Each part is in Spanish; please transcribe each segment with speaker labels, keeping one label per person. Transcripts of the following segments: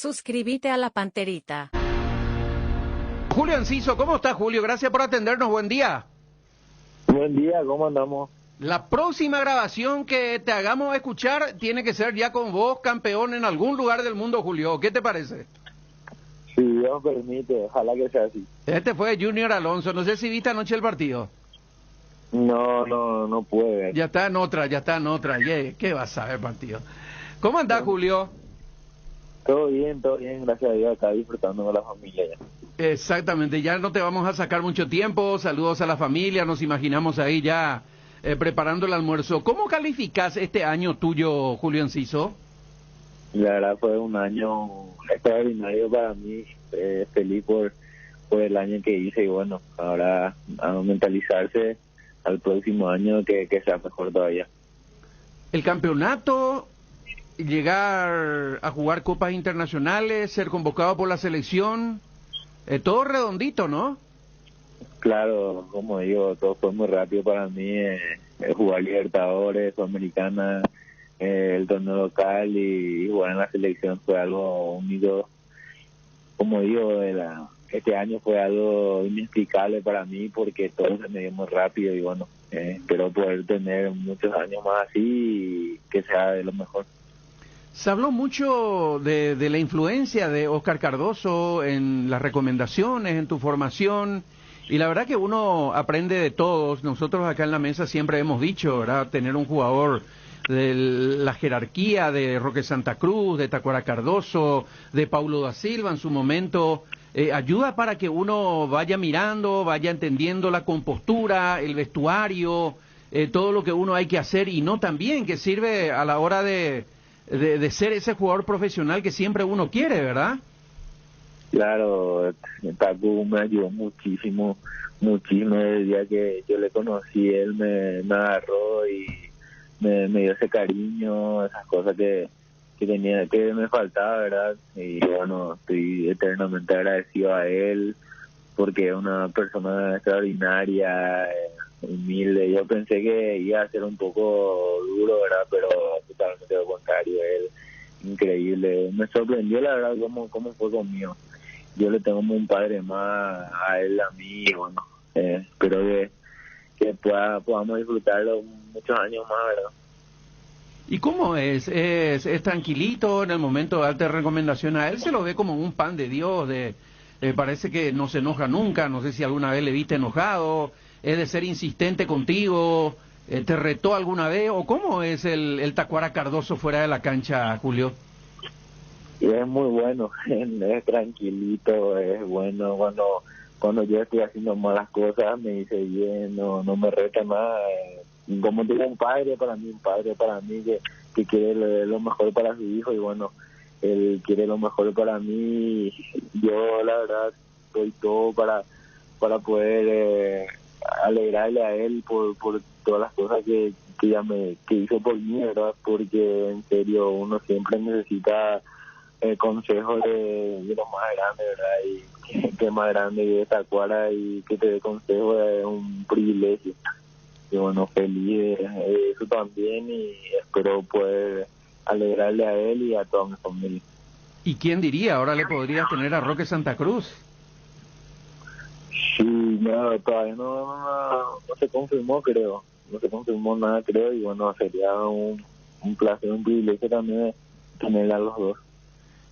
Speaker 1: Suscríbete a la Panterita.
Speaker 2: Julio Enciso, ¿cómo estás, Julio? Gracias por atendernos, buen día.
Speaker 3: Buen día, ¿cómo andamos?
Speaker 2: La próxima grabación que te hagamos escuchar tiene que ser ya con vos, campeón en algún lugar del mundo, Julio. ¿Qué te parece?
Speaker 3: Si Dios permite, ojalá que sea así.
Speaker 2: Este fue Junior Alonso. No sé si viste anoche el partido.
Speaker 3: No puede.
Speaker 2: Ya está en otra. ¿Qué vas a ver partido? ¿Cómo andás, Julio?
Speaker 3: Todo bien, gracias a Dios, acá disfrutando con la familia ya.
Speaker 2: Exactamente, ya no te vamos a sacar mucho tiempo. Saludos a la familia, nos imaginamos ahí ya preparando el almuerzo. ¿Cómo calificás este año tuyo, Julio Enciso?
Speaker 3: La verdad fue un año extraordinario para mí, feliz por el año que hice y bueno, ahora a mentalizarse al próximo año que sea mejor todavía.
Speaker 2: El campeonato, llegar a jugar copas internacionales, ser convocado por la selección, todo redondito, ¿no?
Speaker 3: Claro, como digo, todo fue muy rápido para mí, jugar Libertadores, Sudamericana, el torneo local y jugar en la selección fue algo único. Como digo, este año fue algo inexplicable para mí porque todo se me dio muy rápido y bueno, espero poder tener muchos años más así y que sea de lo mejor.
Speaker 2: Se habló mucho de la influencia de Óscar Cardoso en las recomendaciones, en tu formación, y la verdad que uno aprende de todos. Nosotros acá en la mesa siempre hemos dicho, ¿verdad?, tener un jugador de la jerarquía de Roque Santa Cruz, de Tacuara Cardoso, de Paulo da Silva en su momento, ayuda para que uno vaya mirando, vaya entendiendo la compostura, el vestuario, todo lo que uno hay que hacer, y no también que sirve a la hora de ser ese jugador profesional que siempre uno quiere, ¿verdad?
Speaker 3: Claro, Taku me ayudó muchísimo desde el día que yo le conocí, él me agarró y me dio ese cariño, esas cosas que tenía, que me faltaba, ¿verdad? Y bueno, estoy eternamente agradecido a él porque es una persona extraordinaria, humilde. Yo pensé que iba a ser un poco duro, ¿verdad? Pero totalmente lo contrario, él increíble. Me sorprendió la verdad cómo fue conmigo. Yo le tengo como un padre más a él, a mí, y bueno, espero que podamos disfrutarlo muchos años más, ¿verdad?
Speaker 2: ¿Y cómo es? ¿Es tranquilito en el momento de darte recomendación a él? Se lo ve como un pan de Dios, parece que no se enoja nunca, no sé si alguna vez le viste enojado, es de ser insistente contigo, ¿te retó alguna vez? ¿O cómo es el Tacuara Cardoso fuera de la cancha, Julio?
Speaker 3: Y es muy bueno, es tranquilito, es bueno cuando yo estoy haciendo malas cosas, me dice bien, no me reta más, como digo, un padre para mí que quiere lo mejor para su hijo y bueno, él quiere lo mejor para mí, yo la verdad doy todo para poder alegrarle a él por todas las cosas que hizo por mí, ¿verdad? Porque en serio uno siempre necesita consejos de lo más grande, ¿verdad? Y que más grande que Tacuara y que te dé consejos es un privilegio. Y bueno, feliz de eso también y espero poder alegrarle a él y a toda mi familia.
Speaker 2: ¿Y quién diría? Ahora le podrías tener a Roque Santa Cruz.
Speaker 3: Sí, no, todavía no se confirmó, creo. No se confirmó nada, creo, y bueno, sería un placer, un privilegio también tener a los dos.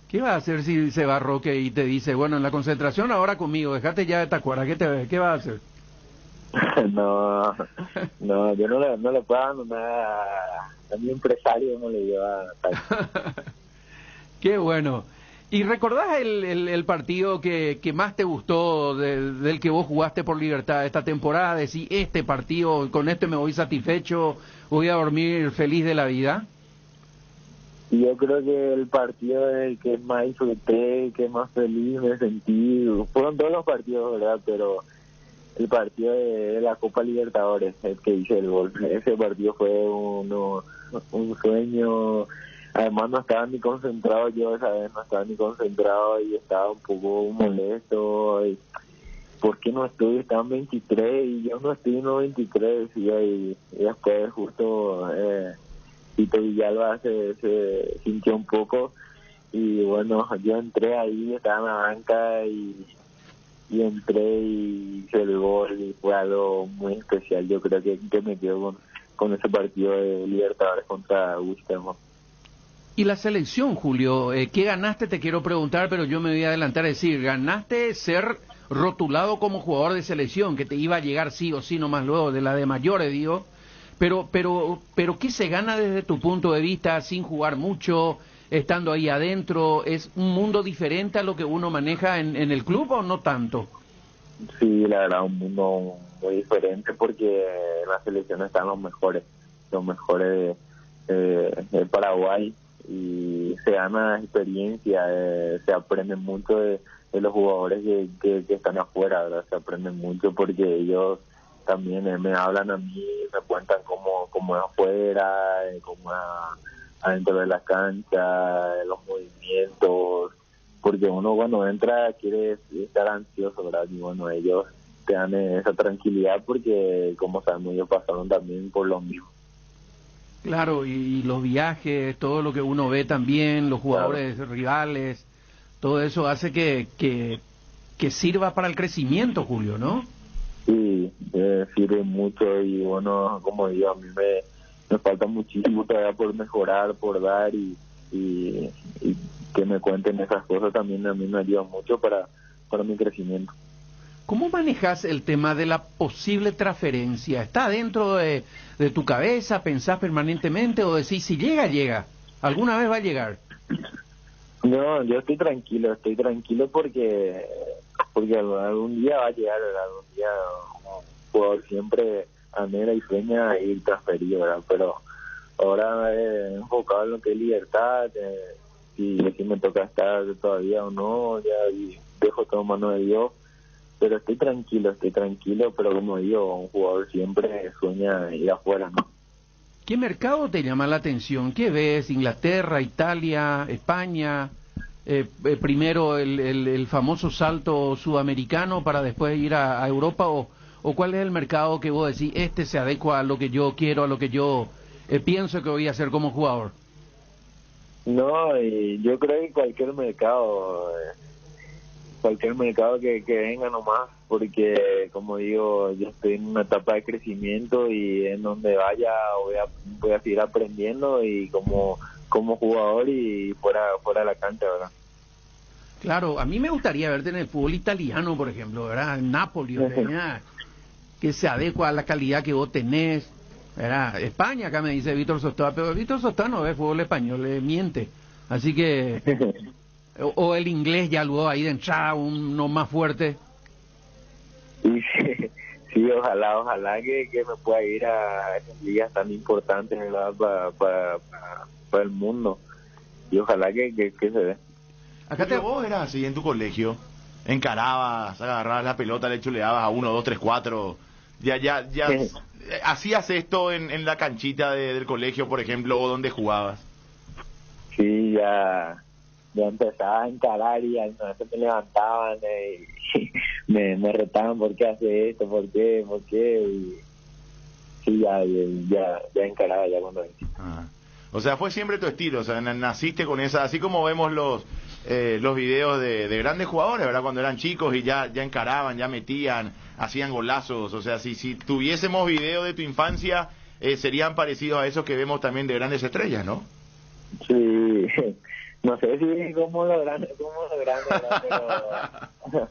Speaker 2: ¿Qué va a hacer si se va Roque y te dice, bueno, en la concentración ahora conmigo, dejate ya de Tacuara, ¿qué va a hacer?
Speaker 3: No, yo no le puedo abandonar a mi empresario, no le lleva
Speaker 2: Qué bueno. ¿Y recordás el partido que más te gustó del que vos jugaste por Libertad esta temporada? Decís, este partido, con este me voy satisfecho, voy a dormir feliz de la vida.
Speaker 3: Yo creo que el partido en el que más disfruté, que más feliz me sentí, fueron todos los partidos, ¿verdad? Pero el partido de la Copa Libertadores, el que hice el gol, ese partido fue un sueño. Además no estaba ni concentrado, yo esa vez no estaba ni concentrado y estaba un poco molesto. ¿Por qué no estoy? Estaban 23 y yo no estoy en los 23 y después justo Tito Villalba se sintió un poco y bueno, yo entré ahí, estaba en la banca y entré y hice el gol y fue algo muy especial. Yo creo que me quedo con ese partido de Libertadores contra Gustavo.
Speaker 2: Y la selección, Julio, ¿qué ganaste? Te quiero preguntar, pero yo me voy a adelantar a decir, ganaste ser rotulado como jugador de selección, que te iba a llegar sí o sí nomás luego de la de mayores, digo, pero ¿qué se gana desde tu punto de vista sin jugar mucho, estando ahí adentro? ¿Es un mundo diferente a lo que uno maneja en el club o no tanto?
Speaker 3: Sí, la verdad, un mundo muy diferente porque en la selección están los mejores de Paraguay, y se gana experiencia, se aprende mucho de los jugadores que están afuera, ¿verdad? Se aprende mucho porque ellos también me hablan a mí, me cuentan cómo es afuera, cómo es adentro de la cancha, los movimientos, porque uno cuando entra quiere estar ansioso, ¿verdad? Y bueno, ellos te dan esa tranquilidad porque, como sabemos, ellos pasaron también por lo mismo.
Speaker 2: Claro, y los viajes, todo lo que uno ve también, los jugadores rivales, todo eso hace que sirva para el crecimiento, Julio, ¿no?
Speaker 3: Sí, sirve mucho y bueno, como digo, a mí me falta muchísimo todavía por mejorar, por dar y que me cuenten esas cosas también a mí me ayuda mucho para mi crecimiento.
Speaker 2: ¿Cómo manejas el tema de la posible transferencia? ¿Está dentro de tu cabeza? ¿Pensás permanentemente o decís si llega, llega? ¿Alguna vez va a llegar?
Speaker 3: No, yo estoy tranquilo porque algún día va a llegar, ¿verdad? Algún día como jugador siempre anhela y sueña ir transferido, ¿verdad? Pero ahora enfocado en lo que es libertad, si me toca estar todavía o no, ya y dejo todo en manos de Dios. Pero estoy tranquilo, pero como digo, un jugador siempre sueña ir afuera, ¿no?
Speaker 2: ¿Qué mercado te llama la atención? ¿Qué ves? ¿Inglaterra, Italia, España? Primero el famoso salto sudamericano para después ir a Europa, o cuál es el mercado que vos decís, este se adecua a lo que yo quiero, a lo que yo pienso que voy a hacer como jugador?
Speaker 3: No, y yo creo que cualquier mercado que venga nomás, porque como digo, yo estoy en una etapa de crecimiento y en donde vaya voy a seguir aprendiendo y como jugador y fuera de la cancha, ¿verdad?
Speaker 2: Claro, a mí me gustaría verte en el fútbol italiano, por ejemplo, ¿verdad? En Napoli, ¿verdad? Que se adecua a la calidad que vos tenés, ¿verdad? España, acá me dice Víctor Sostá, pero Víctor Sostá no ve fútbol español, le miente. Así que, o el inglés ya luego ahí de entrada, uno más fuerte.
Speaker 3: Y sí, ojalá que me pueda ir a esas ligas tan importantes, ¿verdad? Para el mundo, y ojalá que se dé.
Speaker 4: Acá vos eras así en tu colegio, encarabas, agarrabas la pelota, le chuleabas a 1, 2, 3, 4, ya hacías esto en la canchita del colegio, por ejemplo, o donde jugabas.
Speaker 3: Sí, ya empezaba a encarar y a veces me levantaban y me retaban por qué hace esto, por qué, y sí, ya encaraba ya cuando...
Speaker 4: O sea, fue siempre tu estilo, o sea, naciste con esa, así como vemos los videos de grandes jugadores, ¿verdad? Cuando eran chicos y ya encaraban, ya metían, hacían golazos, o sea, si tuviésemos videos de tu infancia, serían parecidos a esos que vemos también de grandes estrellas, ¿no?
Speaker 3: Sí, no sé si como lo grande, ¿verdad? Pero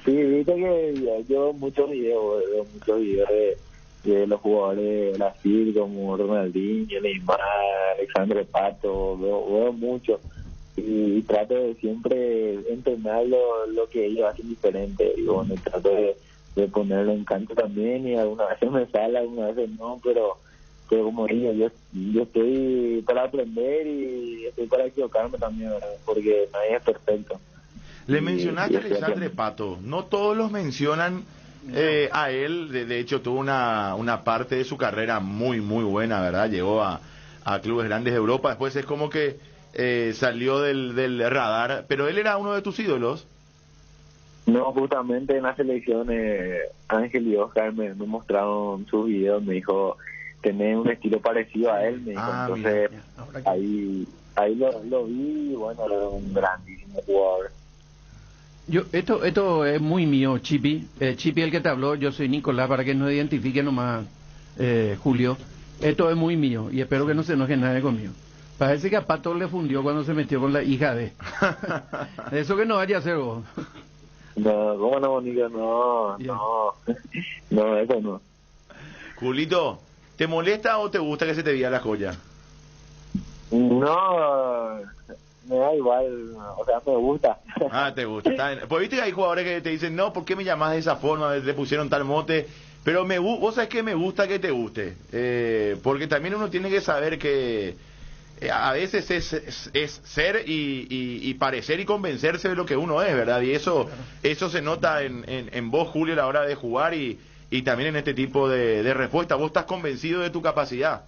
Speaker 3: sí, viste que yo muchos videos de los jugadores de Brasil como Ronaldinho, Neymar, Alexandre Pato, veo mucho y trato de siempre entrenar lo que ellos hacen diferente, y bueno, trato de ponerlo en cancha también, y algunas veces me sale, algunas veces no, pero como digo, yo estoy para aprender y estoy para equivocarme también, ¿verdad? Porque nadie es perfecto.
Speaker 4: Le mencionaste a Alexandre Pato, no todos los mencionan a él, de hecho tuvo una parte de su carrera muy buena, ¿verdad? Llegó a clubes grandes de Europa, después es como que salió del radar, pero él era uno de tus ídolos.
Speaker 3: No, justamente en las selecciones Ángel y Oscar me mostraron sus videos, me dijo, tenés un estilo parecido a él, me dijo, entonces ahí lo vi y bueno, era un grandísimo jugador.
Speaker 2: Esto es muy mío, Chipi. Chipi el que te habló, yo soy Nicolás, para que nos identifique nomás, Julio. Esto es muy mío y espero que no se enoje nadie conmigo. Parece que a Pato le fundió cuando se metió con la hija de... Eso que no vaya a hacer vos.
Speaker 3: No, ¿cómo no, Bonito? No,
Speaker 2: Bien.
Speaker 3: no, no, eso no.
Speaker 4: Julito, ¿te molesta o te gusta que se te vea la joya?
Speaker 3: No, me da igual, o sea, me gusta.
Speaker 4: Ah, te gusta. Está bien. Pues viste que hay jugadores que te dicen, no, ¿por qué me llamás de esa forma? Le pusieron tal mote. Pero vos sabés que me gusta que te guste. Porque también uno tiene que saber que a veces es ser y parecer y convencerse de lo que uno es, ¿verdad? Y eso se nota en vos, Julio, a la hora de jugar y también en este tipo de respuesta. Vos estás convencido de tu capacidad.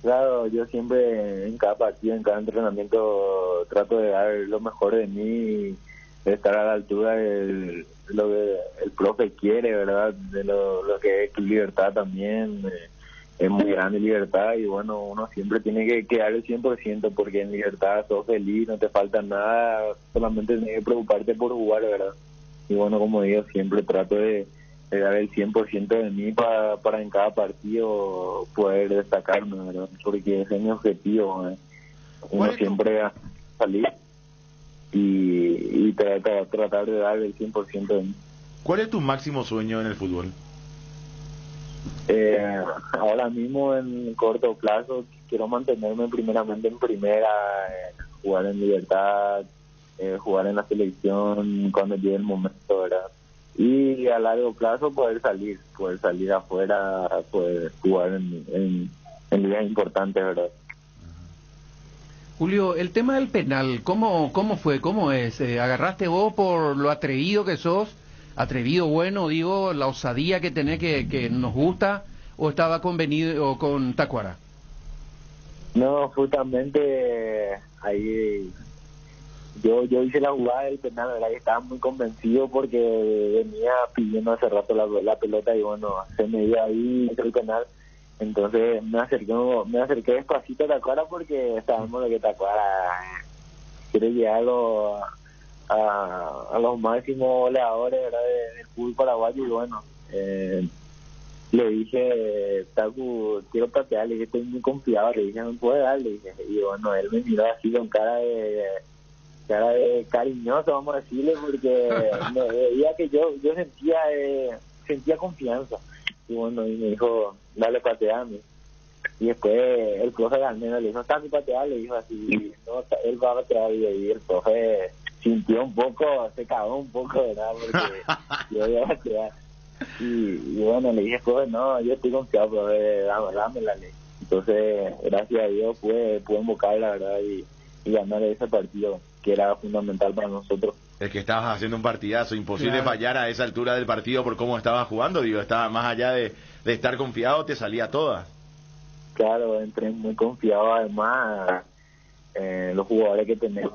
Speaker 3: Claro, yo siempre en cada partido, en cada entrenamiento trato de dar lo mejor de mí, de estar a la altura de lo que el profe quiere, ¿verdad? De lo que es Libertad también, es muy grande Libertad y bueno, uno siempre tiene que dar el 100% porque en Libertad sos feliz, no te falta nada, solamente tienes que preocuparte por jugar, ¿verdad? Y bueno, como digo, siempre trato de dar el 100% de mí para en cada partido poder destacarme, ¿verdad? Porque ese es mi objetivo, ¿verdad? Uno siempre va a salir y tratar de dar el 100% de mí.
Speaker 4: ¿Cuál es tu máximo sueño en el fútbol?
Speaker 3: Ahora mismo en corto plazo quiero mantenerme primeramente en primera, jugar en Libertad, jugar en la selección cuando llegue el momento, ¿verdad? Y a largo plazo poder salir afuera, poder jugar en ligas importantes, ¿verdad?
Speaker 2: Julio, el tema del penal, ¿cómo fue? ¿Cómo es? ¿Agarraste vos por lo atrevido que sos? Atrevido, bueno, digo, la osadía que tenés que nos gusta, ¿o estaba convenido con Tacuara?
Speaker 3: No, justamente ahí yo hice la jugada del penal, ¿verdad? Y estaba muy convencido porque venía pidiendo hace rato la pelota y bueno, se me dio ahí, hice el penal. Entonces me acerqué despacito a Tacuara porque sabemos lo que Tacuara quiere llegar a los máximos goleadores, ¿verdad? Del fútbol paraguayo y bueno, le dije, Tacu, quiero patear, le dije, estoy muy confiado, le dije, no puede dar, le dije, y bueno, él me miró así con cara de cariñoso, vamos a decirle, porque me veía que yo sentía confianza, y bueno, y me dijo, dale, pateame. Y después el profe Galmeno le dijo, está mi patear, le dijo así, no, él va a patear, y el profe sintió un poco, se cagó un poco, ¿verdad? Porque yo iba a patear. Y bueno, le dije, profe, no, yo estoy confiado, profe, dámela. Entonces, gracias a Dios pude invocar, la verdad, y ganar ese partido, que era fundamental para nosotros.
Speaker 4: Es que estabas haciendo un partidazo, imposible
Speaker 2: Claro.
Speaker 4: fallar a esa altura del partido por cómo estabas jugando, digo, estaba más allá de estar confiado, te salía toda.
Speaker 3: Claro, entré muy confiado, además los jugadores que tenemos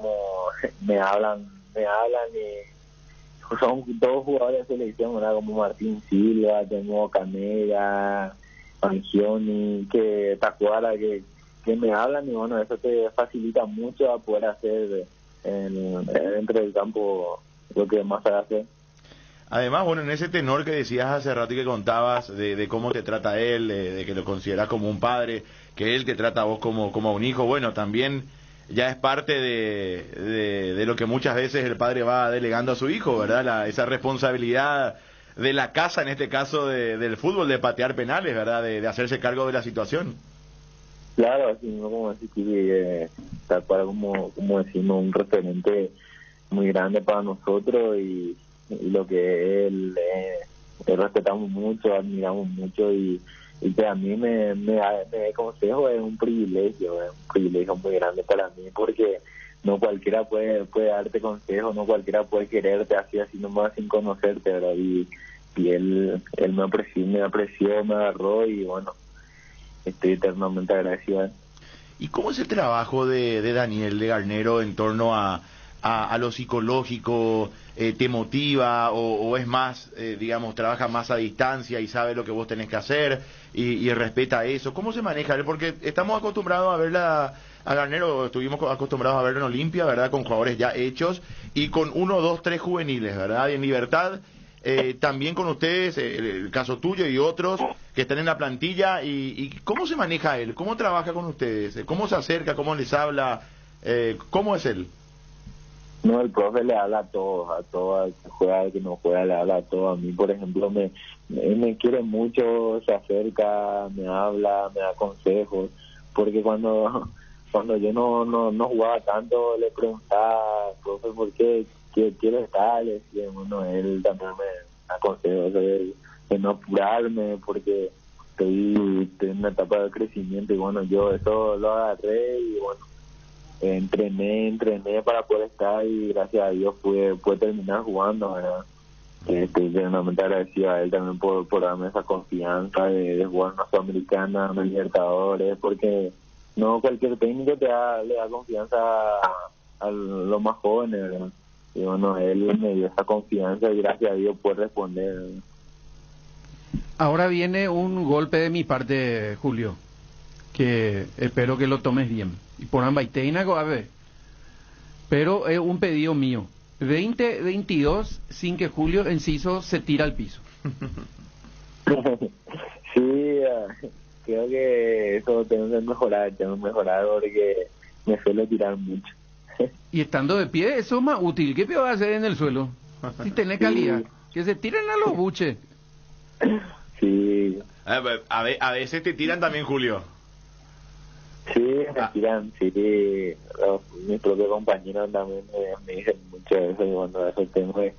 Speaker 3: me hablan y son todos jugadores de selección, ¿verdad? Como Martín Silva, tengo Canela, Mangioni, que Tacuara, que me hablan y bueno, eso te facilita mucho a poder hacer dentro del campo lo que más sabe hacer.
Speaker 4: Además, bueno, en ese tenor que decías hace rato y que contabas de cómo te trata él, de que lo consideras como un padre, que él te trata a vos como a un hijo, bueno, también ya es parte de lo que muchas veces el padre va delegando a su hijo, ¿verdad? Esa responsabilidad de la casa, en este caso del fútbol, de patear penales, ¿verdad? De hacerse cargo de la situación.
Speaker 3: Claro, así mismo como decir que tal cual como decimos, un referente muy grande para nosotros y lo que él le respetamos mucho, admiramos mucho y que a mí me dé consejo es un privilegio muy grande para mí porque no cualquiera puede darte consejo, no cualquiera puede quererte así nomás sin conocerte, ¿verdad? Y él me apreció, me agarró y bueno, estoy eternamente agradecido a él.
Speaker 4: ¿Y cómo es el trabajo de Daniel de Garnero en torno a lo psicológico? ¿Te motiva o es más, digamos, trabaja más a distancia y sabe lo que vos tenés que hacer y respeta eso? ¿Cómo se maneja él? Porque estamos acostumbrados a ver a Garnero estuvimos acostumbrados a verlo en Olimpia, ¿verdad? Con jugadores ya hechos y con 1, 2, 3 juveniles, ¿verdad? Y en Libertad, también con ustedes, el caso tuyo y otros que están en la plantilla. ¿Y cómo se maneja él? ¿Cómo trabaja con ustedes? ¿Cómo se acerca? ¿Cómo les habla? ¿Cómo es él?
Speaker 3: No, el profe le habla a todos, al que juega, al que no juega, le habla a todos. A mí, por ejemplo, él me quiere mucho, se acerca, me habla, me da consejos, porque cuando yo no jugaba tanto, le preguntaba, profe, ¿por qué quiero estar? Y bueno, él también me da consejos de no apurarme, porque estoy en una etapa de crecimiento, y bueno, yo eso lo agarré, y bueno, entrené para poder estar, y gracias a Dios pude terminar jugando, ¿verdad? Estoy realmente agradecido a él también por darme esa confianza de jugar una Sudamericana, una Libertadores, porque no cualquier técnico le da confianza a los más jóvenes, ¿verdad? Y bueno, él me dio esa confianza y gracias a Dios pude responder, ¿verdad?
Speaker 2: Ahora viene un golpe de mi parte, Julio, que espero que lo tomes bien. Y por Ambaiteina, a ver. Pero es un pedido mío. 2022, sin que Julio Enciso se tira al piso.
Speaker 3: Sí, creo que eso tengo que mejorar porque me suele tirar mucho.
Speaker 2: Y estando de pie, eso es más útil. ¿Qué peor va a hacer en el suelo? Si tenés calidad.
Speaker 3: Sí.
Speaker 2: Que se tiren a los buches.
Speaker 3: Sí.
Speaker 4: A veces te tiran también, Julio.
Speaker 3: Sí, me tiran, sí. Mis propios compañeros también me dicen mucho eso, y bueno, eso tengo que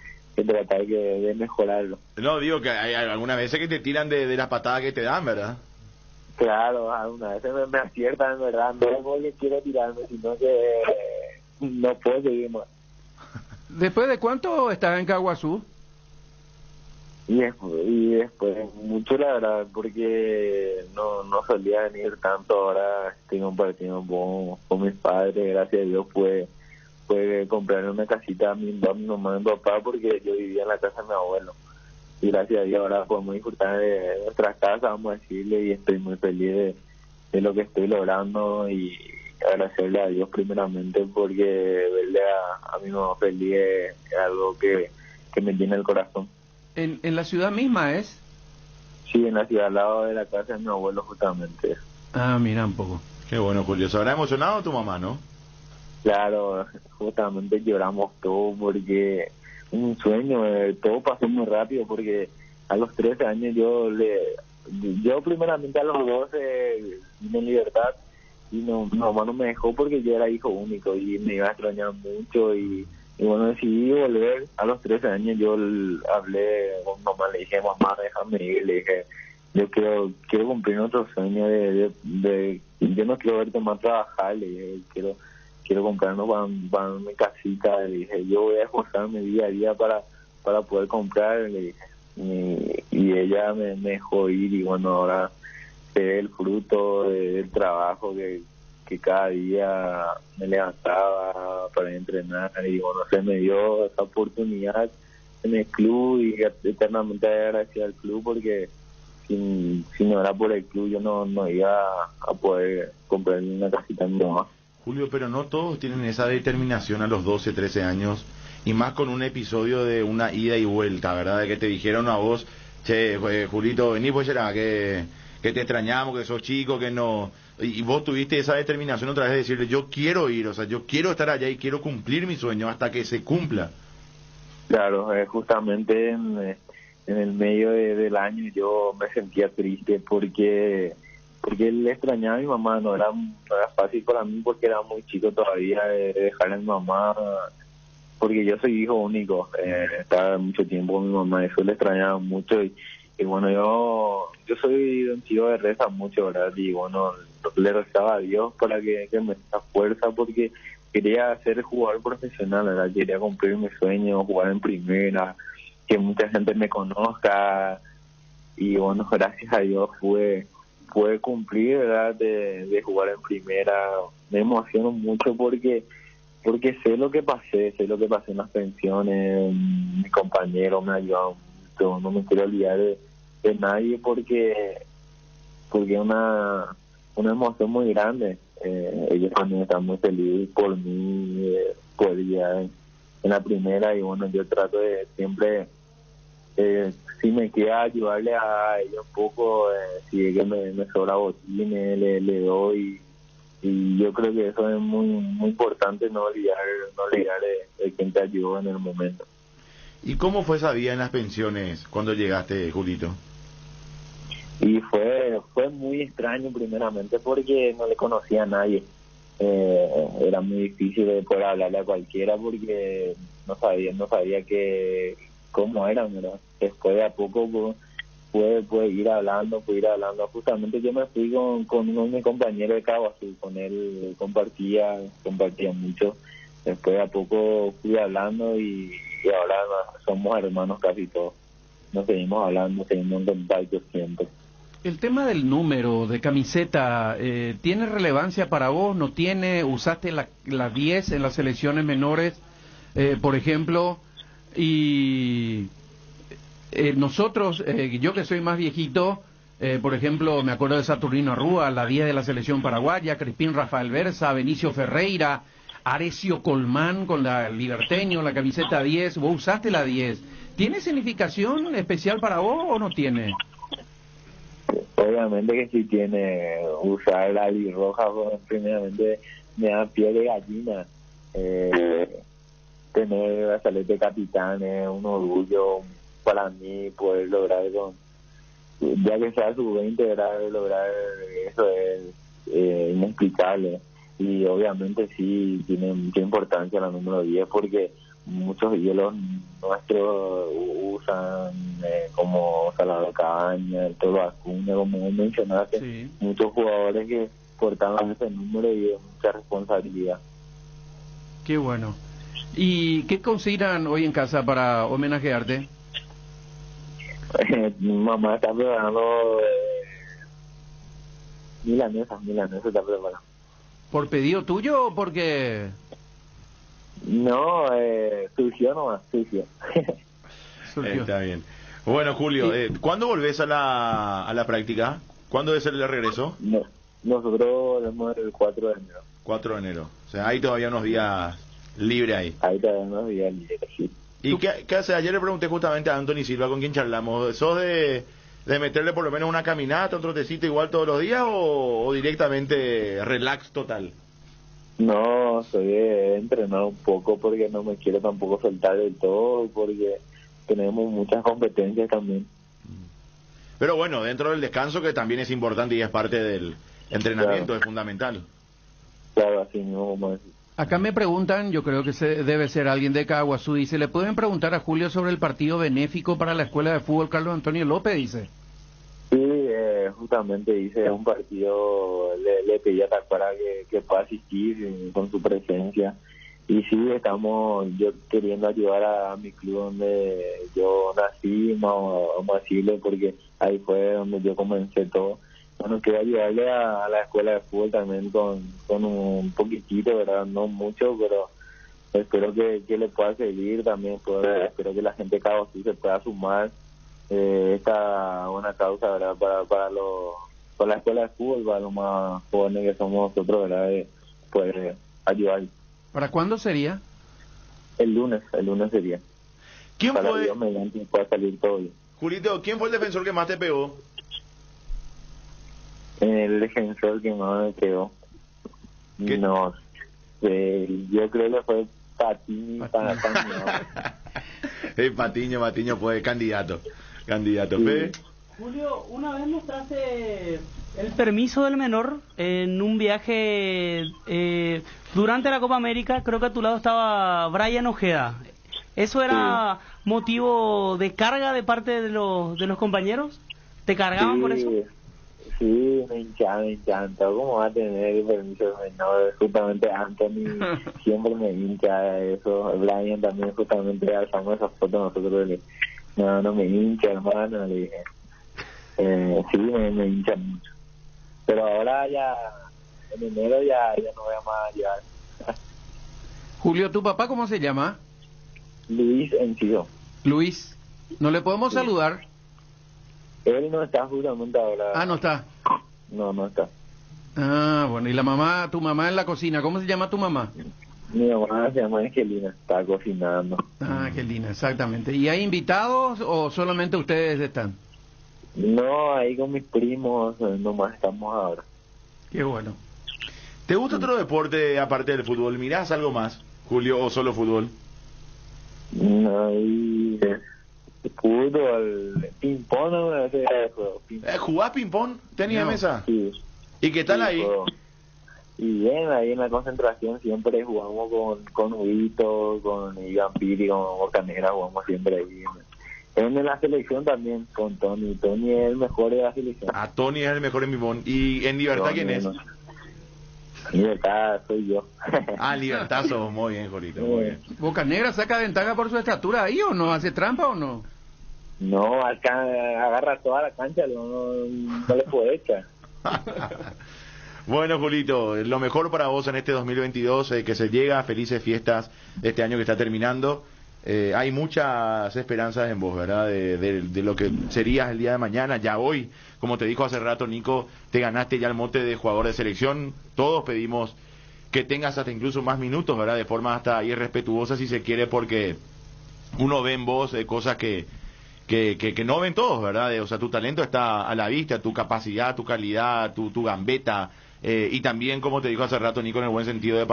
Speaker 3: tratar de mejorarlo.
Speaker 4: No, digo que hay algunas veces que te tiran de las patadas que te dan, ¿verdad?
Speaker 3: Claro, algunas veces me aciertan, en verdad, no es porque quiero tirarme, sino que no puedo seguir más.
Speaker 2: ¿Después de cuánto estás en Caguazú?
Speaker 3: Y después mucho, la verdad, porque no solía venir tanto. Ahora estoy compartiendo con mis padres, gracias a Dios pude comprarle una casita a mi mamá y mi papá, porque yo vivía en la casa de mi abuelo, y gracias a Dios ahora podemos disfrutar de nuestra casa, vamos a decirle, y estoy muy feliz de lo que estoy logrando, y agradecerle a Dios primeramente, porque verle a mi mamá feliz es algo que me llena el corazón.
Speaker 2: ¿En la ciudad misma es?
Speaker 3: Sí, en la ciudad, al lado de la casa de mi abuelo, justamente.
Speaker 2: Ah, mira un poco.
Speaker 4: Qué bueno, Julio. ¿Se habrá emocionado tu mamá, no?
Speaker 3: Claro, justamente lloramos todos porque un sueño, todo pasó muy rápido, porque a los 13 años yo primeramente a los 12 vine en Libertad, y mi mamá no me dejó porque yo era hijo único y me iba a extrañar mucho, y bueno, decidí volver. A los 13 años yo hablé con mamá, le dije, mamá, déjame ir, le dije, yo quiero cumplir otro sueño de yo no quiero verte más trabajar, le dije, quiero comprarnos para mi casita, le dije, yo voy a esforzarme día a día para poder comprar, le dije, y ella me dejó ir, y bueno, ahora se ve el fruto del trabajo que cada día me levantaba para entrenar, y bueno, se me dio esa oportunidad en el club, y eternamente agradecido al club, porque si no era por el club yo no iba a poder comprar una casita en mi mamá.
Speaker 4: Julio, pero no todos tienen esa determinación a los 12, 13 años, y más con un episodio de una ida y vuelta, ¿verdad? De que te dijeron a vos, che, Julito, vení, pues será que te extrañamos, que sos chico, que no... Y vos tuviste esa determinación otra vez de decirle, yo quiero ir, o sea, yo quiero estar allá y quiero cumplir mi sueño hasta que se cumpla.
Speaker 3: Claro, justamente en el medio del año yo me sentía triste porque él extrañaba a mi mamá, no era fácil para mí porque era muy chico todavía de dejar a mi mamá, porque yo soy hijo único, estaba mucho tiempo con mi mamá, eso le extrañaba mucho, y bueno, yo soy un chico que reza mucho, ¿verdad? Y bueno, le rezaba a Dios para que me dé fuerza, porque quería ser jugador profesional, ¿verdad? Quería cumplir mi sueño, jugar en primera, que mucha gente me conozca, y bueno, gracias a Dios pude cumplir, ¿verdad? De jugar en primera. Me emociono mucho porque sé lo que pasé en las pensiones, mis compañeros me ayudaron mucho, no me quiero olvidar de nadie, porque es una emoción muy grande, ellos también están muy felices por mí, por llegar en la primera, y bueno, yo trato de siempre, si me queda ayudarle a ellos un poco, si es que me sobra botines, le doy, y yo creo que eso es muy muy importante, no olvidar de quien te ayudó en el momento.
Speaker 4: ¿Y cómo fue esa vida en las pensiones cuando llegaste, Julito?
Speaker 3: Y fue muy extraño primeramente porque no le conocía a nadie. Era muy difícil de poder hablarle a cualquiera porque no sabía que cómo eran, ¿verdad? Después de a poco pude ir hablando. Justamente yo me fui con uno de mis compañeros de Caguazú, con él compartía mucho. Después de a poco fui hablando y ahora somos hermanos casi todos. Nos seguimos hablando, seguimos en contacto siempre.
Speaker 2: El tema del número de camiseta, ¿tiene relevancia para vos? ¿No tiene? ¿Usaste la 10 en las selecciones menores, por ejemplo? Y nosotros, yo que soy más viejito, por ejemplo, me acuerdo de Saturnino Arrúa, la 10 de la selección paraguaya, Crispín Rafael Versa, Benicio Ferreira, Arecio Colmán con la Liberteño, la camiseta 10. ¿Vos usaste la 10? ¿Tiene significación especial para vos o no tiene?
Speaker 3: Obviamente que sí tiene. Usar la albirroja, primeramente me da piel de gallina. Tener la salete capitán es un orgullo para mí, poder lograr ya que sea sub-20, lograr eso es inexplicable. Y obviamente sí tiene mucha importancia la número 10 porque muchos ídolos nuestros usan como Salvador Cabaña, el Toro Acuña, como vos mencionaste, sí. Muchos jugadores que portaban ese número y es mucha responsabilidad.
Speaker 2: Qué bueno. ¿Y qué consideran hoy en casa para homenajearte?
Speaker 3: Mi mamá está preparando milanesa está preparando.
Speaker 2: ¿Por pedido tuyo o porque...?
Speaker 3: No, surgió nomás.
Speaker 4: Está bien. Bueno, Julio, ¿cuándo volvés a la práctica? ¿Cuándo es el regreso?
Speaker 3: No, nosotros volvemos el 4 de enero.
Speaker 4: 4 de enero. O sea, hay todavía unos días libres ahí.
Speaker 3: Hay todavía unos días libres, sí.
Speaker 4: ¿Y qué hace? Ayer le pregunté justamente a Anthony Silva, con quien charlamos. ¿Sos de meterle por lo menos una caminata, un trotecito igual todos los días o directamente relax total?
Speaker 3: No, soy de entrenar un poco porque no me quiero tampoco soltar del todo, porque tenemos muchas competencias también.
Speaker 4: Pero bueno, dentro del descanso, que también es importante y es parte del entrenamiento, claro. Es fundamental.
Speaker 3: Claro, así mismo como decir.
Speaker 2: Acá me preguntan, yo creo que debe ser alguien de Caguazú, dice, ¿le pueden preguntar a Julio sobre el partido benéfico para la Escuela de Fútbol Carlos Antonio López? Dice.
Speaker 3: Sí, justamente hice un partido, le pedí a Tacuara que pueda asistir con su presencia. Y sí, estamos yo queriendo ayudar a mi club donde yo nací, vamos a decirle, porque ahí fue donde yo comencé todo. Bueno, quiero ayudarle a la escuela de fútbol también con un poquitito, ¿verdad? No mucho, pero espero que le pueda seguir también. Espero que la gente de Cabo sí se pueda sumar esta buena causa, ¿verdad? Para la escuela de fútbol, para los más jóvenes que somos nosotros, ¿verdad? Poder ayudar.
Speaker 2: ¿Para cuándo sería?
Speaker 3: El lunes sería.
Speaker 4: ¿Quién
Speaker 3: para
Speaker 4: fue?
Speaker 3: Dios mediante pueda salir todo bien.
Speaker 4: Julito, ¿quién fue el defensor que más te pegó?
Speaker 3: El defensor que más me pegó.
Speaker 4: ¿Qué?
Speaker 3: No sé, yo creo que fue Patiño.
Speaker 4: Patiño fue candidato.
Speaker 3: Sí.
Speaker 5: Julio, una vez mostraste el permiso del menor en un viaje durante la Copa América. Creo que a tu lado estaba Brian Ojeda. ¿Eso era motivo de carga de parte de los compañeros? ¿Te cargaban por eso?
Speaker 3: Sí, me encanta. ¿Cómo va a tener el permiso del menor? Justamente Anthony siempre me hincha eso. Brian también, justamente alzamos esa foto nosotros. No me hincha, hermano, le dije. Sí, me hincha mucho. Pero ahora ya, en enero ya no voy a más llevar.
Speaker 2: Julio, ¿tu papá cómo se llama?
Speaker 3: Luis Enciso.
Speaker 2: Luis, ¿no le podemos saludar?
Speaker 3: Él no está justamente ahora.
Speaker 2: Ah, no está.
Speaker 3: No está.
Speaker 2: Ah, bueno, y la mamá, tu mamá en la cocina, ¿cómo se llama tu mamá?
Speaker 3: Mi mamá se llama Angelina, está cocinando.
Speaker 2: Ah, qué linda, exactamente. ¿Y hay invitados o solamente ustedes están?
Speaker 3: No, ahí con mis primos nomás estamos ahora.
Speaker 2: Qué bueno.
Speaker 4: ¿Te gusta otro deporte aparte del fútbol? ¿Mirás algo más, Julio, o solo fútbol?
Speaker 3: No, y fútbol, ping-pong, no me hace de juego.
Speaker 4: ¿Jugás ping-pong? ¿Tenis de mesa?
Speaker 3: Sí.
Speaker 4: ¿Y qué tal
Speaker 3: Sí,
Speaker 4: ahí?
Speaker 3: juego. Y bien, ahí en la concentración siempre jugamos con Huguito, con Iván Piri, con Bocanera, jugamos siempre ahí. En la selección también, con Tony. Tony es el mejor de la selección.
Speaker 4: Ah, Tony es el mejor en ping-pong. ¿Y en Libertad quién es?
Speaker 3: Libertad soy yo.
Speaker 4: Ah, Libertad sos. Muy bien, Jorito, muy bien.
Speaker 2: ¿Bocanegra saca ventaja por su estatura ahí o no? ¿Hace trampa o no?
Speaker 3: No, acá agarra toda la cancha, no le puede echar.
Speaker 4: Bueno, Julito, lo mejor para vos en este 2022, que se llega, felices fiestas de este año que está terminando. Hay muchas esperanzas en vos, ¿verdad? De lo que serías el día de mañana. Ya hoy, como te dijo hace rato Nico, te ganaste ya el mote de jugador de selección. Todos pedimos que tengas hasta incluso más minutos, ¿verdad? De forma hasta irrespetuosa si se quiere, porque uno ve en vos cosas que no ven todos, ¿verdad? O sea, tu talento está a la vista, tu capacidad, tu calidad, tu gambeta, y también, como te dijo hace rato Nico, en el buen sentido de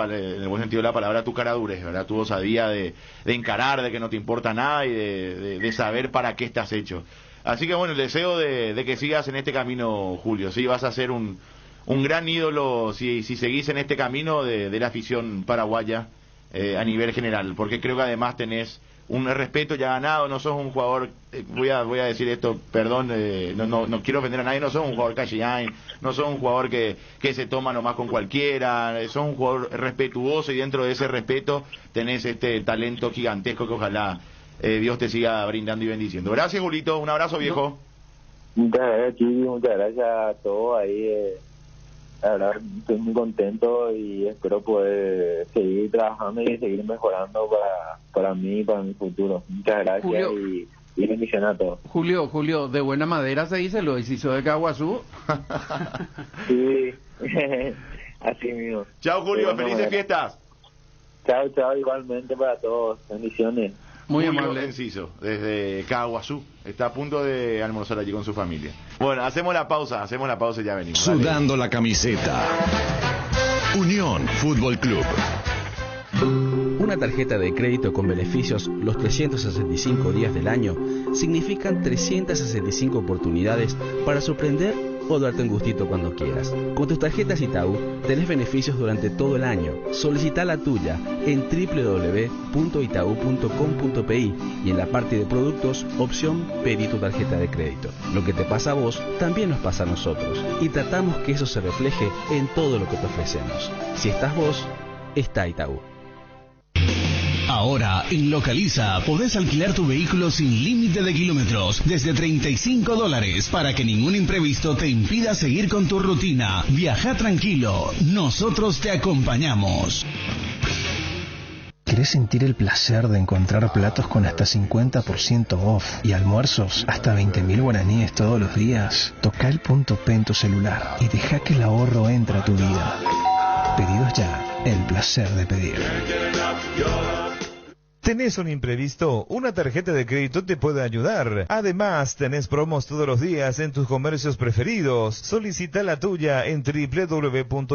Speaker 4: la palabra, tu caradurez, ¿verdad? Tu osadía de encarar, de que no te importa nada y de saber para qué estás hecho. Así que bueno, el deseo de que sigas en este camino, Julio, sí, vas a ser un gran ídolo si seguís en este camino de la afición paraguaya a nivel general, porque creo que además tenés un respeto ya ganado, no sos un jugador, voy a decir esto, perdón, no quiero ofender a nadie, no sos un jugador calleján, no sos un jugador que se toma nomás con cualquiera, sos un jugador respetuoso y dentro de ese respeto tenés este talento gigantesco que ojalá Dios te siga brindando y bendiciendo. Gracias, Julito, un abrazo, viejo.
Speaker 3: Muchas gracias, Chiqui, muchas gracias a todos ahí. La verdad, estoy muy contento y espero poder seguir trabajando y seguir mejorando para mí y para mi futuro. Muchas gracias, Julio, y bendiciones a todos.
Speaker 2: Julio, de buena madera se dice, lo hizo de Caguazú.
Speaker 3: Sí, así mismo.
Speaker 4: Chao, Julio, felices fiestas.
Speaker 3: Chao, igualmente para todos. Bendiciones.
Speaker 2: Muy
Speaker 4: Julio
Speaker 2: amable.
Speaker 4: Enciso, desde Caguazú. Está a punto de almorzar allí con su familia. Bueno, hacemos la pausa y ya venimos.
Speaker 6: Sudando la camiseta. Unión Fútbol Club.
Speaker 7: Una tarjeta de crédito con beneficios los 365 días del año significan 365 oportunidades para sorprender o darte un gustito cuando quieras. Con tus tarjetas Itaú tenés beneficios durante todo el año. Solicita la tuya en www.itau.com.pi y en la parte de productos, opción Pedí tu tarjeta de crédito. Lo que te pasa a vos también nos pasa a nosotros y tratamos que eso se refleje en todo lo que te ofrecemos. Si estás vos, está Itaú.
Speaker 6: Ahora, en Localiza, podés alquilar tu vehículo sin límite de kilómetros, desde $35, para que ningún imprevisto te impida seguir con tu rutina. Viaja tranquilo, nosotros te acompañamos.
Speaker 8: ¿Querés sentir el placer de encontrar platos con hasta 50% off y almuerzos hasta 20.000 guaraníes todos los días? Toca el punto P en tu celular y deja que el ahorro entre a tu vida. Pedidos ya, el placer de pedir.
Speaker 9: ¿Tenés un imprevisto? Una tarjeta de crédito te puede ayudar. Además, tenés promos todos los días en tus comercios preferidos. Solicita la tuya en www.itau.com.py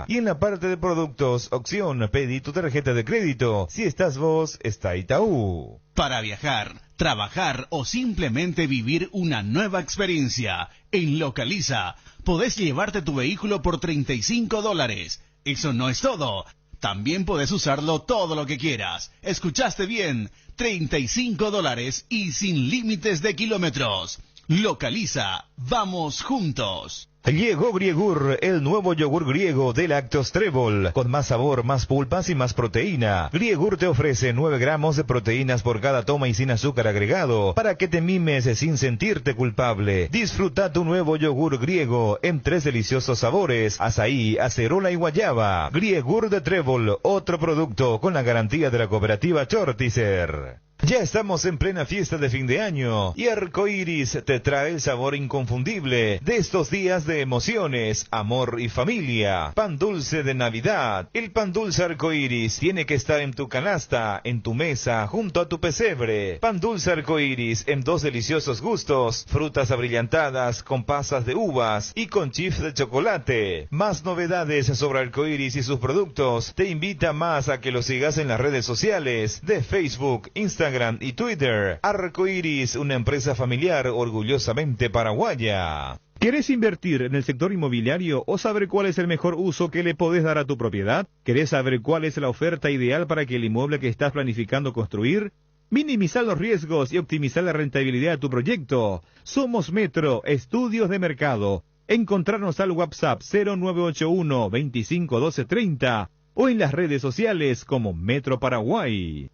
Speaker 9: y en la parte de productos, opción Pedí tu tarjeta de crédito. Si estás vos, está Itaú.
Speaker 6: Para viajar, trabajar o simplemente vivir una nueva experiencia, en Localiza, podés llevarte tu vehículo por $35. Eso no es todo. También podés usarlo todo lo que quieras. ¿Escuchaste bien? $35 y sin límites de kilómetros. Localiza. Vamos juntos.
Speaker 9: Llegó Griegur, el nuevo yogur griego de Lactos Trébol, con más sabor, más pulpas y más proteína. Griegur te ofrece 9 gramos de proteínas por cada toma y sin azúcar agregado, para que te mimes sin sentirte culpable. Disfruta tu nuevo yogur griego en 3 deliciosos sabores: azaí, acerola y guayaba. Griegur de Trébol, otro producto con la garantía de la cooperativa Chortizer. Ya estamos en plena fiesta de fin de año y Arcoiris te trae el sabor inconfundible de estos días de emociones, amor y familia. Pan dulce de Navidad. El pan dulce Arcoiris tiene que estar en tu canasta, en tu mesa, junto a tu pesebre. Pan dulce Arcoiris en 2 deliciosos gustos: frutas abrillantadas con pasas de uvas y con chips de chocolate. Más novedades sobre Arcoiris y sus productos. Te invita más a que lo sigas en las redes sociales de Facebook, Instagram y Twitter. Arcoiris, una empresa familiar orgullosamente paraguaya.
Speaker 10: ¿Querés invertir en el sector inmobiliario o saber cuál es el mejor uso que le podés dar a tu propiedad? ¿Querés saber cuál es la oferta ideal para que el inmueble que estás planificando construir? Minimizar los riesgos y optimizar la rentabilidad de tu proyecto. Somos Metro, estudios de mercado. Encontrarnos al WhatsApp 0981 25 12 30 o en las redes sociales como Metro Paraguay.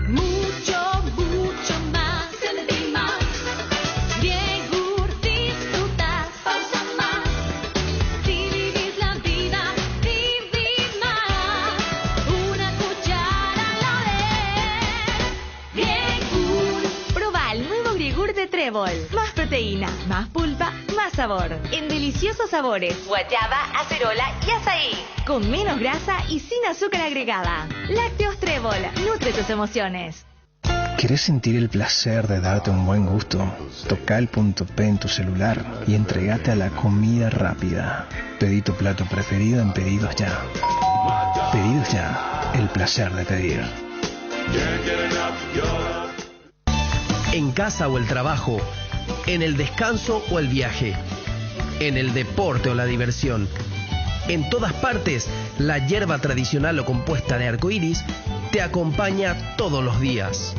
Speaker 11: Mucho más, sentir más. Griegur disfrutas, pausa más. Si vivís la vida, vivís más. Una cuchara a la vez. Griegur.
Speaker 12: Proba el nuevo Griegur de Trébol. Más proteína, más pulpa, más sabor. En deliciosos sabores: guayaba, acerola y azaí. Con menos grasa y sin azúcar agregada. Lácteos Trébol, nutre tus emociones.
Speaker 8: ¿Querés sentir el placer de darte un buen gusto? Toca el punto P en tu celular y entregate a la comida rápida. Pedí tu plato preferido en Pedidos Ya. Pedidos Ya, el placer de pedir.
Speaker 13: En casa o el trabajo, en el descanso o el viaje, en el deporte o la diversión. En todas partes, la hierba tradicional o compuesta de arcoíris te acompaña todos los días.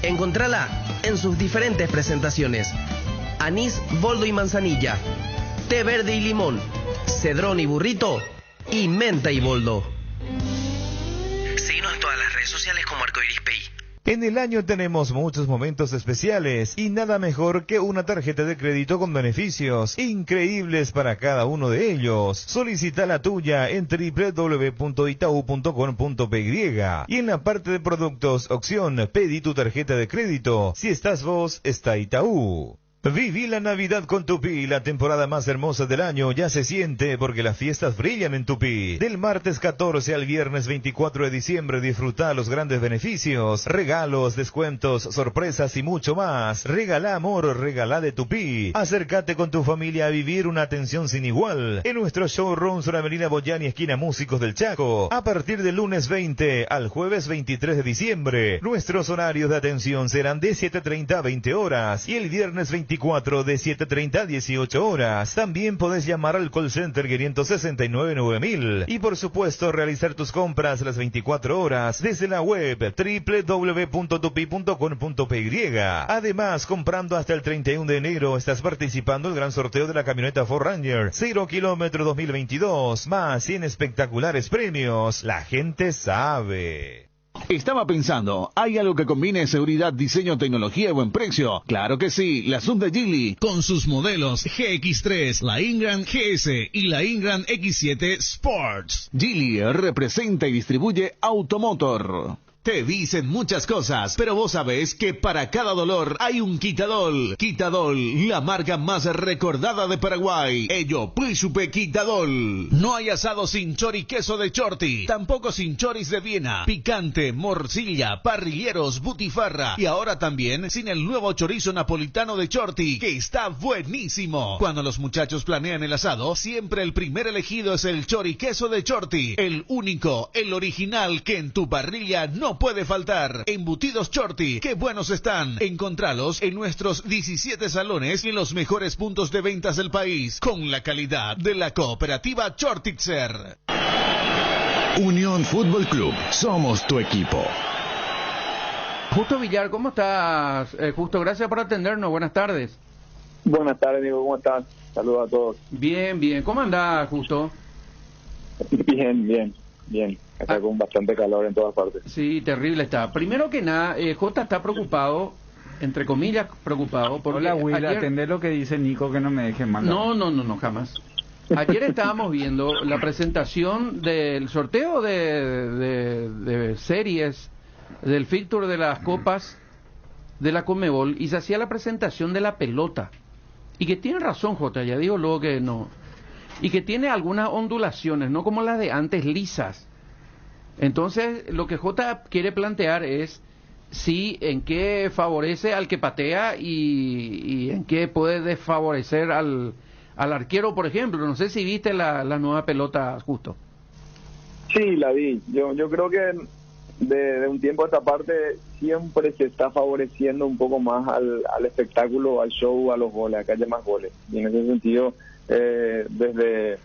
Speaker 13: Encontrala en sus diferentes presentaciones: anís, boldo y manzanilla, té verde y limón, cedrón y burrito, y menta y boldo. Síguenos en todas las redes sociales como Arcoiris PI.
Speaker 9: En el año tenemos muchos momentos especiales y nada mejor que una tarjeta de crédito con beneficios increíbles para cada uno de ellos. Solicita la tuya en www.itau.com.py y en la parte de productos, opción pedí tu tarjeta de crédito. Si estás vos, está Itaú. Viví la Navidad con Tupi, la temporada más hermosa del año ya se siente porque las fiestas brillan en Tupi. Del martes 14 al viernes 24 de diciembre disfruta los grandes beneficios, regalos, descuentos, sorpresas y mucho más. Regala amor, regala de Tupi. Acércate con tu familia a vivir una atención sin igual en nuestro showroom sobre Avenida Boyani, esquina Músicos del Chaco. A partir del lunes 20 al jueves 23 de diciembre, nuestros horarios de atención serán de 7:30 a 20 horas y el viernes 24 de 7:30 a 18 horas. También podés llamar al call center 569-9000 y por supuesto realizar tus compras las 24 horas desde la web www.tupi.com.py. Además, comprando hasta el 31 de enero estás participando en el gran sorteo de la camioneta Ford Ranger 0 kilómetro 2022, más 100 espectaculares premios. La gente sabe.
Speaker 6: Estaba pensando, ¿hay algo que combine seguridad, diseño, tecnología y buen precio? Claro que sí, la Hyundai Geely, con sus modelos GX3, la Ingram GS y la Ingram X7 Sports. Geely representa y distribuye Automotor. Te dicen muchas cosas, pero vos sabés que para cada dolor hay un Quitadol. Quitadol, la marca más recordada de Paraguay. Ello, Príncipe Quitadol. No hay asado sin chori queso de Chorti, tampoco sin choris de Viena, picante, morcilla, parrilleros, butifarra y ahora también sin el nuevo chorizo napolitano de Chorti, que está buenísimo. Cuando los muchachos planean el asado, siempre el primer elegido es el chori queso de Chorti, el único, el original que en tu parrilla no puede faltar. Embutidos Chorti, qué buenos están. Encontralos en nuestros 17 salones y en los mejores puntos de ventas del país, con la calidad de la cooperativa Chortitzer.
Speaker 14: Unión Fútbol Club, somos tu equipo.
Speaker 2: Justo Villar, ¿cómo estás? Justo, gracias por atendernos, buenas tardes.
Speaker 3: Buenas tardes, amigo, ¿cómo están? Saludos a todos.
Speaker 2: Bien, bien, ¿cómo andás, Justo?
Speaker 3: Bien. Acá con bastante calor en todas partes.
Speaker 2: Sí, terrible está. Primero que nada, Jota está preocupado, entre comillas preocupado. Porque
Speaker 15: hola, Will,
Speaker 2: ayer...
Speaker 15: atender lo que dice Nico, que no me deje mal.
Speaker 2: No, jamás. Ayer estábamos viendo la presentación del sorteo de series del fixture de las copas de la Conmebol y se hacía la presentación de la pelota. Y que tiene razón, Jota, ya digo luego que no. Y que tiene algunas ondulaciones, no como las de antes, lisas. Entonces, lo que Jota quiere plantear es si en qué favorece al que patea y en qué puede desfavorecer al arquero, por ejemplo. No sé si viste la nueva pelota, Justo.
Speaker 3: Sí, la vi. Yo creo que de un tiempo a esta parte siempre se está favoreciendo un poco más al espectáculo, al show, a los goles, a que haya más goles. Y en ese sentido, desde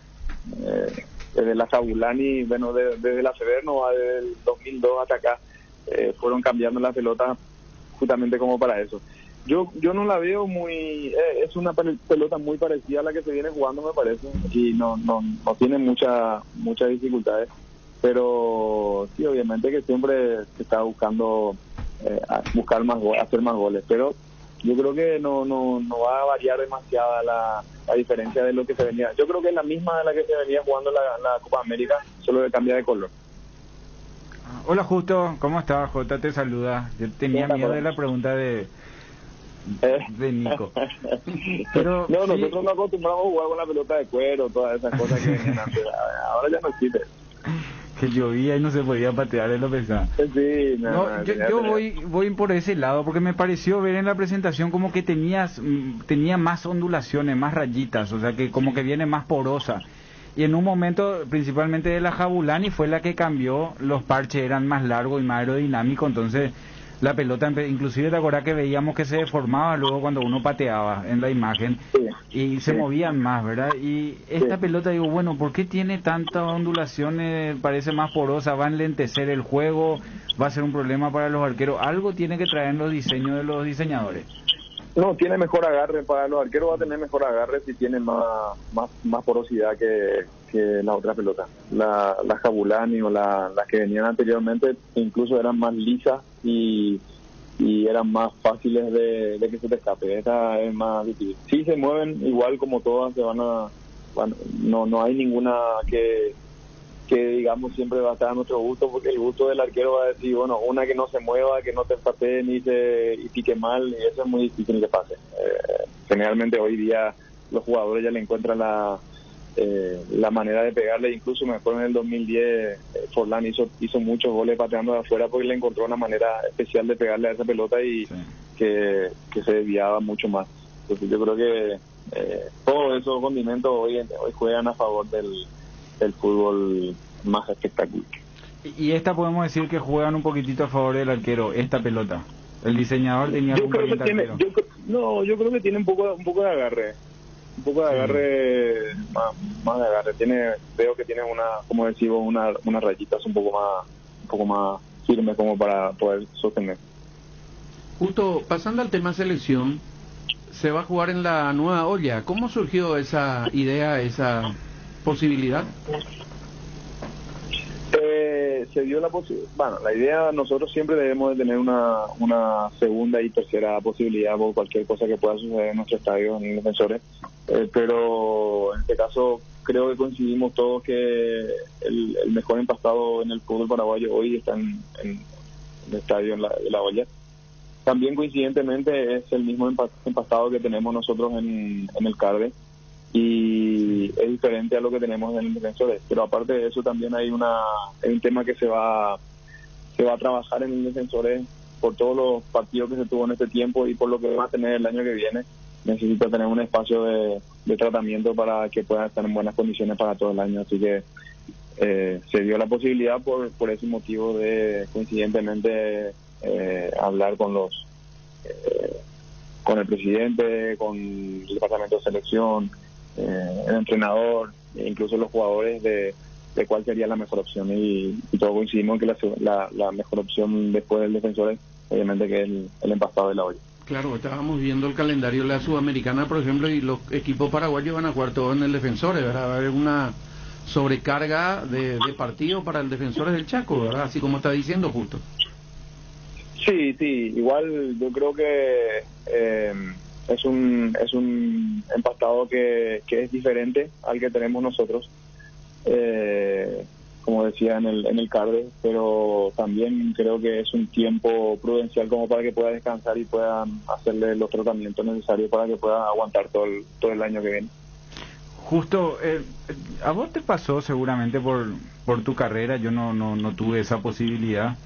Speaker 3: la Jabulani, bueno, desde la Severno, desde el 2002 hasta acá, fueron cambiando las pelotas justamente como para eso. Yo no la veo muy... es una pelota muy parecida a la que se viene jugando, me parece, y no tiene muchas dificultades. Pero sí, obviamente que siempre se está buscando buscar más hacer más goles, pero yo creo que no va a variar demasiada la diferencia de lo que se venía. Yo creo que es la misma de la que se venía jugando la Copa América, solo que cambia de color.
Speaker 15: Hola Justo, ¿cómo estás? Jota te saluda. Yo tenía miedo de la pregunta de Nico. Pero
Speaker 3: no, nosotros no acostumbramos a jugar con la pelota de cuero, todas esas cosas que venían antes. Ahora ya no existe.
Speaker 15: Que llovía y no se podía patear, es lo pesado.
Speaker 3: Sí,
Speaker 15: yo voy por ese lado porque me pareció ver en la presentación como que tenía más ondulaciones, más rayitas, o sea que como que viene más porosa. Y en un momento, principalmente de la Jabulani, fue la que cambió, los parches eran más largos y más aerodinámicos, entonces la pelota, inclusive te acordás que veíamos que se deformaba luego cuando uno pateaba en la imagen y se movían más, ¿verdad? Y esta pelota, digo, bueno, ¿por qué tiene tantas ondulaciones? Parece más porosa, va a enlentecer el juego, va a ser un problema para los arqueros. Algo tiene que traer en los diseños de los diseñadores.
Speaker 3: No, tiene mejor agarre, para los arqueros va a tener mejor agarre si tiene más porosidad que la otra pelota. La Jabulani o las que venían anteriormente incluso eran más lisas y eran más fáciles de que se te escape. Esta es más difícil. Sí se mueven igual como todas, no hay ninguna que digamos siempre va a estar a nuestro gusto, porque el gusto del arquero va a decir, bueno, una que no se mueva, que no te patee ni y pique mal, y eso es muy difícil que pase. Generalmente hoy día los jugadores ya le encuentran la manera de pegarle. Incluso me acuerdo en el 2010 Forlán hizo muchos goles pateando de afuera porque le encontró una manera especial de pegarle a esa pelota y que se desviaba mucho más. Entonces yo creo que todos esos condimentos hoy juegan a favor del fútbol más espectacular.
Speaker 15: Y esta podemos decir que juegan un poquitito a favor del arquero, esta pelota. El diseñador tenía
Speaker 3: yo creo que tiene un poco de agarre. Un poco de agarre, más de agarre. Veo que tiene como decimos, unas rayitas un poco más firmes como para poder sostener.
Speaker 2: Justo pasando al tema selección, se va a jugar en la nueva olla. ¿Cómo surgió esa idea, esa posibilidad?
Speaker 3: Se dio la posibilidad. Bueno, la idea, nosotros siempre debemos de tener una segunda y tercera posibilidad por cualquier cosa que pueda suceder en nuestro estadio, en Defensores. Pero en este caso creo que coincidimos todos que el mejor empastado en el fútbol paraguayo hoy está en el estadio de la olla. También coincidentemente es el mismo empastado que tenemos nosotros en el Carde, y es diferente a lo que tenemos en el Defensores. Pero aparte de eso también hay un tema que se va a trabajar en el Defensores por todos los partidos que se tuvo en este tiempo y por lo que va a tener el año que viene. Necesita tener un espacio de tratamiento para que pueda estar en buenas condiciones para todo el año. Así que se dio la posibilidad por ese motivo de coincidentemente hablar con el presidente, con el departamento de selección, el entrenador e incluso los jugadores de cuál sería la mejor opción, y todos coincidimos que la mejor opción después del Defensores obviamente que es el empastado de la olla.
Speaker 2: Claro, estábamos viendo el calendario de la Sudamericana, por ejemplo, y los equipos paraguayos van a jugar todos en el Defensores, ¿verdad? Va a haber una sobrecarga de partido para el Defensores del Chaco, ¿verdad? Así como está diciendo Justo.
Speaker 3: Sí, igual yo creo que es un empastado que es diferente al que tenemos nosotros.
Speaker 16: como decía, en el CARDE, pero también creo que es un tiempo prudencial como para que pueda descansar y puedan hacerle los tratamientos necesarios para que pueda aguantar todo el año que viene.
Speaker 15: Justo, a vos te pasó seguramente por tu carrera, yo no tuve esa posibilidad.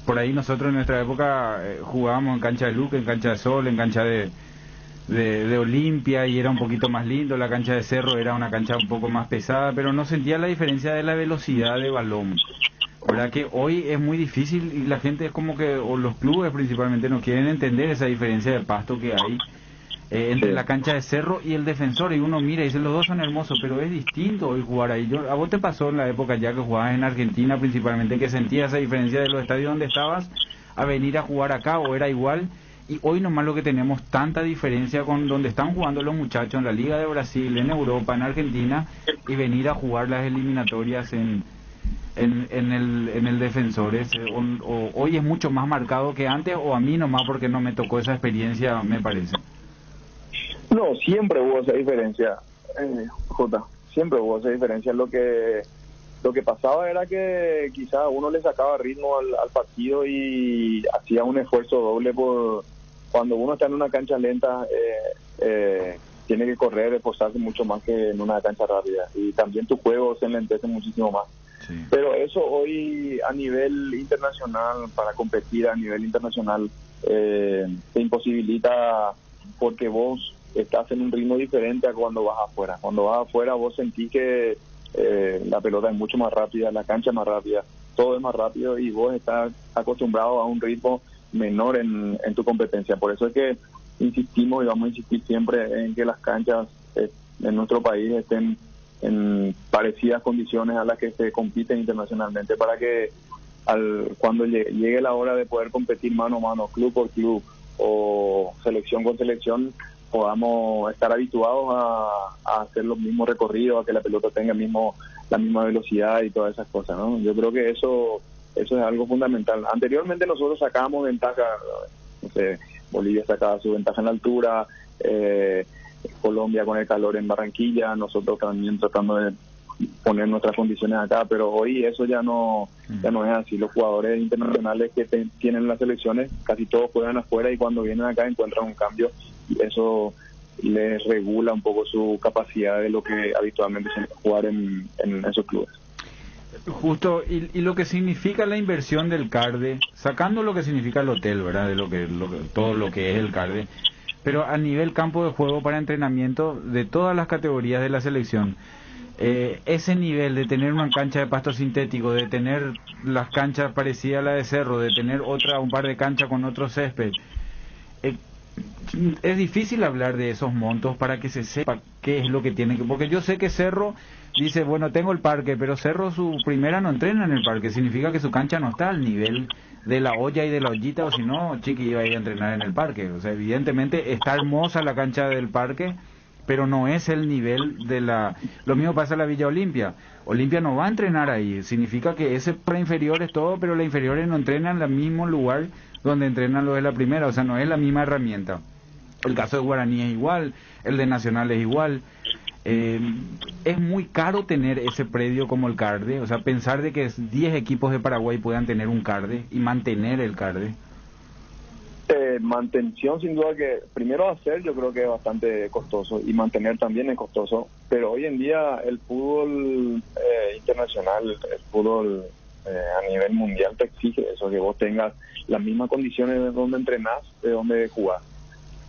Speaker 15: Por ahí nosotros en nuestra época jugábamos en cancha de Luque, en cancha de Sol, en cancha de Olimpia, y era un poquito más lindo. La cancha de Cerro era una cancha un poco más pesada, pero no sentía la diferencia de la velocidad de balón. ¿Verdad que hoy es muy difícil y la gente es como que, o los clubes principalmente, no quieren entender esa diferencia de pasto que hay entre la cancha de Cerro y el Defensor? Y uno mira y dice, los dos son hermosos, pero es distinto hoy jugar ahí. ¿A vos te pasó en la época ya que jugabas en Argentina principalmente, que sentías esa diferencia de los estadios donde estabas a venir a jugar acá, o era igual? Y hoy nomás lo que tenemos tanta diferencia con donde están jugando los muchachos en la Liga de Brasil, en Europa, en Argentina, y venir a jugar las eliminatorias en el Defensores. Hoy es mucho más marcado que antes, o a mí nomás porque no me tocó esa experiencia, me parece.
Speaker 16: No, siempre hubo esa diferencia, Jota, siempre hubo esa diferencia. Lo que pasaba era que quizá uno le sacaba ritmo al partido y hacía un esfuerzo doble por cuando uno está en una cancha lenta, tiene que correr, esforzarse mucho más que en una cancha rápida, y también tu juego se enlentece muchísimo más. Sí. Pero eso hoy a nivel internacional, para competir a nivel internacional, te imposibilita, porque vos estás en un ritmo diferente a cuando vas afuera. Cuando vas afuera vos sentís que la pelota es mucho más rápida, la cancha es más rápida, todo es más rápido, y vos estás acostumbrado a un ritmo menor en tu competencia. Por eso es que insistimos y vamos a insistir siempre en que las canchas en nuestro país estén en parecidas condiciones a las que se compiten internacionalmente, para que cuando llegue la hora de poder competir mano a mano, club por club o selección con selección, podamos estar habituados a hacer los mismos recorridos, a que la pelota tenga la misma velocidad y todas esas cosas, ¿no? Yo creo que eso es algo fundamental. Anteriormente nosotros sacábamos ventaja, no sé, Bolivia sacaba su ventaja en la altura, Colombia con el calor en Barranquilla, nosotros también tratando de poner nuestras condiciones acá, pero hoy eso ya no es así. Los jugadores internacionales que tienen las selecciones, casi todos juegan afuera, y cuando vienen acá encuentran un cambio, y eso les regula un poco su capacidad de lo que habitualmente se jugar en esos clubes.
Speaker 15: Justo, y lo que significa la inversión del CARDE, sacando lo que significa el hotel, ¿verdad? De todo lo que es el CARDE, pero a nivel campo de juego para entrenamiento de todas las categorías de la selección, ese nivel de tener una cancha de pasto sintético, de tener las canchas parecidas a la de Cerro, de tener un par de canchas con otro césped, es difícil hablar de esos montos para que se sepa qué es lo que tiene que... Porque yo sé que Cerro dice, bueno, tengo el parque, pero Cerro su primera no entrena en el parque, significa que su cancha no está al nivel de la olla y de la ollita, o si no, Chiqui iba a ir a entrenar en el parque. O sea, evidentemente está hermosa la cancha del parque, pero no es el nivel de la... Lo mismo pasa en la Villa Olimpia. Olimpia no va a entrenar ahí, significa que ese para inferiores todo, pero las inferiores no entrenan en el mismo lugar donde entrenan los de la primera, o sea, no es la misma herramienta. El caso de Guaraní es igual, el de Nacional es igual. Es muy caro tener ese predio como el CARDE, o sea, pensar de que 10 equipos de Paraguay puedan tener un CARDE y mantener el CARDE.
Speaker 16: Mantención, sin duda, que primero hacer yo creo que es bastante costoso, y mantener también es costoso, pero hoy en día el fútbol internacional, el fútbol a nivel mundial te exige eso, que vos tengas las mismas condiciones de donde entrenás, de donde jugás,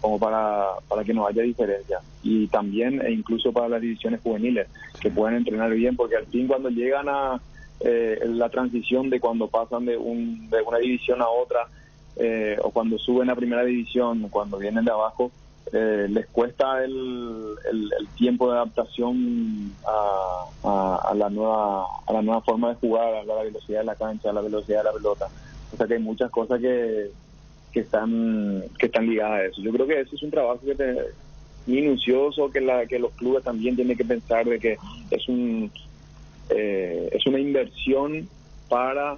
Speaker 16: como para que no haya diferencia, y también e incluso para las divisiones juveniles, que puedan entrenar bien, porque al fin cuando llegan a la transición de cuando pasan de una división a otra, o cuando suben a primera división, cuando vienen de abajo, les cuesta el tiempo de adaptación a la nueva forma de jugar, a la velocidad de la cancha, a la velocidad de la pelota. O sea que hay muchas cosas que están ligadas a eso. Yo creo que ese es un trabajo minucioso que los clubes también tienen que pensar, de que es una inversión para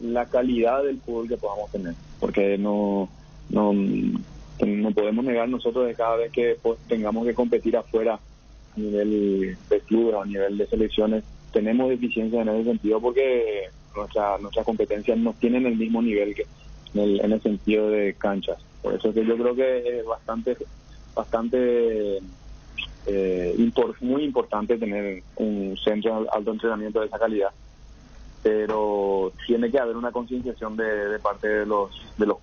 Speaker 16: la calidad del fútbol que podamos tener, porque no podemos negar nosotros de cada vez que tengamos que competir afuera de clubes o a nivel de selecciones tenemos deficiencias en ese sentido porque nuestras competencias no tienen el mismo nivel que en el sentido de canchas. Por eso es que yo creo que es muy importante tener un centro de alto entrenamiento de esa calidad, pero tiene que haber una concienciación de parte de los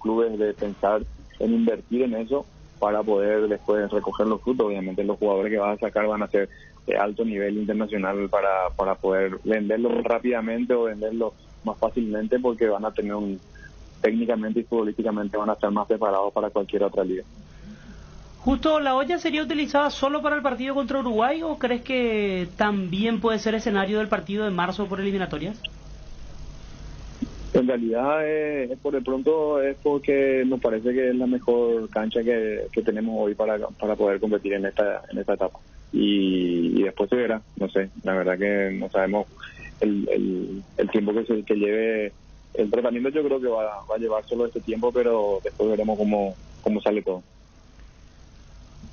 Speaker 16: clubes de pensar en invertir en eso para poder después recoger los frutos. Obviamente los jugadores que vas a sacar van a ser de alto nivel internacional para poder venderlos rápidamente o venderlos más fácilmente, porque van a tener técnicamente y futbolísticamente van a estar más preparados para cualquier otra liga.
Speaker 5: Justo, ¿la olla sería utilizada solo para el partido contra Uruguay o crees que también puede ser escenario del partido de marzo por eliminatorias?
Speaker 16: En realidad, por de pronto, es porque nos parece que es la mejor cancha que tenemos hoy para poder competir en esta etapa. Y después se verá, no sé, la verdad que no sabemos el tiempo que lleve el tratamiento. Yo creo que va a llevar solo este tiempo, pero después veremos cómo sale todo.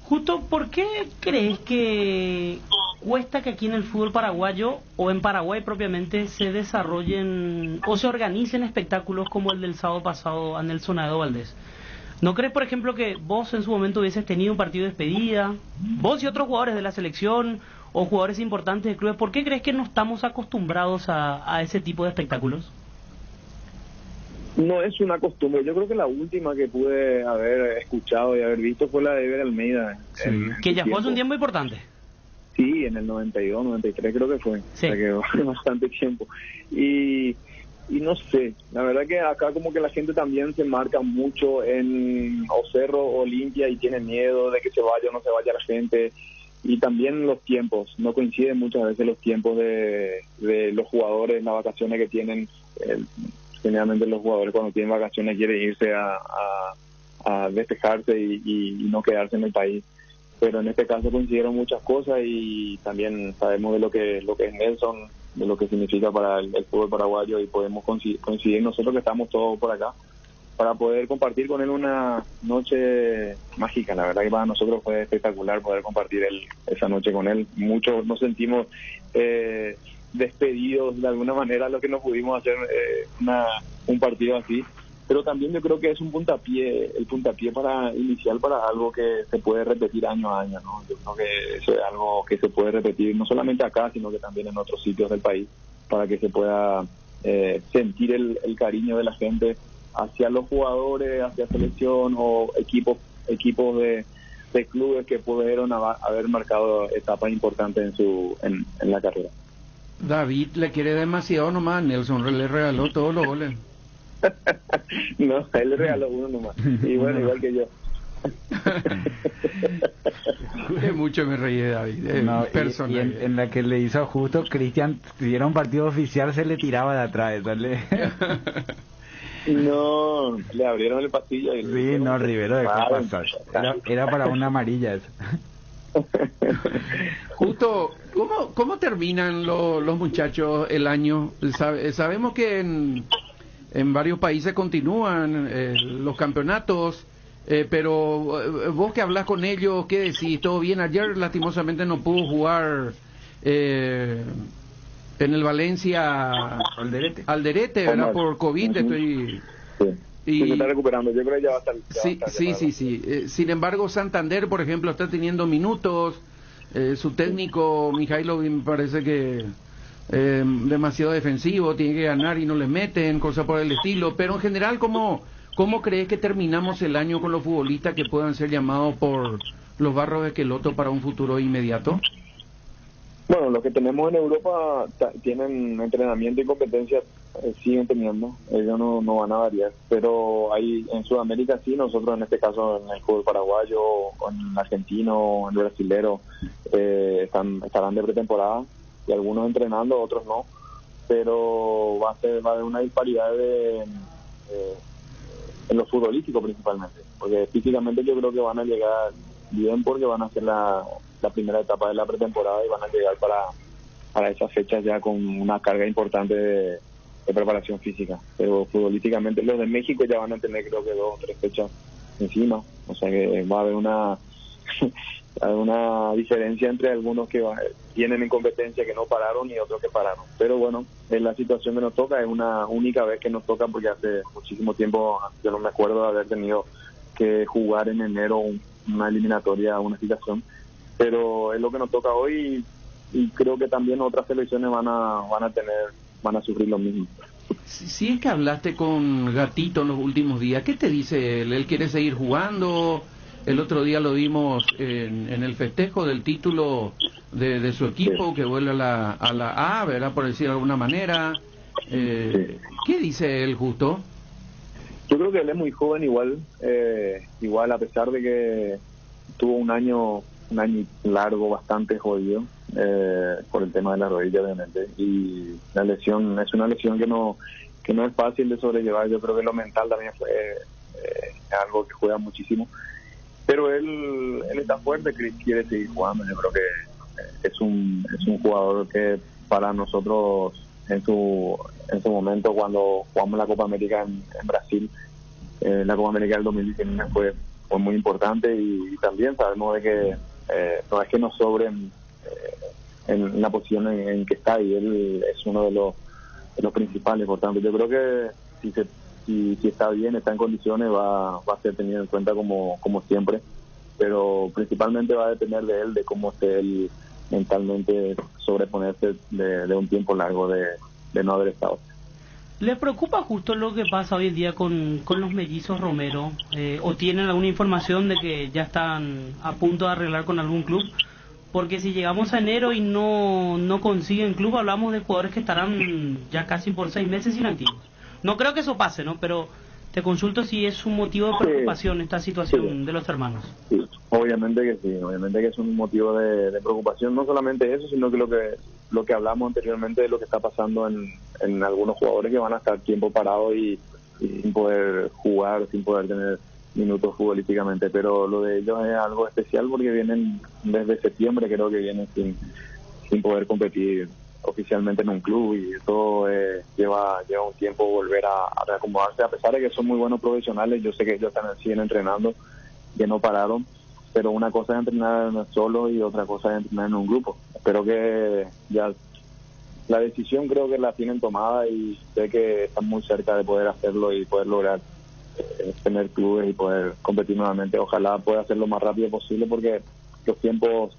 Speaker 5: Justo, ¿por qué crees que cuesta que aquí en el fútbol paraguayo o en Paraguay propiamente se desarrollen o se organicen espectáculos como el del sábado pasado a Nelson Aedo Valdés? ¿No crees, por ejemplo, que vos en su momento hubieses tenido un partido de despedida, vos y otros jugadores de la selección o jugadores importantes de clubes? ¿Por qué crees que no estamos acostumbrados a ese tipo de espectáculos?
Speaker 16: No es una costumbre. Yo creo que la última que pude haber escuchado y haber visto fue la de Ever Almeida.
Speaker 5: Sí. Que ya fue hace un tiempo importante.
Speaker 16: Sí, en el 92, 93 creo que fue.
Speaker 5: Sí.
Speaker 16: O sea que bastante tiempo. Y no sé, la verdad que acá como que la gente también se marca mucho en o Cerro o Olimpia y tiene miedo de que se vaya o no se vaya la gente. Y también los tiempos, no coinciden muchas veces los tiempos de los jugadores, las vacaciones que tienen. Generalmente los jugadores cuando tienen vacaciones quieren irse a despejarse y no quedarse en el país, pero en este caso coincidieron muchas cosas y también sabemos de lo que es Nelson, de lo que significa para el fútbol paraguayo, y podemos coincidir nosotros que estamos todos por acá para poder compartir con él una noche mágica. La verdad que para nosotros fue espectacular poder compartir esa noche con él. Muchos nos sentimos despedidos de alguna manera lo que no pudimos hacer un partido así, pero también yo creo que es el puntapié para iniciar para algo que se puede repetir año a año, ¿no? Yo creo que eso es algo que se puede repetir no solamente acá, sino que también en otros sitios del país, para que se pueda sentir el cariño de la gente hacia los jugadores, hacia selección o equipos de clubes que pudieron haber marcado etapas importantes en la carrera.
Speaker 2: David le quiere demasiado nomás. Nelson le regaló todos los goles.
Speaker 16: No, él le regaló uno nomás. Y bueno, igual que yo.
Speaker 2: De mucho me reí de David.
Speaker 15: Y en la que le hizo justo, Cristian, si era un partido oficial, se le tiraba de atrás.
Speaker 16: No, le abrieron el pasillo.
Speaker 15: Sí, no, Rivero dejó pasar. Era para una amarilla eso.
Speaker 2: Justo, ¿cómo terminan los muchachos el año? Sabemos que en varios países continúan los campeonatos, pero vos que hablas con ellos, ¿qué decís? ¿Todo bien? Ayer lastimosamente no pudo jugar en el Valencia Alderete, ¿verdad? Por COVID.
Speaker 16: Sí, se está recuperando, yo creo que ya va a estar.
Speaker 2: Sí. Sin embargo, Santander, por ejemplo, está teniendo minutos. Su técnico, Mijailo, me parece que demasiado defensivo, tiene que ganar y no le meten, cosas por el estilo. Pero en general, ¿cómo crees que terminamos el año con los futbolistas que puedan ser llamados por los Barros de Esqueloto para un futuro inmediato?
Speaker 16: Bueno, los que tenemos en Europa tienen entrenamiento y competencia, siguen teniendo, ellos no van a variar, pero ahí en Sudamérica sí, nosotros en este caso en el fútbol paraguayo, en el argentino, en el brasilero, estarán de pretemporada y algunos entrenando, otros no, pero va a haber una disparidad en lo futbolístico principalmente, porque físicamente yo creo que van a llegar bien porque van a hacer la primera etapa de la pretemporada y van a llegar para esas fechas ya con una carga importante de preparación física, pero futbolísticamente los de México ya van a tener creo que 2 o 3 fechas encima, o sea que va a haber hay una diferencia entre algunos que tienen en competencia que no pararon y otros que pararon. Pero bueno, es la situación que nos toca, es una única vez que nos toca porque hace muchísimo tiempo yo no me acuerdo de haber tenido que jugar en enero una eliminatoria, una situación. Pero es lo que nos toca hoy y creo que también otras selecciones van a sufrir lo mismo.
Speaker 2: Si es que hablaste con Gatito en los últimos días, ¿qué te dice él? ¿Él quiere seguir jugando? El otro día lo vimos en el festejo del título de su equipo, que vuelve a la A, ¿verdad? Por decir de alguna manera. ¿Qué dice él justo?
Speaker 16: Yo creo que él es muy joven igual a pesar de que tuvo un año largo bastante jodido por el tema de la rodilla, obviamente, y la lesión es una lesión que no es fácil de sobrellevar. Yo creo que lo mental también fue algo que juega muchísimo, pero él está fuerte, quiere seguir jugando. Yo creo que es un jugador que para nosotros en su momento, cuando jugamos la Copa América en Brasil, la Copa América del 2019 fue muy importante, y también sabemos de que no es que nos sobren en la posición en que está, y él es uno de los principales. Por tanto, yo creo que si está bien, está en condiciones, va a ser tenido en cuenta como siempre, pero principalmente va a depender de él, de cómo esté él mentalmente, sobreponerse de un tiempo largo de no haber estado.
Speaker 5: ¿Le preocupa justo lo que pasa hoy en día con los mellizos Romero? ¿O tienen alguna información de que ya están a punto de arreglar con algún club? Porque si llegamos a enero y no consiguen club, hablamos de jugadores que estarán ya casi por 6 meses inactivos. No creo que eso pase, ¿no? Pero te consulto si es un motivo de preocupación esta situación de los hermanos.
Speaker 16: Sí, obviamente que sí, obviamente que es un motivo de preocupación. No solamente eso, sino que lo que hablamos anteriormente de lo que está pasando en algunos jugadores que van a estar tiempo parados y sin poder jugar, sin poder tener minutos futbolísticamente. Pero lo de ellos es algo especial porque vienen desde septiembre, creo que vienen sin poder competir oficialmente en un club, y eso lleva un tiempo volver a reacomodarse, a pesar de que son muy buenos profesionales. Yo sé que ellos siguen entrenando, que no pararon, pero una cosa es entrenar solo y otra cosa es entrenar en un grupo. Espero que ya la decisión creo que la tienen tomada, y sé que están muy cerca de poder hacerlo y poder lograr tener clubes y poder competir nuevamente. Ojalá pueda hacerlo lo más rápido posible, porque los tiempos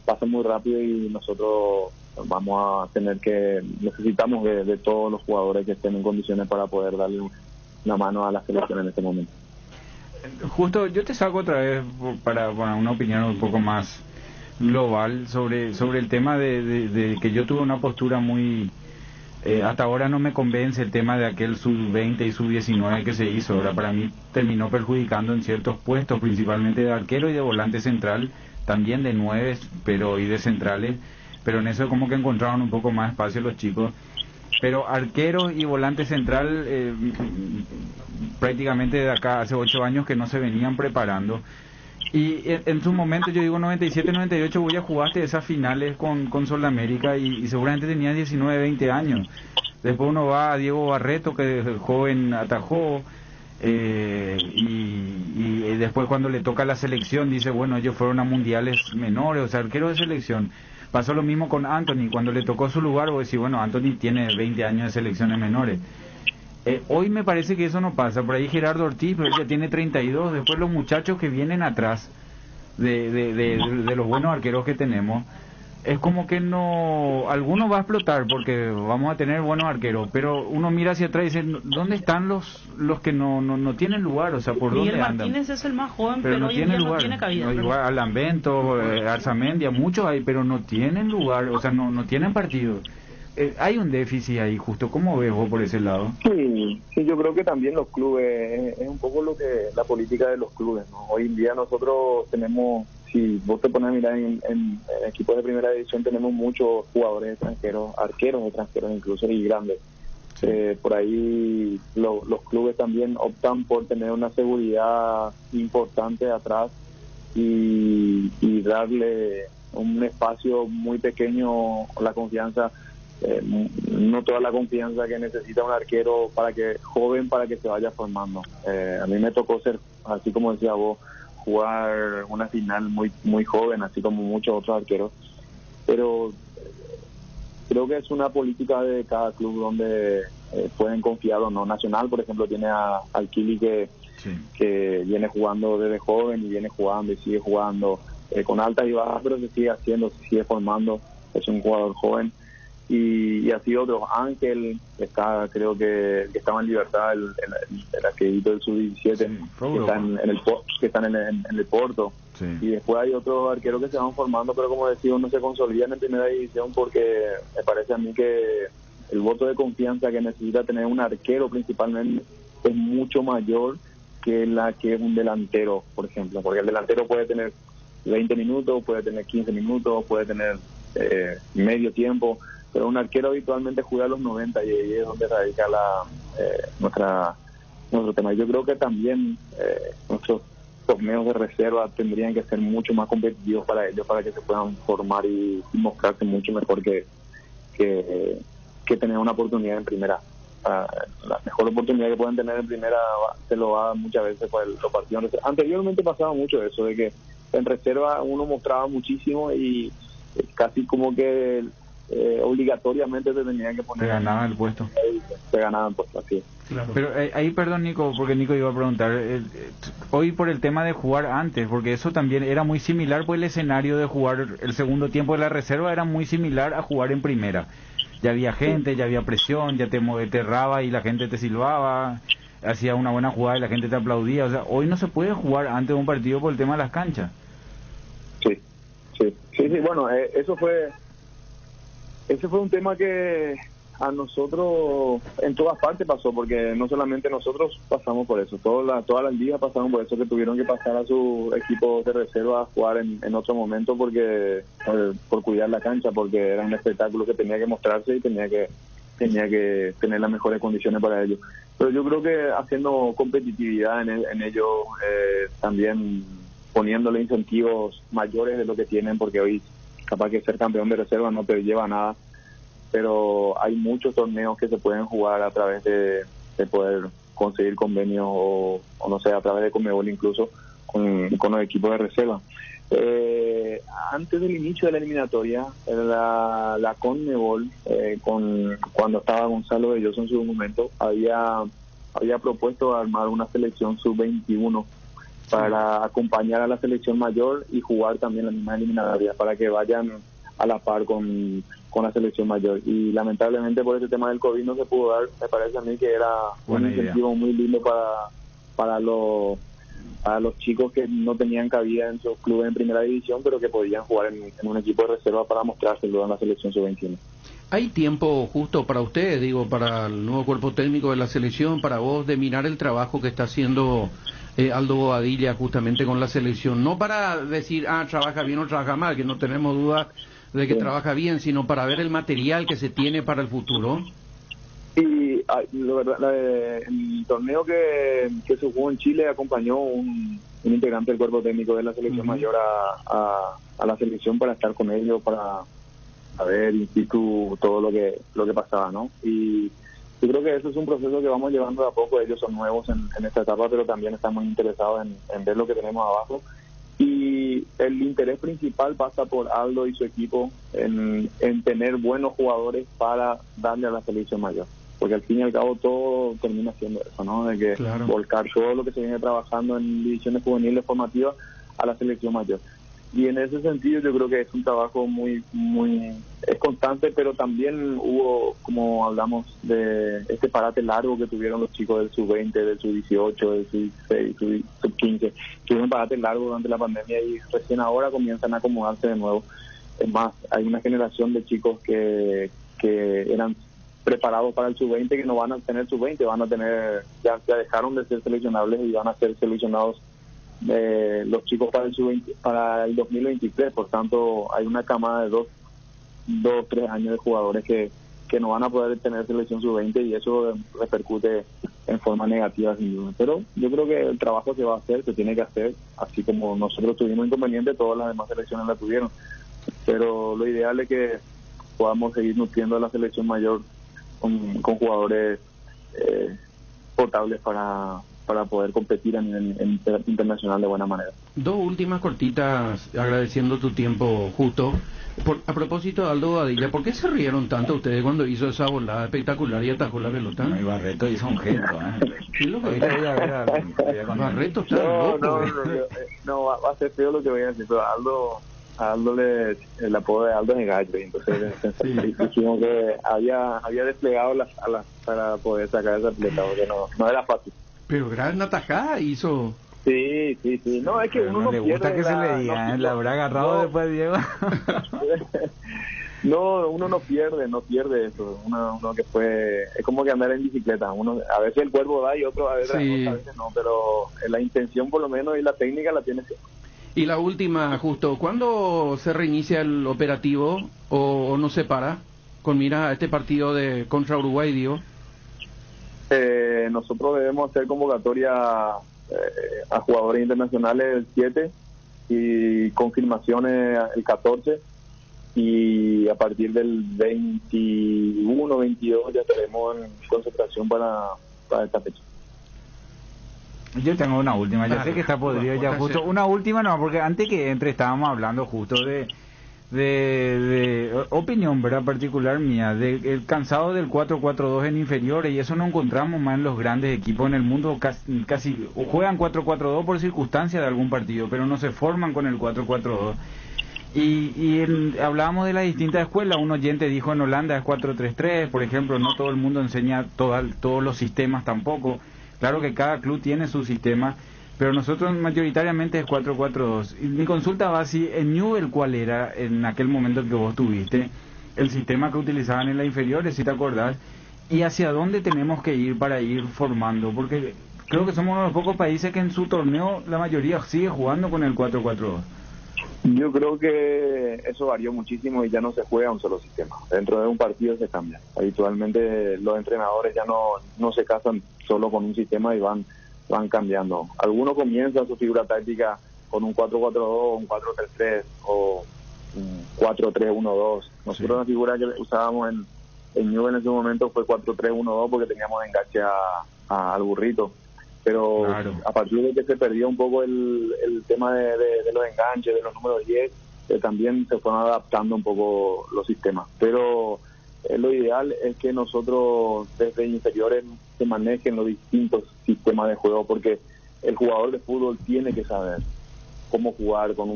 Speaker 16: pasan muy rápido, y nosotros vamos a necesitamos de todos los jugadores que estén en condiciones para poder darle una mano a la selección en este momento.
Speaker 15: Justo, yo te saco otra vez para una opinión un poco más global sobre el tema de que yo tuve una postura muy... hasta ahora no me convence el tema de aquel sub-20 y sub-19 que se hizo. Ahora, para mí terminó perjudicando en ciertos puestos, principalmente de arquero y de volante central, también de 9 y de centrales, pero en eso como que encontraron un poco más espacio los chicos. Pero arquero y volante central prácticamente de acá hace 8 años que no se venían preparando, y en su momento, yo digo 97-98, vos ya jugaste esas finales con Sudamérica y seguramente tenías 19-20 años. Después uno va a Diego Barreto, que desde joven atajó, y después cuando le toca la selección dice, bueno, ellos fueron a mundiales menores, o sea, arquero de selección. Pasó lo mismo con Anthony, cuando le tocó su lugar, vos decís, bueno, Anthony tiene 20 años de selecciones menores. Hoy me parece que eso no pasa. Por ahí Gerardo Ortiz, pero él ya tiene 32. Después los muchachos que vienen atrás de los buenos arqueros que tenemos, es como que no, alguno va a explotar porque vamos a tener buenos arqueros, pero uno mira hacia atrás y dice, ¿dónde están los que no tienen lugar? O sea, ¿por dónde andan?
Speaker 5: Miguel Martínez es el más joven,
Speaker 15: pero no
Speaker 5: hoy
Speaker 15: tiene
Speaker 5: en día
Speaker 15: lugar.
Speaker 5: no tiene cabida.
Speaker 15: Igual Alan Bento, Arzamendia, muchos hay, pero no tienen lugar, o sea, no tienen partido. Hay un déficit ahí, justo. ¿Cómo ves vos por ese lado?
Speaker 16: Sí, yo creo que también los clubes, es un poco lo que la política de los clubes, ¿no? Hoy en día nosotros tenemos, si vos te pones a mirar en equipos de primera división, tenemos muchos jugadores extranjeros, arqueros extranjeros incluso, y grandes. Sí. Por ahí los clubes también optan por tener una seguridad importante atrás y darle un espacio muy pequeño, la confianza, no toda la confianza que necesita un arquero para que se vaya formando. A mí me tocó ser, así como decía vos, jugar una final muy joven, así como muchos otros arqueros, pero creo que es una política de cada club donde pueden confiar o no. Nacional, por ejemplo, tiene al Kili que viene jugando desde joven y viene jugando y sigue jugando con altas y bajas, pero se sigue haciendo, se sigue formando, es un jugador joven. Y así otro, Ángel, creo que estaba en Libertad, el arquerito del sub-17, que están en el Porto. Sí. Y después hay otros arqueros que se van formando, pero como decía, no se consolidan en primera división porque me parece a mí que el voto de confianza que necesita tener un arquero principalmente es mucho mayor que la que es un delantero, por ejemplo, porque el delantero puede tener 20 minutos, puede tener 15 minutos, puede tener medio tiempo, pero un arquero habitualmente juega a los 90 y ahí es donde radica nuestro tema. Yo creo que también nuestros torneos de reserva tendrían que ser mucho más competitivos para ellos, para que se puedan formar y mostrarse mucho mejor que tener una oportunidad en primera. La mejor oportunidad que pueden tener en primera se lo va muchas veces por los partidos. Anteriormente pasaba mucho eso, de que en reserva uno mostraba muchísimo y casi como que obligatoriamente te tenían que poner.
Speaker 15: Te ganaban el puesto.
Speaker 16: Te ganaban el puesto, así es.
Speaker 15: Claro. Pero ahí, perdón Nico, porque Nico iba a preguntar, hoy por el tema de jugar antes, porque eso también era muy similar, pues el escenario de jugar el segundo tiempo de la reserva era muy similar a jugar en primera. Ya había gente, ya había presión, ya te erraba y la gente te silbaba, hacía una buena jugada y la gente te aplaudía. O sea, hoy no se puede jugar antes de un partido por el tema de las canchas.
Speaker 16: Sí, bueno, ese fue un tema que a nosotros en todas partes pasó, porque no solamente nosotros pasamos por eso, todas las ligas pasaron por eso, que tuvieron que pasar a su equipo de reserva a jugar en otro momento porque por cuidar la cancha, porque era un espectáculo que tenía que mostrarse y tenía que tener las mejores condiciones para ello. Pero yo creo que haciendo competitividad en ello, también poniéndole incentivos mayores de lo que tienen, porque hoy capaz que ser campeón de reserva no te lleva a nada, pero hay muchos torneos que se pueden jugar a través de poder conseguir convenios o no sé, a través de Conmebol incluso con los equipos de reserva. Antes del inicio de la eliminatoria, la Conmebol, cuando estaba Gonzalo Belloso en su momento, había propuesto armar una selección sub-21 para acompañar a la selección mayor y jugar también la misma eliminatoria, para que vayan a la par con la selección mayor. Y lamentablemente por ese tema del COVID no se pudo dar. Me parece a mí que era un incentivo muy lindo para los chicos que no tenían cabida en sus clubes en primera división, pero que podían jugar en un equipo de reserva para mostrarse luego en la selección sub-21.
Speaker 2: ¿Hay tiempo justo para ustedes, digo, para el nuevo cuerpo técnico de la selección, para vos, de mirar el trabajo que está haciendo Aldo Bobadilla justamente con la selección? No para decir, trabaja bien o trabaja mal, que no tenemos duda de que trabaja bien, sino para ver el material que se tiene para el futuro.
Speaker 16: Y el torneo que se jugó en Chile acompañó un integrante del cuerpo técnico de la selección mayor a la selección para estar con ellos, para ver in situ todo lo que pasaba, ¿no? Y yo creo que eso es un proceso que vamos llevando de a poco. Ellos son nuevos en esta etapa, pero también están muy interesados en ver lo que tenemos abajo. Y el interés principal pasa por Aldo y su equipo en tener buenos jugadores para darle a la selección mayor, porque al fin y al cabo todo termina siendo eso, ¿no? De que volcar todo lo que se viene trabajando en divisiones juveniles formativas a la selección mayor. Y en ese sentido yo creo que es un trabajo muy es constante, pero también hubo, como hablamos, de este parate largo que tuvieron los chicos del sub-20, del sub-18, del sub-16, sub-15, tuvieron un parate largo durante la pandemia y recién ahora comienzan a acomodarse de nuevo. Es más, hay una generación de chicos que eran preparados para el sub-20 que no van a tener sub-20, van a tener, ya dejaron de ser seleccionables y van a ser seleccionados los chicos para el 2023. Por tanto, hay una camada de 2-3 años de jugadores que no van a poder tener selección sub-20 y eso repercute en forma negativa sin duda. Pero yo creo que el trabajo se va a hacer, se tiene que hacer, así como nosotros tuvimos inconveniente, todas las demás selecciones la tuvieron, pero lo ideal es que podamos seguir nutriendo a la selección mayor con jugadores potables para poder competir a nivel internacional de buena manera.
Speaker 2: Dos últimas cortitas, agradeciendo tu tiempo, Justo. A propósito de Aldo Badilla, ¿por qué se rieron tanto ustedes cuando hizo esa volada espectacular y atajó la pelota?
Speaker 15: No, y Barreto hizo un gesto,
Speaker 2: ¿Qué es lo que Barreto está loco.
Speaker 16: No, va a ser feo lo que voy a decir, pero Aldo el apodo de Aldo es gallo, y entonces dijimos que había desplegado las alas para poder sacar esa pelota, porque no era fácil.
Speaker 2: Pero gran atajada hizo.
Speaker 16: Sí, no, es que
Speaker 15: pero
Speaker 16: uno
Speaker 15: no le gusta que se le diga, la habrá agarrado después Diego.
Speaker 16: No, uno no pierde eso. Uno que fue, es como que andar en bicicleta. Uno a veces el cuerpo da y a veces no, pero la intención por lo menos y la técnica la tiene siempre.
Speaker 2: Y la última, Justo, ¿cuándo se reinicia el operativo o no se para con mira a este partido contra Uruguay, Diego?
Speaker 16: Nosotros debemos hacer convocatoria a jugadores internacionales el 7 y confirmaciones el 14, y a partir del 21, 22 ya estaremos en concentración para esta fecha.
Speaker 15: Yo tengo una última, ya sé que está podrido ya, Justo. Una última no, porque antes que entre estábamos hablando justo de opinión, ¿verdad? Particular mía, el cansado del 4-4-2 en inferiores, y eso no encontramos más en los grandes equipos en el mundo. Casi juegan 4-4-2 por circunstancia de algún partido, pero no se forman con el 4-4-2. Hablábamos de las distintas escuelas. Un oyente dijo en Holanda es 4-3-3, por ejemplo. No todo el mundo enseña todos los sistemas tampoco. Claro que cada club tiene su sistema, pero nosotros mayoritariamente es 4-4-2. Y mi consulta va así: en Newell, ¿cuál era en aquel momento que vos tuviste el sistema que utilizaban en las inferiores, si te acordás? ¿Y hacia dónde tenemos que ir para ir formando? Porque creo que somos uno de los pocos países que en su torneo la mayoría sigue jugando con el 4-4-2.
Speaker 16: Yo creo que eso varió muchísimo y ya no se juega un solo sistema. Dentro de un partido se cambia. Habitualmente los entrenadores ya no se casan solo con un sistema y van cambiando. Algunos comienzan su figura táctica con un 4-4-2, un 4-3-3 o un 4-3-1-2. Nosotros la figura que usábamos en Newell en ese momento fue 4-3-1-2 porque teníamos enganche al burrito. Pero claro, a partir de que se perdió un poco el tema de los enganches, de los números 10, también se fueron adaptando un poco los sistemas. Pero lo ideal es que nosotros desde inferiores se manejen los distintos sistemas de juego, porque el jugador de fútbol tiene que saber cómo jugar con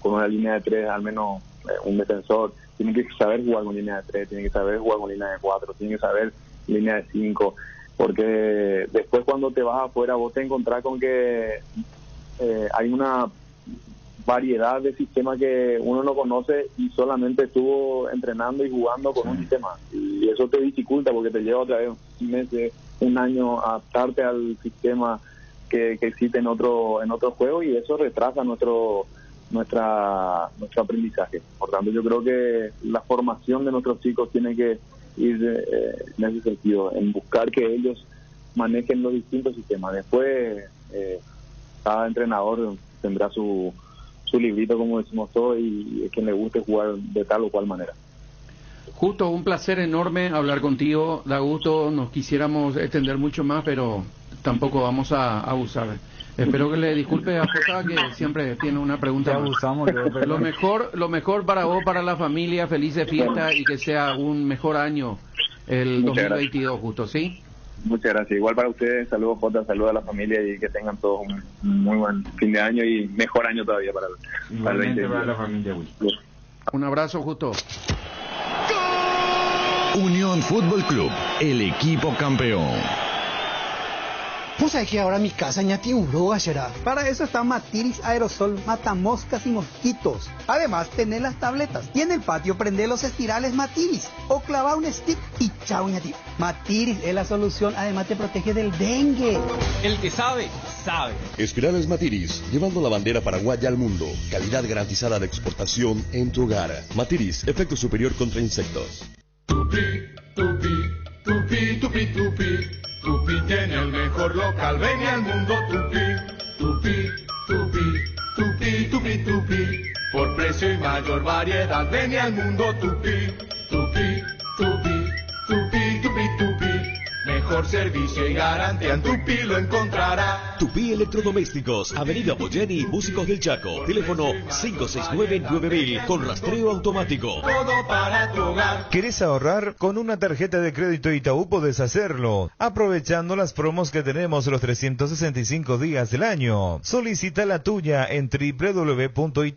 Speaker 16: una línea de 3, al menos un defensor, tiene que saber jugar con línea de 3, tiene que saber jugar con línea de 4, tiene que saber línea de 5, porque después cuando te vas afuera vos te encontrás con que hay una variedad de sistemas que uno no conoce y solamente estuvo entrenando y jugando con un sistema, y eso te dificulta porque te lleva otra vez meses, un año a adaptarte al sistema que existe en otro juego, y eso retrasa nuestro aprendizaje. Por tanto, yo creo que la formación de nuestros chicos tiene que ir en ese sentido, en buscar que ellos manejen los distintos sistemas. Después cada entrenador tendrá su librito, como decimos todos, y es quien le guste jugar de tal o cual manera.
Speaker 2: Justo, un placer enorme hablar contigo, da gusto, nos quisiéramos extender mucho más, pero tampoco vamos a abusar. Espero que le disculpe a Jota, que siempre tiene una pregunta.
Speaker 15: Abusamos,
Speaker 2: lo mejor para vos, para la familia, felices fiestas y que sea un mejor año el 2022, Justo, ¿sí?
Speaker 16: Muchas gracias. Igual para ustedes, saludos Jota, saludos a la familia y que tengan todos un muy buen fin de año y mejor año todavía para el 2022.
Speaker 15: Para la familia.
Speaker 2: Un abrazo, Justo.
Speaker 14: Unión Fútbol Club, el equipo campeón.
Speaker 17: Pues hay que ahora mi casa ya tiene uruga, será. Para eso está Matiris Aerosol, mata moscas y mosquitos. Además, tenés las tabletas. Y en el patio prende los estirales Matiris. O clava un stick y chao, ñati. Matiris es la solución, además te protege del dengue.
Speaker 18: El que sabe, sabe.
Speaker 19: Espirales Matiris, llevando la bandera paraguaya al mundo. Calidad garantizada de exportación en tu hogar. Matiris, efecto superior contra insectos.
Speaker 20: Tupi, tupi, tupi, tupi, tupi. Tupi tiene el mejor local, ven al mundo Tupi, Tupi, Tupi, Tupi, Tupi, Tupi. Por precio y mayor variedad, ven al mundo Tupi, Tupi, Tupi, Tupi, Tupi, Tupi. Mejor servicio y garantía en Tupi lo encontrará.
Speaker 19: Tupi Electrodomésticos, Avenida Boyeni, Músicos del Chaco. Teléfono 569-9000 con rastreo automático.
Speaker 20: Todo para tu hogar.
Speaker 9: ¿Querés ahorrar? Con una tarjeta de crédito Itaú podés hacerlo, aprovechando las promos que tenemos los 365 días del año. Solicita la tuya en www.itau.com.py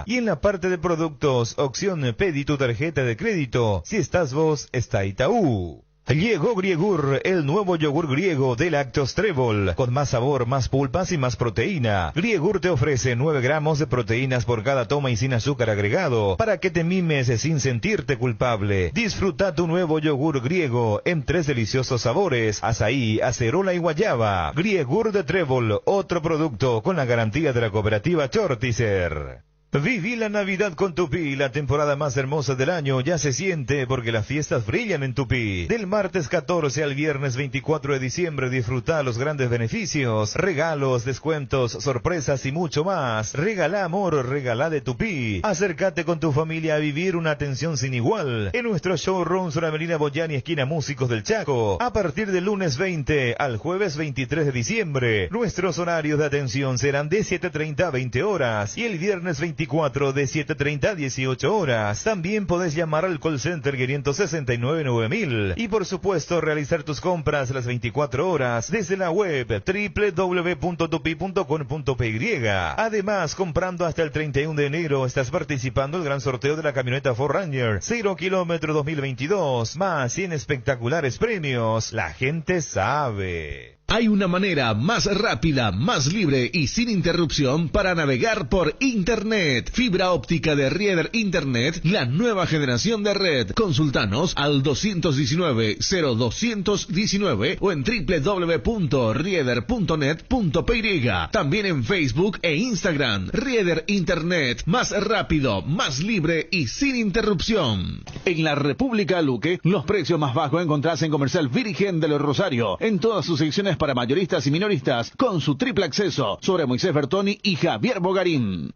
Speaker 9: y en la parte de productos, opción pedí tu tarjeta de crédito. Si estás vos, está Itaú. Llegó Griegur, el nuevo yogur griego de Lactos Trébol, con más sabor, más pulpas y más proteína. Griegur te ofrece 9 gramos de proteínas por cada toma y sin azúcar agregado, para que te mimes sin sentirte culpable. Disfruta tu nuevo yogur griego en 3 deliciosos sabores: azaí, acerola y guayaba. Griegur de Trébol, otro producto con la garantía de la cooperativa Chortizer. Viví la Navidad con Tupi, la temporada más hermosa del año ya se siente porque las fiestas brillan en Tupi. Del martes 14 al viernes 24 de diciembre disfruta los grandes beneficios, regalos, descuentos, sorpresas y mucho más. Regala amor, regala de Tupi. Acércate con tu familia a vivir una atención sin igual en nuestro showroom sur Avenida Boyani, esquina Músicos del Chaco, a partir del lunes 20 al jueves 23 de diciembre. Nuestros horarios de atención serán de 7:30 a 20 horas y el viernes 24 de 7:30 a 18 horas. También podés llamar al call center 569-9000 y por supuesto realizar tus compras las 24 horas desde la web www.tupi.com.py. Además, comprando hasta el 31 de enero estás participando en el gran sorteo de la camioneta 4Runner 0 kilómetro 2022, más 100 espectaculares premios. La gente sabe.
Speaker 6: Hay una manera más rápida, más libre y sin interrupción para navegar por Internet. Fibra óptica de Rieder Internet, la nueva generación de red. Consultanos al 219-0219 o en www.rieder.net.py. También en Facebook e Instagram. Rieder Internet, más rápido, más libre y sin interrupción.
Speaker 21: En la República Luque, los precios más bajos encontrás en Comercial Virgen de los Rosario, en todas sus secciones para mayoristas y minoristas, con su triple acceso sobre Moisés Bertoni y Javier Bogarín.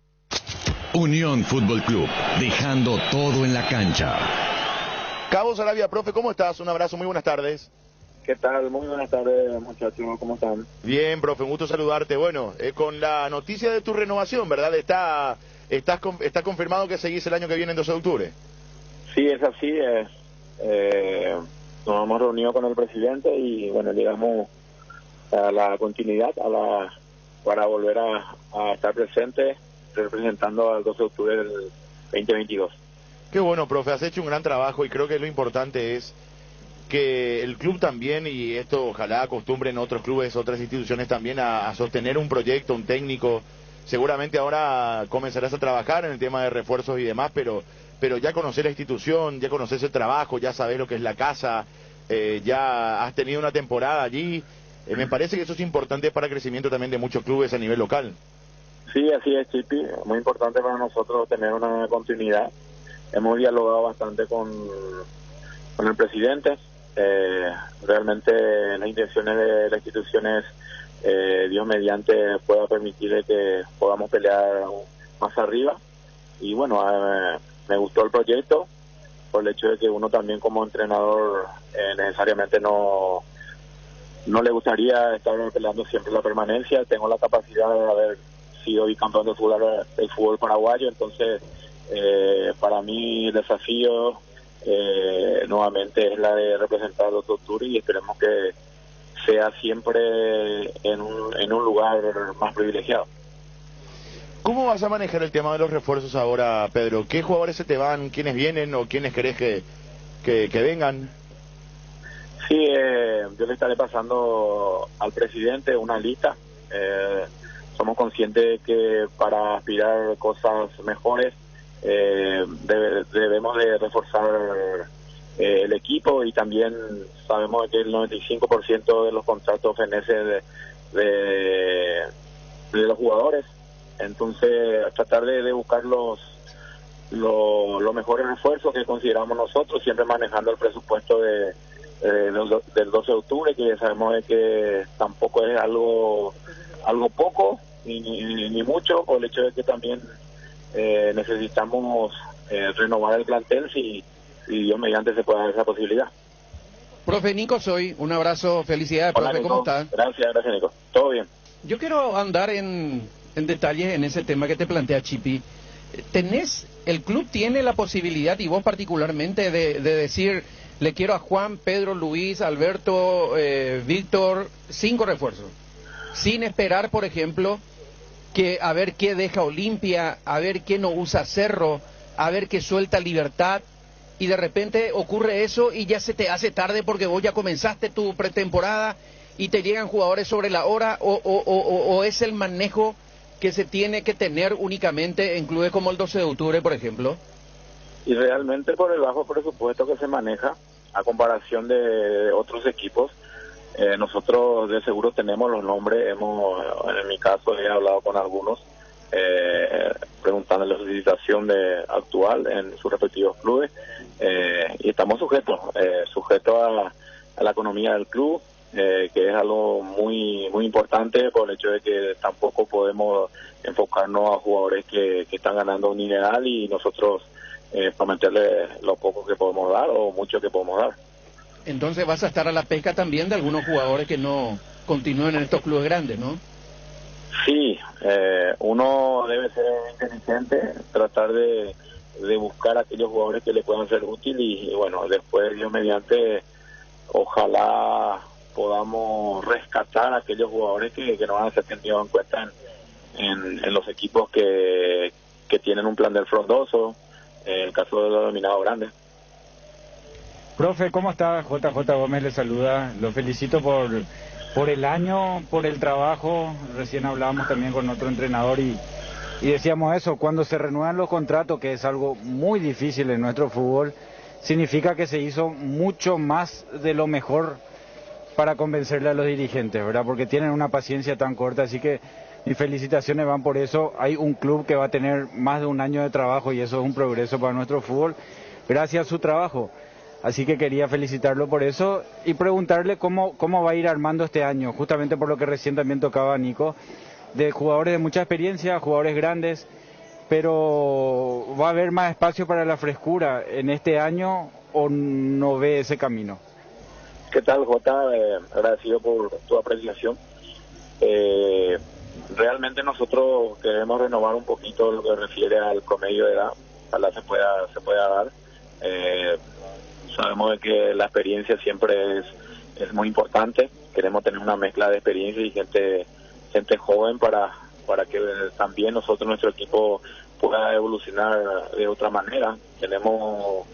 Speaker 14: Unión Fútbol Club, dejando todo en la cancha.
Speaker 4: Cabo Sarabia, profe, ¿cómo estás? Un abrazo, muy buenas tardes.
Speaker 16: ¿Qué tal? Muy buenas tardes, muchachos, ¿cómo están?
Speaker 4: Bien, profe, un gusto saludarte. Bueno, con la noticia de tu renovación, ¿verdad? Está confirmado que seguís el año que viene, en 12 de octubre.
Speaker 16: Sí, es así. Nos hemos reunido con el presidente y, bueno, llegamos a la continuidad, para volver a estar presente representando al 12 de octubre del 2022.
Speaker 4: Qué bueno, profe, has hecho un gran trabajo y creo que lo importante es que el club también, y esto ojalá acostumbren otros clubes, otras instituciones también a sostener un proyecto, un técnico. Seguramente ahora comenzarás a trabajar en el tema de refuerzos y demás, pero ya conocer la institución, ya conoces el trabajo, ya sabes lo que es la casa, ya has tenido una temporada allí. Me parece que eso es importante para el crecimiento también de muchos clubes a nivel local.
Speaker 16: Sí, así es, Chipi. Es muy importante para nosotros tener una continuidad. Hemos dialogado bastante con el presidente. Realmente las intenciones de la institución es, Dios mediante, pueda permitir que podamos pelear más arriba. Y bueno, me gustó el proyecto por el hecho de que uno también como entrenador necesariamente no le gustaría estar peleando siempre la permanencia. Tengo la capacidad de haber sido bicampeón del fútbol paraguayo, entonces para mí el desafío nuevamente es la de representar a los Octubre y esperemos que sea siempre en un lugar más privilegiado.
Speaker 4: ¿Cómo vas a manejar el tema de los refuerzos ahora, Pedro? ¿Qué jugadores se te van? ¿Quiénes vienen o quiénes querés que vengan?
Speaker 16: Sí, yo le estaré pasando al presidente una lista. Somos conscientes de que para aspirar cosas mejores debemos de reforzar el equipo y también sabemos que el 95% de los contratos fenecen de los jugadores. Entonces, tratar de buscar los mejores refuerzos que consideramos nosotros, siempre manejando el presupuesto del 12 de octubre, que sabemos de que tampoco es algo poco ni mucho, por el hecho de que también necesitamos renovar el plantel si Dios mediante se pueda dar esa posibilidad.
Speaker 2: Profe Nico soy, un abrazo, felicidades,
Speaker 1: Hola,
Speaker 2: profe,
Speaker 1: Nico.
Speaker 2: ¿cómo estás?
Speaker 1: Gracias, Nico. Todo bien.
Speaker 2: Yo quiero andar en detalles en ese tema que te plantea Chipi. El club tiene la posibilidad, y vos particularmente, de decir, le quiero a Juan, Pedro, Luis, Alberto, Víctor, 5 refuerzos, sin esperar, por ejemplo, que a ver qué deja Olimpia, a ver qué no usa Cerro, a ver qué suelta Libertad, y de repente ocurre eso y ya se te hace tarde porque vos ya comenzaste tu pretemporada y te llegan jugadores sobre la hora, o es el manejo que se tiene que tener únicamente en clubes como el 12 de octubre, por ejemplo.
Speaker 1: Y realmente por el bajo presupuesto que se maneja, a comparación de otros equipos, nosotros de seguro tenemos los nombres, en mi caso he hablado con algunos, preguntándoles su situación actual en sus respectivos clubes, y estamos sujetos a la economía del club, que es algo muy muy importante por el hecho de que tampoco podemos enfocarnos a jugadores que están ganando un dineral y nosotros prometerle lo poco que podemos dar o mucho que podemos dar.
Speaker 2: Entonces vas a estar a la pesca también de algunos jugadores que no continúen en estos clubes grandes, ¿no?
Speaker 1: Sí, uno debe ser inteligente, tratar de buscar a aquellos jugadores que le puedan ser útiles y bueno, después Dios mediante, ojalá podamos rescatar a aquellos jugadores que no van a ser tenidos en cuenta en los equipos que tienen un plantel frondoso, en el caso de los denominados grandes.
Speaker 15: Profe, ¿cómo está? JJ Gómez le saluda. Lo felicito por el año, por el trabajo. Recién hablábamos también con otro entrenador y decíamos eso, cuando se renuevan los contratos, que es algo muy difícil en nuestro fútbol, significa que se hizo mucho más de lo mejor para convencerle a los dirigentes, ¿verdad? Porque tienen una paciencia tan corta, así que mis felicitaciones van por eso. Hay un club que va a tener más de un año de trabajo y eso es un progreso para nuestro fútbol, gracias a su trabajo. Así que quería felicitarlo por eso y preguntarle cómo va a ir armando este año, justamente por lo que recién también tocaba Nico, de jugadores de mucha experiencia, jugadores grandes, pero ¿va a haber más espacio para la frescura en este año o no ve ese camino?
Speaker 1: ¿Qué tal, Jota? Agradecido por tu apreciación. Realmente nosotros queremos renovar un poquito lo que refiere al promedio de edad, ojalá se pueda dar. Sabemos de que la experiencia siempre es muy importante, queremos tener una mezcla de experiencia y gente joven para que también nuestro equipo pueda evolucionar de otra manera. Tenemos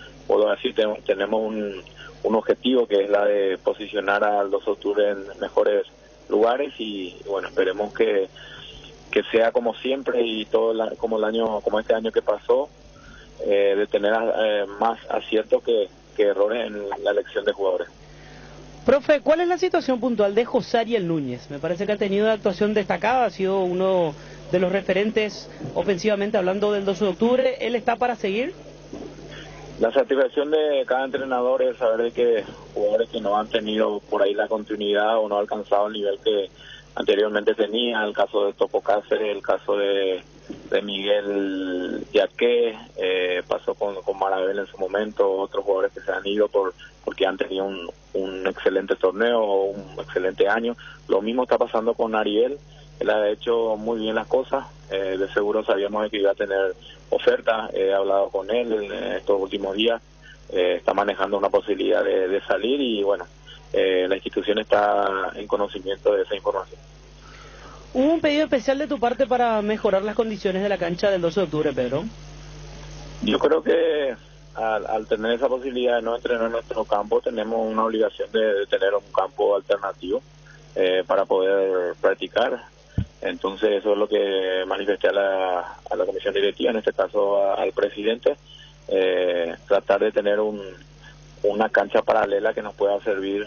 Speaker 1: un objetivo que es la de posicionar al 12 de octubre en mejores lugares y bueno, esperemos que sea como siempre y como este año que pasó, de tener más acierto que errores en la elección de jugadores.
Speaker 5: Profe, ¿cuál es la situación puntual de José Ariel Núñez? Me parece que ha tenido una actuación destacada, ha sido uno de los referentes ofensivamente hablando del 12 de octubre. ¿Él está para seguir?
Speaker 1: La satisfacción de cada entrenador es saber de que jugadores que no han tenido por ahí la continuidad o no han alcanzado el nivel que anteriormente tenía, el caso de Topo Cáceres, el caso de Miguel Yaque, pasó con Marabel en su momento, otros jugadores que se han ido porque han tenido un excelente torneo o un excelente año. Lo mismo está pasando con Ariel, él ha hecho muy bien las cosas, de seguro sabíamos que iba a tener oferta, he hablado con él en estos últimos días, está manejando una posibilidad de salir y bueno, la institución está en conocimiento de esa información.
Speaker 5: ¿Hubo un pedido especial de tu parte para mejorar las condiciones de la cancha del 12 de octubre, Pedro?
Speaker 1: Yo creo que al tener esa posibilidad de no entrenar en nuestro campo, tenemos una obligación de tener un campo alternativo para poder practicar. Entonces eso es lo que manifesté a la comisión directiva, en este caso al presidente, tratar de tener una cancha paralela que nos pueda servir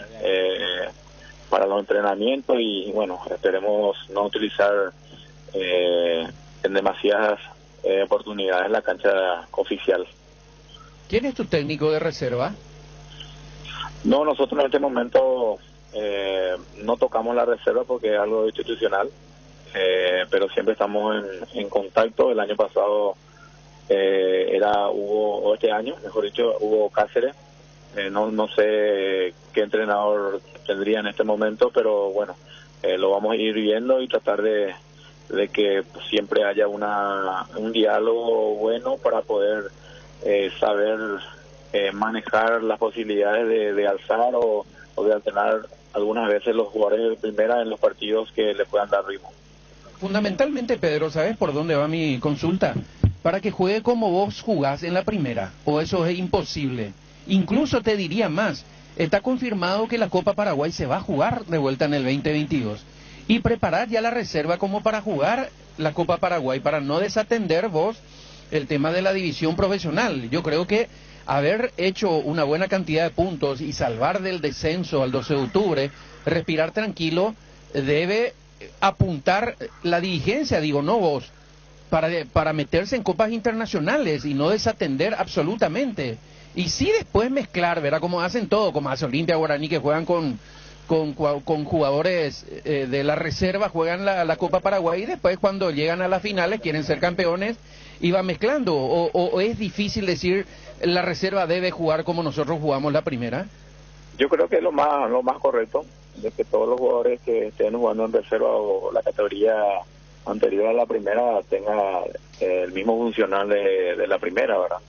Speaker 1: para los entrenamientos y bueno, esperemos no utilizar en demasiadas oportunidades la cancha oficial.
Speaker 2: ¿Quién es tu técnico de reserva?
Speaker 1: No, nosotros en este momento no tocamos la reserva porque es algo institucional, pero siempre estamos en contacto. El año pasado este año, mejor dicho, hubo Cáceres, No sé qué entrenador tendría en este momento, pero bueno, lo vamos a ir viendo y tratar de que siempre haya un diálogo bueno para poder saber manejar las posibilidades de alzar o de alternar algunas veces los jugadores de primera en los partidos que le puedan dar ritmo.
Speaker 2: Fundamentalmente, Pedro, ¿sabes por dónde va mi consulta? Para que juegue como vos jugás en la primera, o eso es imposible. Incluso te diría más, está confirmado que la Copa Paraguay se va a jugar de vuelta en el 2022. Y preparar ya la reserva como para jugar la Copa Paraguay, para no desatender vos el tema de la división profesional. Yo creo que haber hecho una buena cantidad de puntos y salvar del descenso al 12 de octubre, respirar tranquilo, debe apuntar la dirigencia, digo, no vos, para meterse en copas internacionales y no desatender absolutamente. Y sí después mezclar, verá cómo hacen todo, como hace Olimpia Guaraní, que juegan con jugadores de la reserva, juegan la Copa Paraguay y después cuando llegan a las finales quieren ser campeones y va mezclando. O es difícil decir la reserva debe jugar como nosotros jugamos la primera.
Speaker 1: Yo creo que es lo más correcto, de que todos los jugadores que estén jugando en reserva o la categoría anterior a la primera tenga el mismo funcional de la primera, ¿verdad?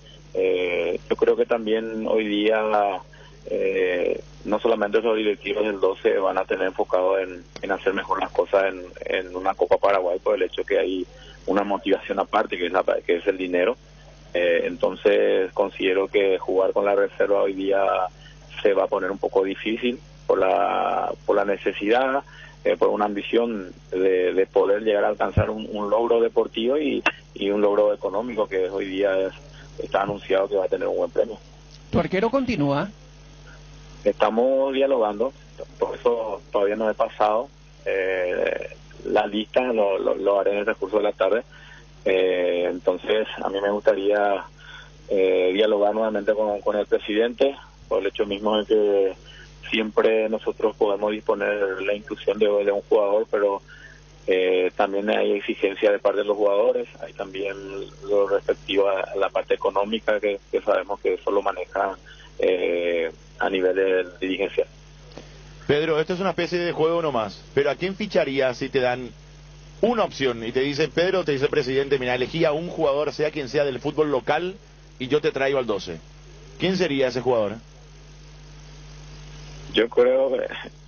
Speaker 1: Yo creo que también hoy día no solamente los directivos del 12 van a tener enfocado en hacer mejor las cosas en una Copa Paraguay por el hecho que hay una motivación aparte que es el dinero. Entonces considero que jugar con la reserva hoy día se va a poner un poco difícil por la necesidad, por una ambición de poder llegar a alcanzar un logro deportivo y un logro económico que hoy día está anunciado que va a tener un buen premio.
Speaker 2: ¿Tu arquero continúa?
Speaker 1: Estamos dialogando, por eso todavía no he pasado la lista, lo haré en el transcurso de la tarde. Entonces a mí me gustaría dialogar nuevamente con el presidente, por el hecho mismo de que siempre nosotros podemos disponer la inclusión de un jugador, pero también hay exigencia de parte de los jugadores, hay también lo respectivo a la parte económica que sabemos que eso lo maneja a nivel de dirigencia.
Speaker 4: Pedro, esto es una especie de juego nomás, pero ¿a quién ficharías si te dan una opción y te dice, Pedro, te dice el presidente, mira, elegí a un jugador, sea quien sea, del fútbol local y yo te traigo al 12? ¿Quién sería ese jugador?
Speaker 1: Yo creo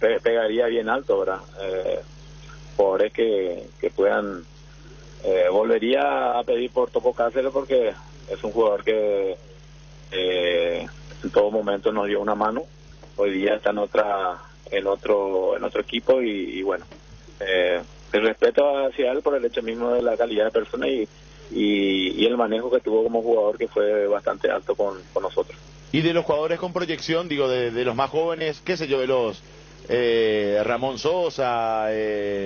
Speaker 1: que pegaría bien alto, ¿verdad? Jugadores que puedan... volvería a pedir por Topo Cáceres porque es un jugador que en todo momento nos dio una mano. Hoy día está en otro equipo y bueno, el respeto hacia él por el hecho mismo de la calidad de persona y el manejo que tuvo como jugador, que fue bastante alto con nosotros.
Speaker 4: Y de los jugadores con proyección, digo, de los más jóvenes, qué sé yo, de los Ramón Sosa,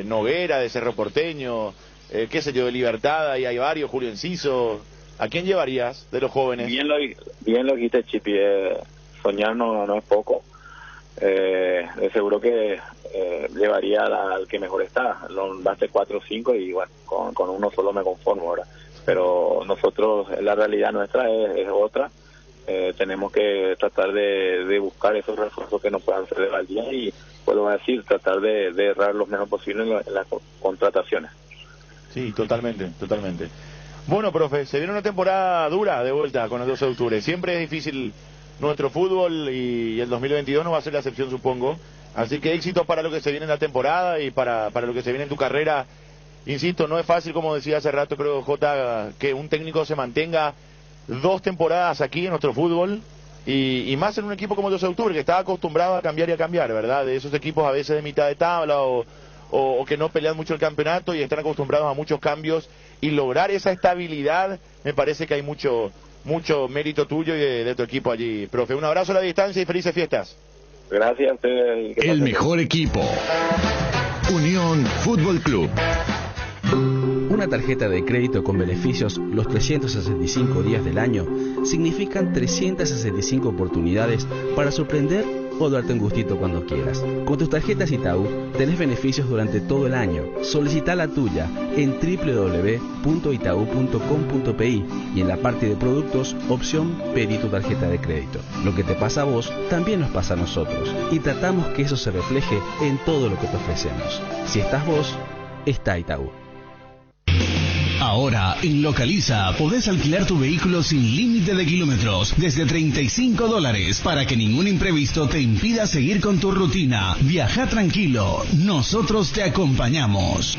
Speaker 4: Noguera de Cerro Porteño, qué sé yo, de Libertad, ahí hay varios, Julio Enciso. ¿A quién llevarías de los jóvenes?
Speaker 1: Bien lo dijiste, Chipi, soñar no es poco. De seguro que llevaría al que mejor está, base 4 o 5 y bueno, con uno solo me conformo ahora. Pero nosotros, la realidad nuestra es otra. Tenemos que tratar de buscar esos refuerzos que nos puedan ser de valía y, vuelvo a decir, tratar de errar lo menos posible en las contrataciones.
Speaker 4: Sí, totalmente. Bueno, profe, se viene una temporada dura de vuelta con el 12 de octubre. Siempre es difícil nuestro fútbol y el 2022 no va a ser la excepción, supongo. Así que éxito para lo que se viene en la temporada y para lo que se viene en tu carrera. Insisto, no es fácil, como decía hace rato, creo, Jota, que un técnico se mantenga 2 temporadas aquí en nuestro fútbol y más en un equipo como el 12 de octubre, que está acostumbrado a cambiar y a cambiar, ¿verdad? De esos equipos a veces de mitad de tabla o que no pelean mucho el campeonato y están acostumbrados a muchos cambios, y lograr esa estabilidad, me parece que hay mucho mérito tuyo y de tu equipo allí, profe. Un abrazo a la distancia y felices fiestas.
Speaker 1: Gracias a ustedes.
Speaker 14: El mejor equipo, Unión Fútbol Club.
Speaker 7: Una tarjeta de crédito con beneficios los 365 días del año significan 365 oportunidades para sorprender o darte un gustito cuando quieras. Con tus tarjetas Itaú tenés beneficios durante todo el año. Solicita la tuya en www.itau.com.pi y en la parte de productos, opción Pedí tu tarjeta de crédito. Lo que te pasa a vos, también nos pasa a nosotros y tratamos que eso se refleje en todo lo que te ofrecemos. Si estás vos, está Itaú.
Speaker 6: Ahora, en Localiza, podés alquilar tu vehículo sin límite de kilómetros, desde $35, para que ningún imprevisto te impida seguir con tu rutina. Viaja tranquilo, nosotros te acompañamos.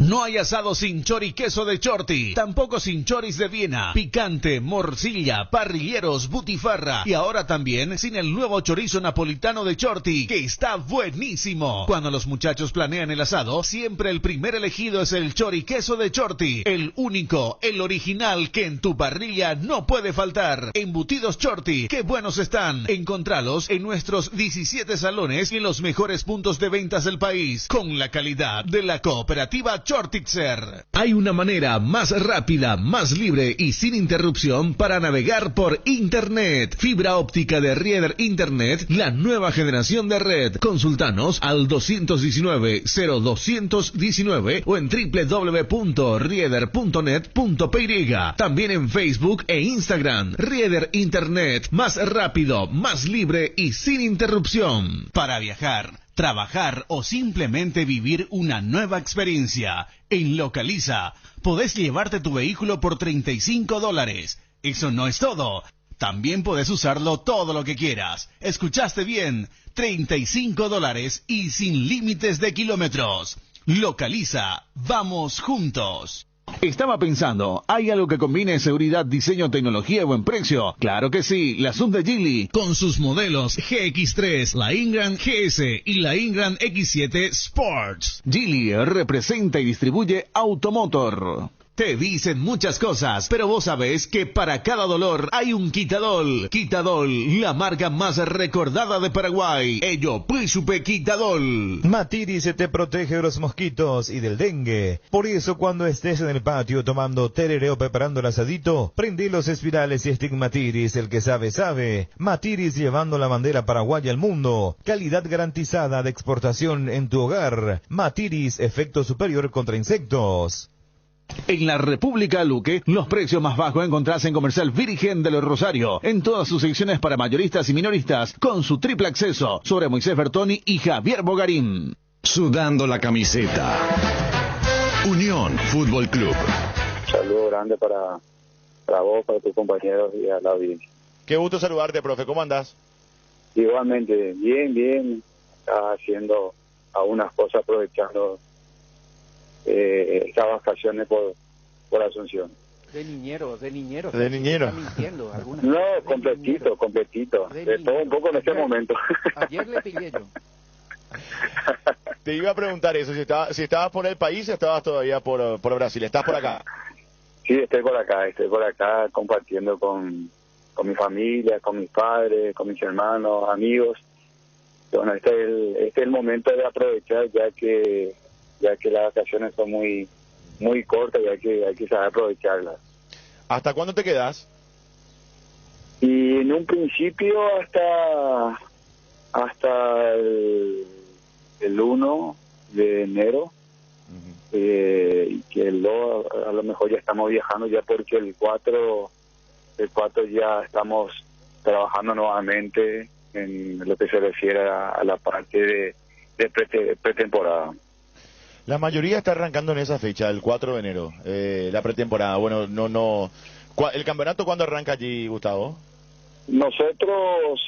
Speaker 6: No hay asado sin choriqueso de Chorti, tampoco sin choris de Viena, picante, morcilla, parrilleros, butifarra y ahora también sin el nuevo chorizo napolitano de Chorti, que está buenísimo. Cuando los muchachos planean el asado, siempre el primer elegido es el choriqueso de Chorti, el único, el original que en tu parrilla no puede faltar. Embutidos Chorti, qué buenos están. Encontralos en nuestros 17 salones y en los mejores puntos de ventas del país, con la calidad de la cooperativa Chortitzer. Hay una manera más rápida, más libre y sin interrupción para navegar por Internet. Fibra óptica de Rieder Internet, la nueva generación de red. Consultanos al 219-0219 o en www.rieder.net.py. También en Facebook e Instagram. Rieder Internet, más rápido, más libre y sin interrupción. Para viajar, trabajar o simplemente vivir una nueva experiencia. En Localiza, podés llevarte tu vehículo por $35. Eso no es todo. También podés usarlo todo lo que quieras. ¿Escuchaste bien? $35 y sin límites de kilómetros. Localiza, vamos juntos.
Speaker 21: Estaba pensando, ¿hay algo que combine seguridad, diseño, tecnología y buen precio? Claro que sí, la Sub de Geely, con sus modelos GX3, la Ingram GS y la Ingram X7 Sports. Geely representa y distribuye Automotor. Te dicen muchas cosas, pero vos sabés que para cada dolor hay un Quitadol. Quitadol, la marca más recordada de Paraguay. Ello, Príncipe Quitadol.
Speaker 9: Matiris te protege de los mosquitos y del dengue. Por eso cuando estés en el patio tomando tereré o preparando el asadito, prende los espirales y Stigmatiris, el que sabe, sabe. Matiris llevando la bandera paraguaya al mundo. Calidad garantizada de exportación en tu hogar. Matiris, efecto superior contra insectos.
Speaker 21: En la República Luque, los precios más bajos encontrás en Comercial Virgen del Rosario, en todas sus secciones para mayoristas y minoristas, con su triple acceso, sobre Moisés Bertoni y Javier Bogarín.
Speaker 14: Sudando la camiseta. Unión Fútbol Club.
Speaker 16: Un saludo grande para vos, para tus compañeros y a la audiencia.
Speaker 4: Qué gusto saludarte, profe. ¿Cómo andás?
Speaker 16: Igualmente, bien. Estaba haciendo algunas cosas aprovechando estas vacaciones por Asunción.
Speaker 2: De niñero.
Speaker 16: No, completito. De todo un poco en este momento.
Speaker 2: Ayer le pillé yo.
Speaker 4: Te iba a preguntar eso, si estabas por el país o estabas todavía por Brasil. ¿Estás por acá?
Speaker 16: Sí, estoy por acá compartiendo con mi familia, con mis padres, con mis hermanos, amigos. Bueno, este es el momento de aprovechar, ya que las vacaciones son muy cortas y hay que saber aprovecharlas.
Speaker 4: ¿Hasta cuándo te quedas?
Speaker 16: Y en un principio hasta el 1 de enero, y que el 2 a lo mejor ya estamos viajando, ya porque el 4 ya estamos trabajando nuevamente en lo que se refiere a la parte de pretemporada.
Speaker 4: La mayoría está arrancando en esa fecha, el 4 de enero, la pretemporada. Bueno, no. ¿El campeonato cuándo arranca allí, Gustavo?
Speaker 16: Nosotros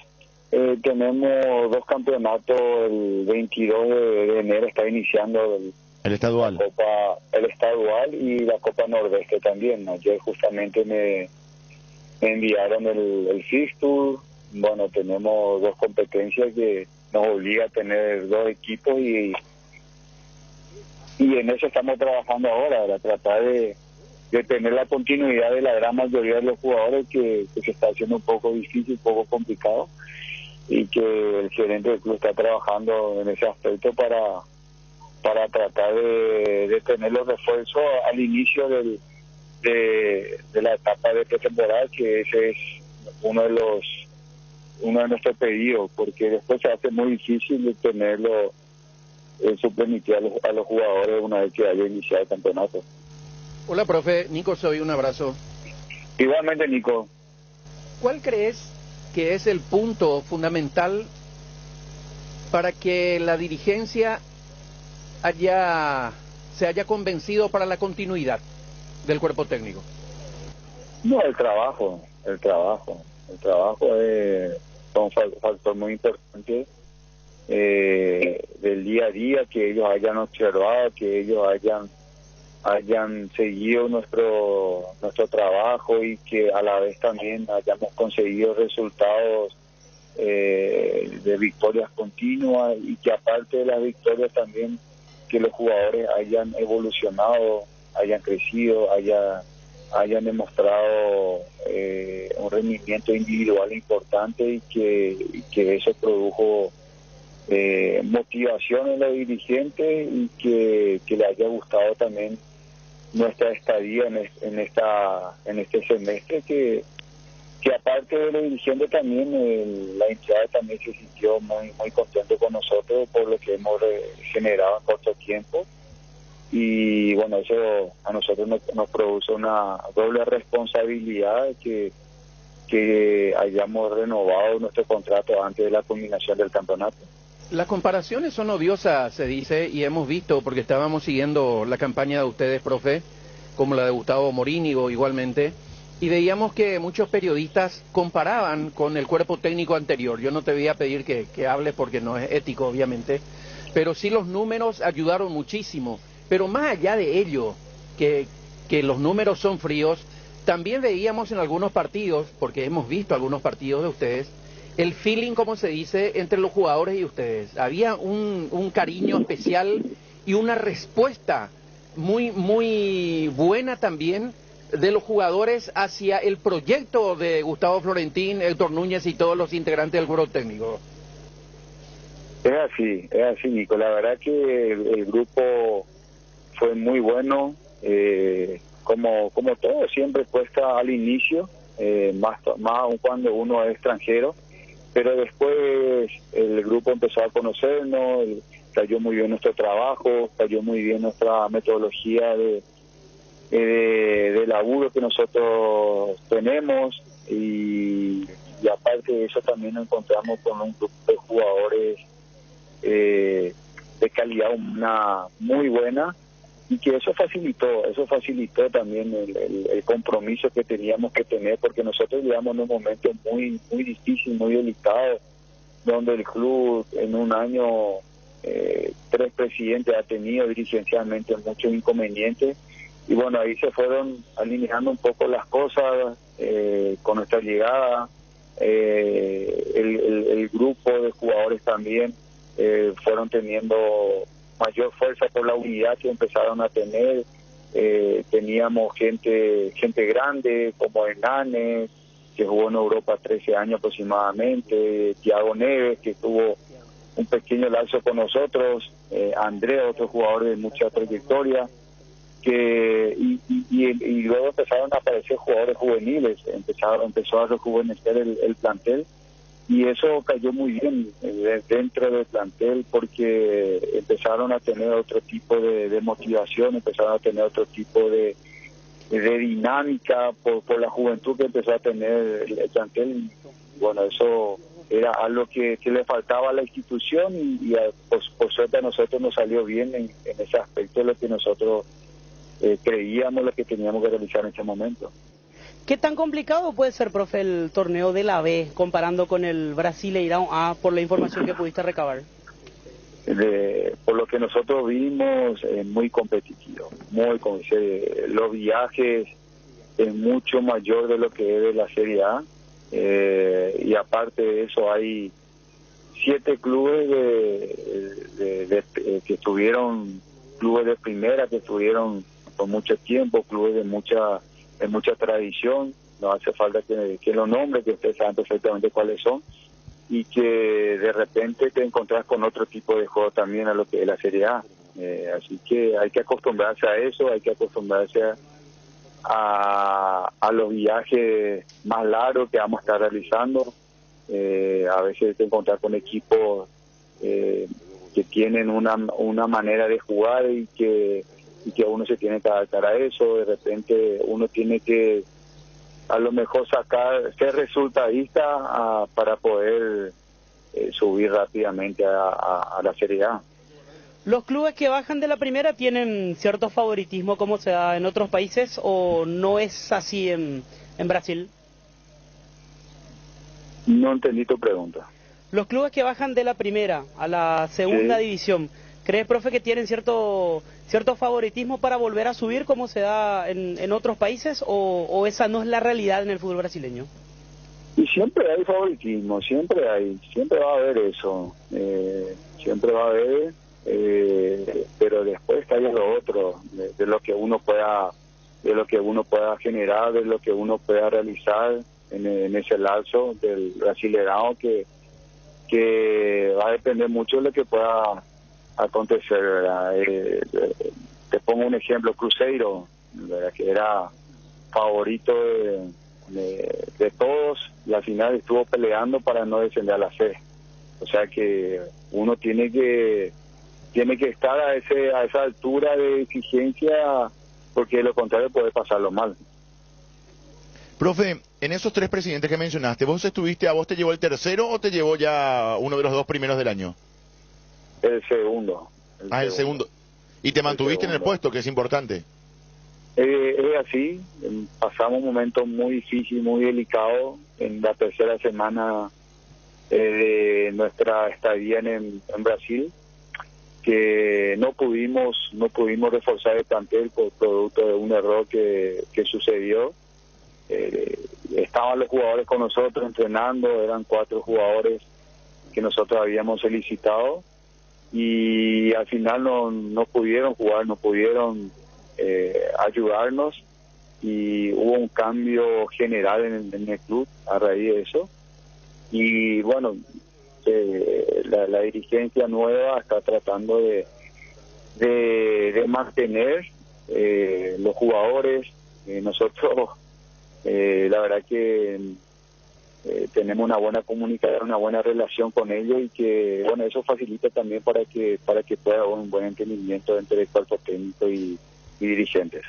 Speaker 16: tenemos 2 campeonatos. El 22 de enero está iniciando
Speaker 4: el estadual.
Speaker 16: El estadual y la Copa Nordeste también. Ayer justamente me enviaron el Fistur. Bueno, tenemos 2 competencias que nos obliga a tener 2 equipos y en eso estamos trabajando ahora, para tratar de tener la continuidad de la gran mayoría de los jugadores, que se está haciendo un poco difícil, un poco complicado, y que el gerente del club está trabajando en ese aspecto para tratar de tener los refuerzos al inicio de la etapa de pretemporada, que ese es uno de
Speaker 10: uno de nuestros pedidos, porque después se hace muy difícil tenerlo su permitir a los jugadores una vez que haya iniciado el campeonato.
Speaker 2: Hola, profe. Nico, soy un abrazo.
Speaker 10: Igualmente, Nico.
Speaker 2: ¿Cuál crees que es el punto fundamental para que la dirigencia se haya convencido para la continuidad del cuerpo técnico?
Speaker 10: No, el trabajo es un factor muy importante del día a día, que ellos hayan observado, que ellos hayan seguido nuestro trabajo y que a la vez también hayamos conseguido resultados de victorias continuas, y que aparte de las victorias también que los jugadores hayan evolucionado, hayan crecido, hayan demostrado un rendimiento individual importante, y que eso produjo motivación en los dirigentes, y que le haya gustado también nuestra estadía en este semestre, que aparte de los dirigentes también la hinchada también se sintió muy contento con nosotros por lo que hemos generado en corto tiempo. Y bueno, eso a nosotros nos produce una doble responsabilidad que hayamos renovado nuestro contrato antes de la culminación del campeonato.
Speaker 2: Las comparaciones son odiosas, se dice, y hemos visto, porque estábamos siguiendo la campaña de ustedes, profe, como la de Gustavo Morínigo igualmente, y veíamos que muchos periodistas comparaban con el cuerpo técnico anterior. Yo no te voy a pedir que hables porque no es ético, obviamente, pero sí los números ayudaron muchísimo. Pero más allá de ello, que los números son fríos, también veíamos en algunos partidos, porque hemos visto algunos partidos de ustedes, el feeling, como se dice, entre los jugadores y ustedes. Había un cariño especial y una respuesta muy buena también de los jugadores hacia el proyecto de Gustavo Florentín, Héctor Núñez y todos los integrantes del cuerpo técnico.
Speaker 10: Es así, Nico. La verdad que el grupo fue muy bueno, como todo siempre cuesta al inicio, más aún cuando uno es extranjero, pero después el grupo empezó a conocernos, cayó muy bien nuestro trabajo, cayó muy bien nuestra metodología de laburo que nosotros tenemos, y aparte de eso también nos encontramos con un grupo de jugadores de calidad muy buena, y que eso facilitó también el compromiso que teníamos que tener, porque nosotros llegamos en un momento muy difícil, muy delicado, donde el club en un año 3 presidentes ha tenido dirigencialmente muchos inconvenientes, y bueno, ahí se fueron alineando un poco las cosas con nuestra llegada. El grupo de jugadores también fueron teniendo mayor fuerza por la unidad que empezaron a tener. Teníamos gente grande como Hernández, que jugó en Europa 13 años aproximadamente, Thiago Neves, que tuvo un pequeño lapso con nosotros, Andrés, otro jugador de mucha trayectoria, y luego empezaron a aparecer jugadores juveniles, empezó a rejuvenecer el plantel, y eso cayó muy bien dentro del plantel, porque empezaron a tener otro tipo de motivación, empezaron a tener otro tipo de dinámica por la juventud que empezó a tener el plantel. Bueno, eso era algo que le faltaba a la institución, y por suerte a nosotros nos salió bien en ese aspecto, lo que nosotros creíamos, lo que teníamos que realizar en ese momento.
Speaker 5: ¿Qué tan complicado puede ser, profe, el torneo de la B comparando con el Brasileirão A, por la información que pudiste recabar?
Speaker 10: Por lo que nosotros vimos, es muy competitivo, los viajes es mucho mayor de lo que es de la Serie A, y aparte de eso hay 7 clubes que estuvieron, clubes de primera que estuvieron por mucho tiempo, clubes de mucha tradición. No hace falta que los nombres, que ustedes saben perfectamente cuáles son, y que de repente te encontrás con otro tipo de juego también a lo que es la Serie A. Así que hay que acostumbrarse a eso, hay que acostumbrarse a los viajes más largos que vamos a estar realizando. A veces te encontrás con equipos que tienen una manera de jugar y que uno se tiene que adaptar a eso. De repente uno tiene que a lo mejor ser resultadista para poder subir rápidamente a la Serie A.
Speaker 5: ¿Los clubes que bajan de la primera tienen cierto favoritismo como se da en otros países o no es así en Brasil?
Speaker 10: No entendí tu pregunta.
Speaker 5: Los clubes que bajan de la primera a la segunda división, ¿crees, profe, que tienen cierto favoritismo para volver a subir como se da en otros países o esa no es la realidad en el fútbol brasileño?
Speaker 10: Y siempre hay favoritismo, siempre va a haber eso, siempre va a haber, pero después está lo otro, de lo que uno pueda generar, de lo que uno pueda realizar en ese lapso del Brasileirão, que va a depender mucho de lo que pueda acontecer, ¿verdad? Te pongo un ejemplo, Cruzeiro, ¿verdad? Que era favorito de todos, y al final estuvo peleando para no descender a la C. O sea que uno tiene que estar a esa altura de exigencia, porque de lo contrario puede pasarlo mal.
Speaker 4: Profe, en esos 3 presidentes que mencionaste, ¿a vos te llevó el tercero o te llevó ya uno de los 2 primeros del año?
Speaker 10: El segundo.
Speaker 4: El segundo. ¿Y te mantuviste en el puesto, que es importante?
Speaker 10: Es así, pasamos un momento muy difícil, muy delicado en la tercera semana de nuestra estadía en Brasil, que no pudimos reforzar el plantel por producto de un error que sucedió. Estaban los jugadores con nosotros entrenando, eran 4 jugadores que nosotros habíamos solicitado y al final no pudieron jugar, no pudieron ayudarnos, y hubo un cambio general en el club a raíz de eso. Y bueno, la dirigencia nueva está tratando de mantener los jugadores. Nosotros la verdad que tenemos una buena comunicación, una buena relación con ellos, y que bueno, eso facilita también para que pueda haber un buen entendimiento entre el cuerpo técnico y dirigentes.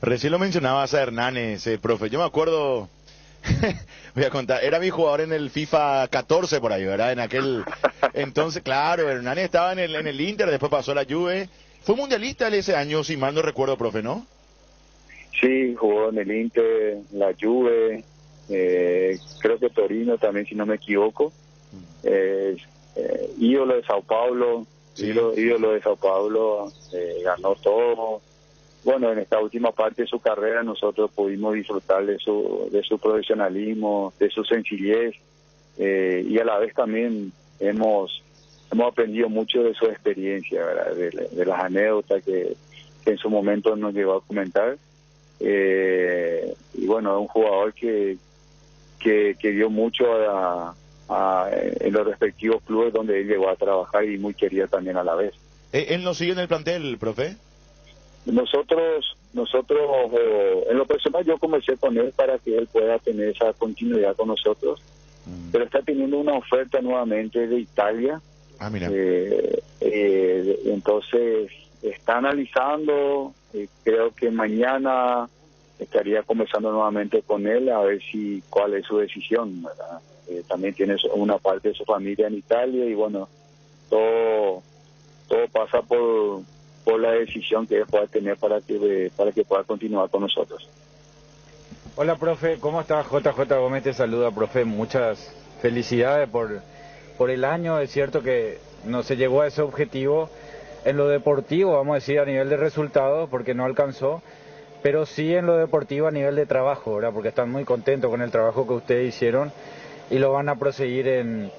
Speaker 4: Recién lo mencionabas a Hernández, profe. Yo me acuerdo, voy a contar, era mi jugador en el FIFA 14 por ahí, ¿verdad? En aquel entonces, claro, Hernández estaba en el Inter, después pasó a la Juve. Fue mundialista ese año, si mal no recuerdo, profe, ¿no?
Speaker 10: Sí, jugó en el Inter, la Juve, creo que Torino también, si no me equivoco. Ídolo de Sao Paulo, ídolo de Sao Paulo, ganó todo. Bueno, en esta última parte de su carrera nosotros pudimos disfrutar de su profesionalismo, de su sencillez, y a la vez también hemos aprendido mucho de su experiencia, ¿verdad? De las anécdotas que en su momento nos llegó a comentar. Y bueno, es un jugador que dio mucho en los respectivos clubes donde él llegó a trabajar, y muy querido también a la vez.
Speaker 4: ¿Él nos sigue en el plantel, profe?
Speaker 10: Nosotros en lo personal yo comencé con él para que él pueda tener esa continuidad con nosotros, pero está teniendo una oferta nuevamente de Italia.
Speaker 4: Mira.
Speaker 10: Entonces está analizando, creo que mañana estaría conversando nuevamente con él a ver cuál es su decisión, ¿verdad? También tiene una parte de su familia en Italia, y bueno, todo pasa por la decisión que él pueda tener para que pueda continuar con nosotros.
Speaker 15: Hola, profe, ¿cómo estás? JJ Gómez te saluda, profe. Muchas felicidades por el año. Es cierto que no se llegó a ese objetivo en lo deportivo, vamos a decir, a nivel de resultados, porque no alcanzó, pero sí en lo deportivo a nivel de trabajo, ¿verdad? Porque están muy contentos con el trabajo que ustedes hicieron y lo van a proseguir en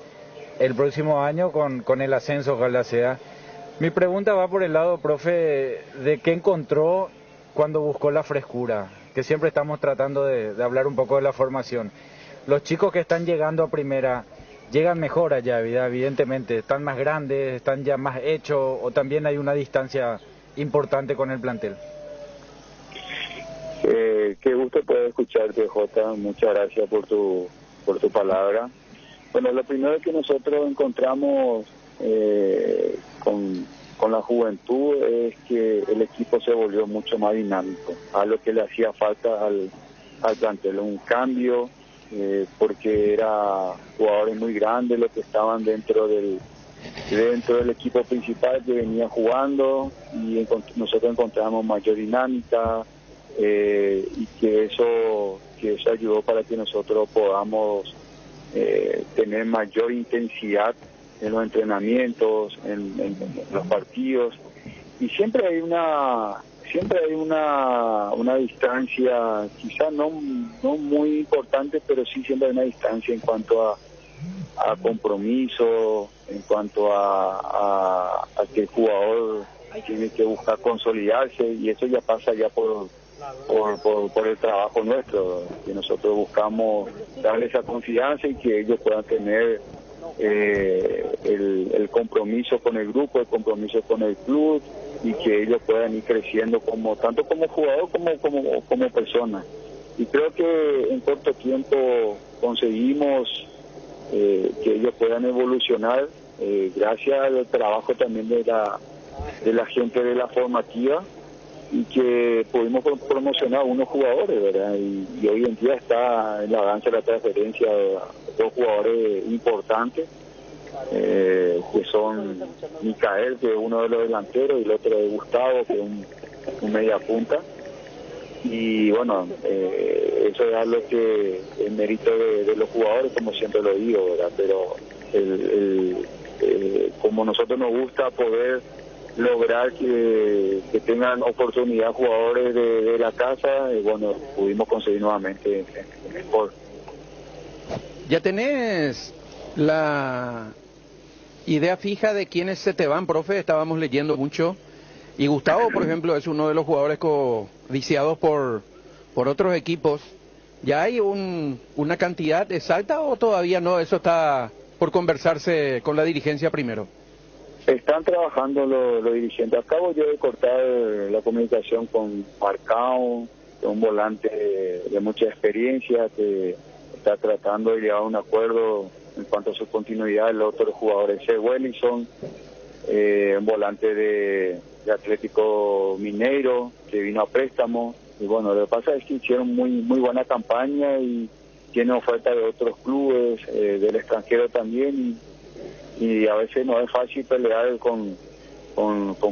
Speaker 15: el próximo año con el ascenso, ojalá sea. Mi pregunta va por el lado, profe, de qué encontró cuando buscó la frescura, que siempre estamos tratando de hablar un poco de la formación. Los chicos que están llegando a primera, llegan mejor allá, evidentemente, están más grandes, están ya más hechos, o también hay una distancia importante con el plantel.
Speaker 10: Qué gusto poder escucharte, Jota, muchas gracias por tu palabra. Bueno, lo primero que nosotros encontramos con la juventud es que el equipo se volvió mucho más dinámico, a lo que le hacía falta al plantel, un cambio, porque era jugadores muy grandes los que estaban dentro del equipo principal que venía jugando, y nosotros encontramos mayor dinámica, y que eso ayudó para que nosotros podamos tener mayor intensidad en los entrenamientos, en los partidos, y siempre hay una distancia, quizá no muy importante, pero sí siempre hay una distancia en cuanto a compromiso, en cuanto a que el jugador tiene que buscar consolidarse, y eso ya pasa ya por el trabajo nuestro, que nosotros buscamos darle esa confianza y que ellos puedan tener el compromiso con el grupo, el compromiso con el club, y que ellos puedan ir creciendo tanto como jugador como persona. Y creo que en corto tiempo conseguimos que ellos puedan evolucionar, gracias al trabajo también de la gente de la formativa, y que pudimos promocionar a unos jugadores, ¿verdad? Y hoy en día está en la danza de la transferencia de dos jugadores importantes, que son Micael, que es uno de los delanteros, y el otro es Gustavo, que es un media punta. Y bueno, eso es algo que es mérito de los jugadores, como siempre lo digo, ¿verdad? Pero como nosotros nos gusta poder lograr que tengan oportunidad jugadores de la casa, bueno, pudimos conseguir nuevamente el Sport.
Speaker 2: ¿Ya tenés la idea fija de quiénes se te van, profe? Estábamos leyendo mucho, y Gustavo, por ejemplo, es uno de los jugadores codiciados por otros equipos. ¿Ya hay una cantidad exacta o todavía no? Eso está por conversarse con la dirigencia primero.
Speaker 10: Están trabajando los dirigentes. Acabo yo de cortar la comunicación con Marcao, un volante de mucha experiencia, que está tratando de llegar a un acuerdo en cuanto a su continuidad. El otro jugador es Wellington, un volante de Atlético Mineiro, que vino a préstamo. Y bueno, lo que pasa es que hicieron muy buena campaña y tienen oferta de otros clubes, del extranjero también, y a veces no es fácil pelear con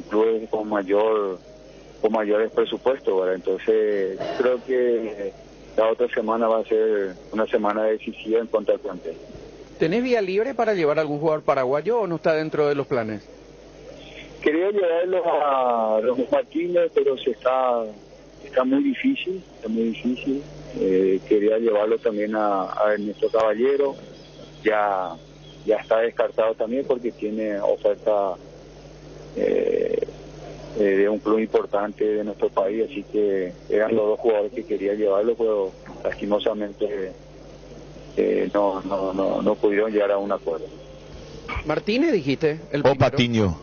Speaker 10: clubes con mayores presupuestos, ¿verdad? Entonces creo que la otra semana va a ser una semana decisiva en cuanto al plantel.
Speaker 2: ¿Tenés vía libre para llevar a algún jugador paraguayo o no está dentro de los planes?
Speaker 10: Quería llevarlo a Ramón Martínez, pero está muy difícil, quería llevarlo también a Ernesto Caballero, ya está descartado también porque tiene oferta de un club importante de nuestro país, así que eran los dos jugadores que quería llevarlo, pero lastimosamente no pudieron llegar a un acuerdo.
Speaker 2: Martínez, dijiste, el
Speaker 4: o Patiño.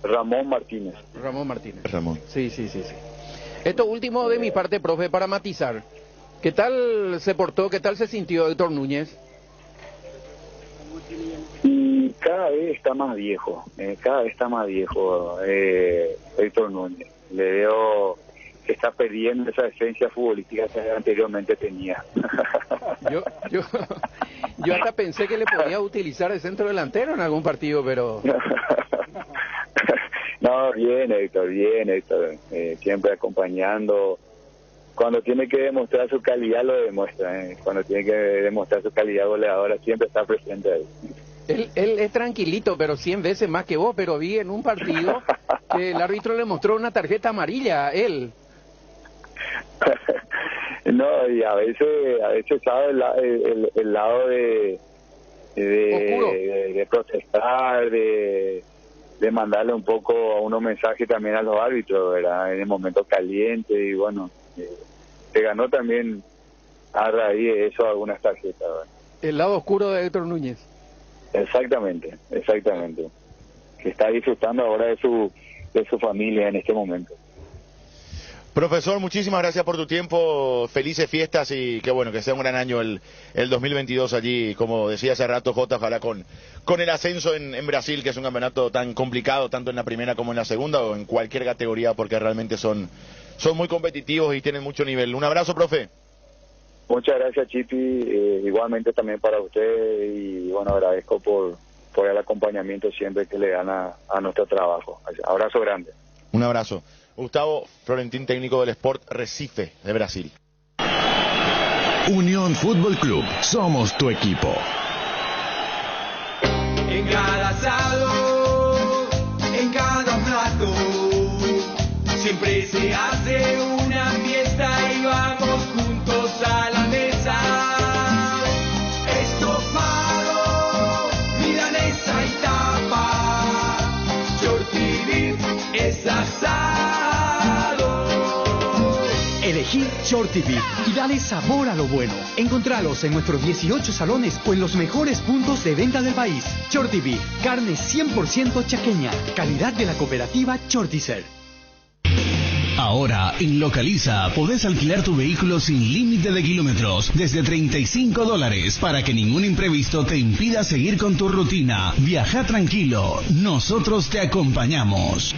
Speaker 10: Ramón Martínez.
Speaker 4: Ramón.
Speaker 2: Sí. Esto último de mi parte, profe, para matizar. ¿Qué tal se portó, qué tal se sintió Héctor Núñez?
Speaker 10: Y cada vez está más viejo, Héctor Núñez. Le veo que está perdiendo esa esencia futbolística que anteriormente tenía.
Speaker 2: Yo hasta pensé que le podía utilizar de centro delantero en algún partido, pero...
Speaker 10: No, bien Héctor, siempre acompañando. Cuando tiene que demostrar su calidad lo demuestra, cuando tiene que demostrar su calidad goleadora siempre está presente ahí.
Speaker 2: Él es tranquilito, pero 100 veces más que vos, pero vi en un partido que el árbitro le mostró una tarjeta amarilla a él.
Speaker 10: No, y a veces sabe el lado de protestar, de mandarle un poco a unos mensajes también a los árbitros, ¿verdad? En el momento caliente, y bueno, se ganó también a raíz de eso algunas tarjetas, ¿verdad?
Speaker 2: El lado oscuro de Héctor Núñez.
Speaker 10: Exactamente, que está disfrutando ahora de su familia en este momento.
Speaker 4: Profesor, muchísimas gracias por tu tiempo, felices fiestas y que bueno, que sea un gran año el 2022 allí, como decía hace rato Jota, ojalá con el ascenso en Brasil, que es un campeonato tan complicado, tanto en la primera como en la segunda o en cualquier categoría, porque realmente son muy competitivos y tienen mucho nivel. Un abrazo, profe.
Speaker 10: Muchas gracias, Chipi, igualmente también para usted y bueno, agradezco por el acompañamiento siempre que le dan a nuestro trabajo. Abrazo grande.
Speaker 4: Un abrazo. Gustavo Florentín, técnico del Sport Recife de Brasil.
Speaker 14: Unión Fútbol Club, somos tu equipo.
Speaker 20: En cada asado, en cada plato, siempre se hace una fiesta y vamos juntos a la mesa. Estofado, milanesa y tapa, Shorty Beef es asado.
Speaker 11: Elegí Shorty Beef y dale sabor a lo bueno. Encontralos en nuestros 18 salones o en los mejores puntos de venta del país. Shorty Beef, carne 100% chaqueña, calidad de la cooperativa Shortizer.
Speaker 6: Ahora, en Localiza, podés alquilar tu vehículo sin límite de kilómetros, desde $35, para que ningún imprevisto te impida seguir con tu rutina. Viaja tranquilo, nosotros te acompañamos.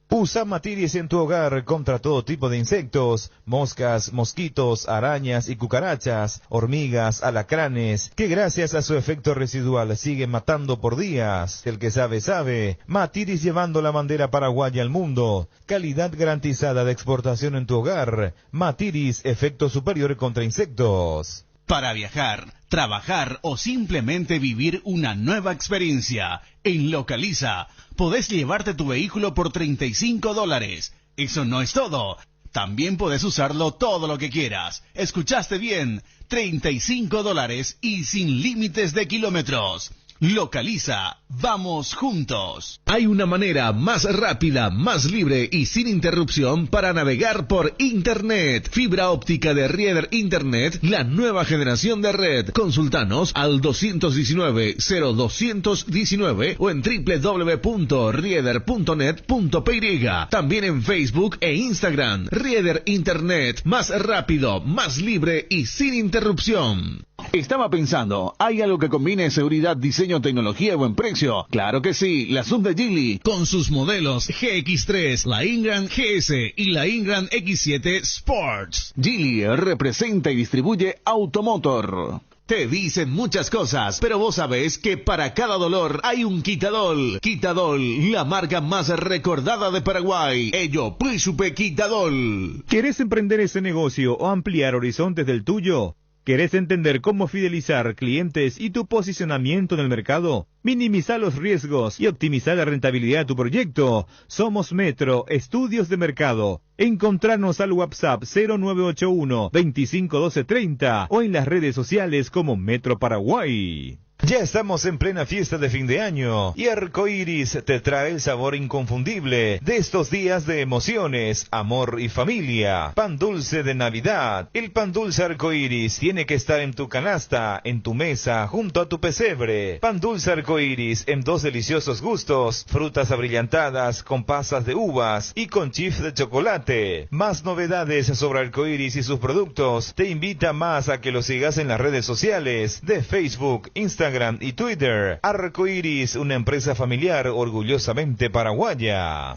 Speaker 9: Usa Matiris en tu hogar contra todo tipo de insectos, moscas, mosquitos, arañas y cucarachas, hormigas, alacranes, que gracias a su efecto residual siguen matando por días. El que sabe, sabe. Matiris, llevando la bandera paraguaya al mundo. Calidad garantizada de exportación en tu hogar. Matiris, efecto superior contra insectos.
Speaker 6: Para viajar, trabajar o simplemente vivir una nueva experiencia, en Localiza, podés llevarte tu vehículo por $35. Eso no es todo. También podés usarlo todo lo que quieras. ¿Escuchaste bien? $35 y sin límites de kilómetros. Localiza, vamos juntos.
Speaker 21: Hay una manera más rápida, más libre y sin interrupción para navegar por Internet. Fibra óptica de Rieder Internet, la nueva generación de red. Consultanos al 219-0219 o en www.rieder.net.py. También en Facebook e Instagram. Rieder Internet, más rápido, más libre y sin interrupción. Estaba pensando, ¿hay algo que combine seguridad, diseño, tecnología y buen precio? Claro que sí, la sub de Geely,
Speaker 6: con sus modelos GX3, la Ingram GS y la Ingram X7 Sports.
Speaker 21: Geely representa y distribuye Automotor.
Speaker 6: Te dicen muchas cosas, pero vos sabés que para cada dolor hay un Quitadol. Quitadol, la marca más recordada de Paraguay. Ello, Príncipe Quitadol.
Speaker 9: ¿Querés emprender ese negocio o ampliar horizontes del tuyo? ¿Querés entender cómo fidelizar clientes y tu posicionamiento en el mercado? Minimizar los riesgos y optimizar la rentabilidad de tu proyecto. Somos Metro, Estudios de Mercado. Encontrarnos al WhatsApp 0981 251230 o en las redes sociales como Metro Paraguay. Ya estamos en plena fiesta de fin de año y Arcoiris te trae el sabor inconfundible de estos días de emociones, amor y familia. Pan dulce de Navidad. El pan dulce Arcoiris tiene que estar en tu canasta, en tu mesa, junto a tu pesebre. Pan dulce Arcoiris en dos deliciosos gustos: frutas abrillantadas con pasas de uvas y con chips de chocolate. Más novedades sobre Arcoiris y sus productos. Te invita más a que lo sigas en las redes sociales de Facebook, Instagram y Twitter. Arcoiris, una empresa familiar orgullosamente paraguaya.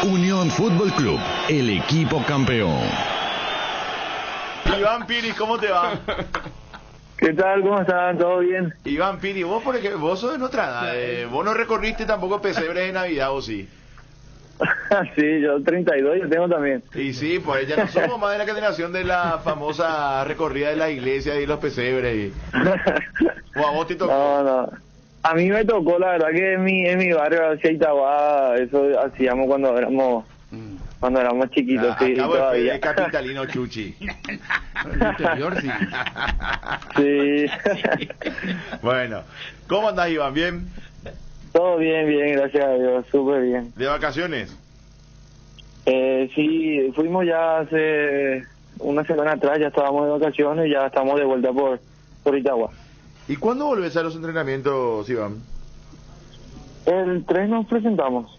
Speaker 14: Unión Fútbol Club, el equipo campeón.
Speaker 4: Iván Piris, ¿cómo te va?
Speaker 16: ¿Qué tal? ¿Cómo están? ¿Todo bien?
Speaker 4: Iván Piris, vos porque vos sos de otra edad, vos no recorriste tampoco pesebres de Navidad, ¿o sí?
Speaker 16: Sí, yo 32 yo tengo también.
Speaker 4: Y sí, pues ya no somos más de la generación de la famosa recorrida de la iglesia y los pesebres. ¿O a vos te tocó?
Speaker 16: No. A mí me tocó, la verdad que en mi barrio, hacia Itagua, eso hacíamos cuando éramos chiquitos. Sí,
Speaker 4: acabo de capitalino Chuchi.
Speaker 2: Interior, sí.
Speaker 16: Sí.
Speaker 4: Bueno, ¿cómo andás, Iván? ¿Bien?
Speaker 16: Todo bien, gracias a Dios, súper bien.
Speaker 4: ¿De vacaciones?
Speaker 16: Sí, fuimos ya hace una semana atrás, ya estábamos de vacaciones y ya estamos de vuelta por Itagua.
Speaker 4: ¿Y cuándo volvés a los entrenamientos, Iván?
Speaker 16: El 3 nos presentamos.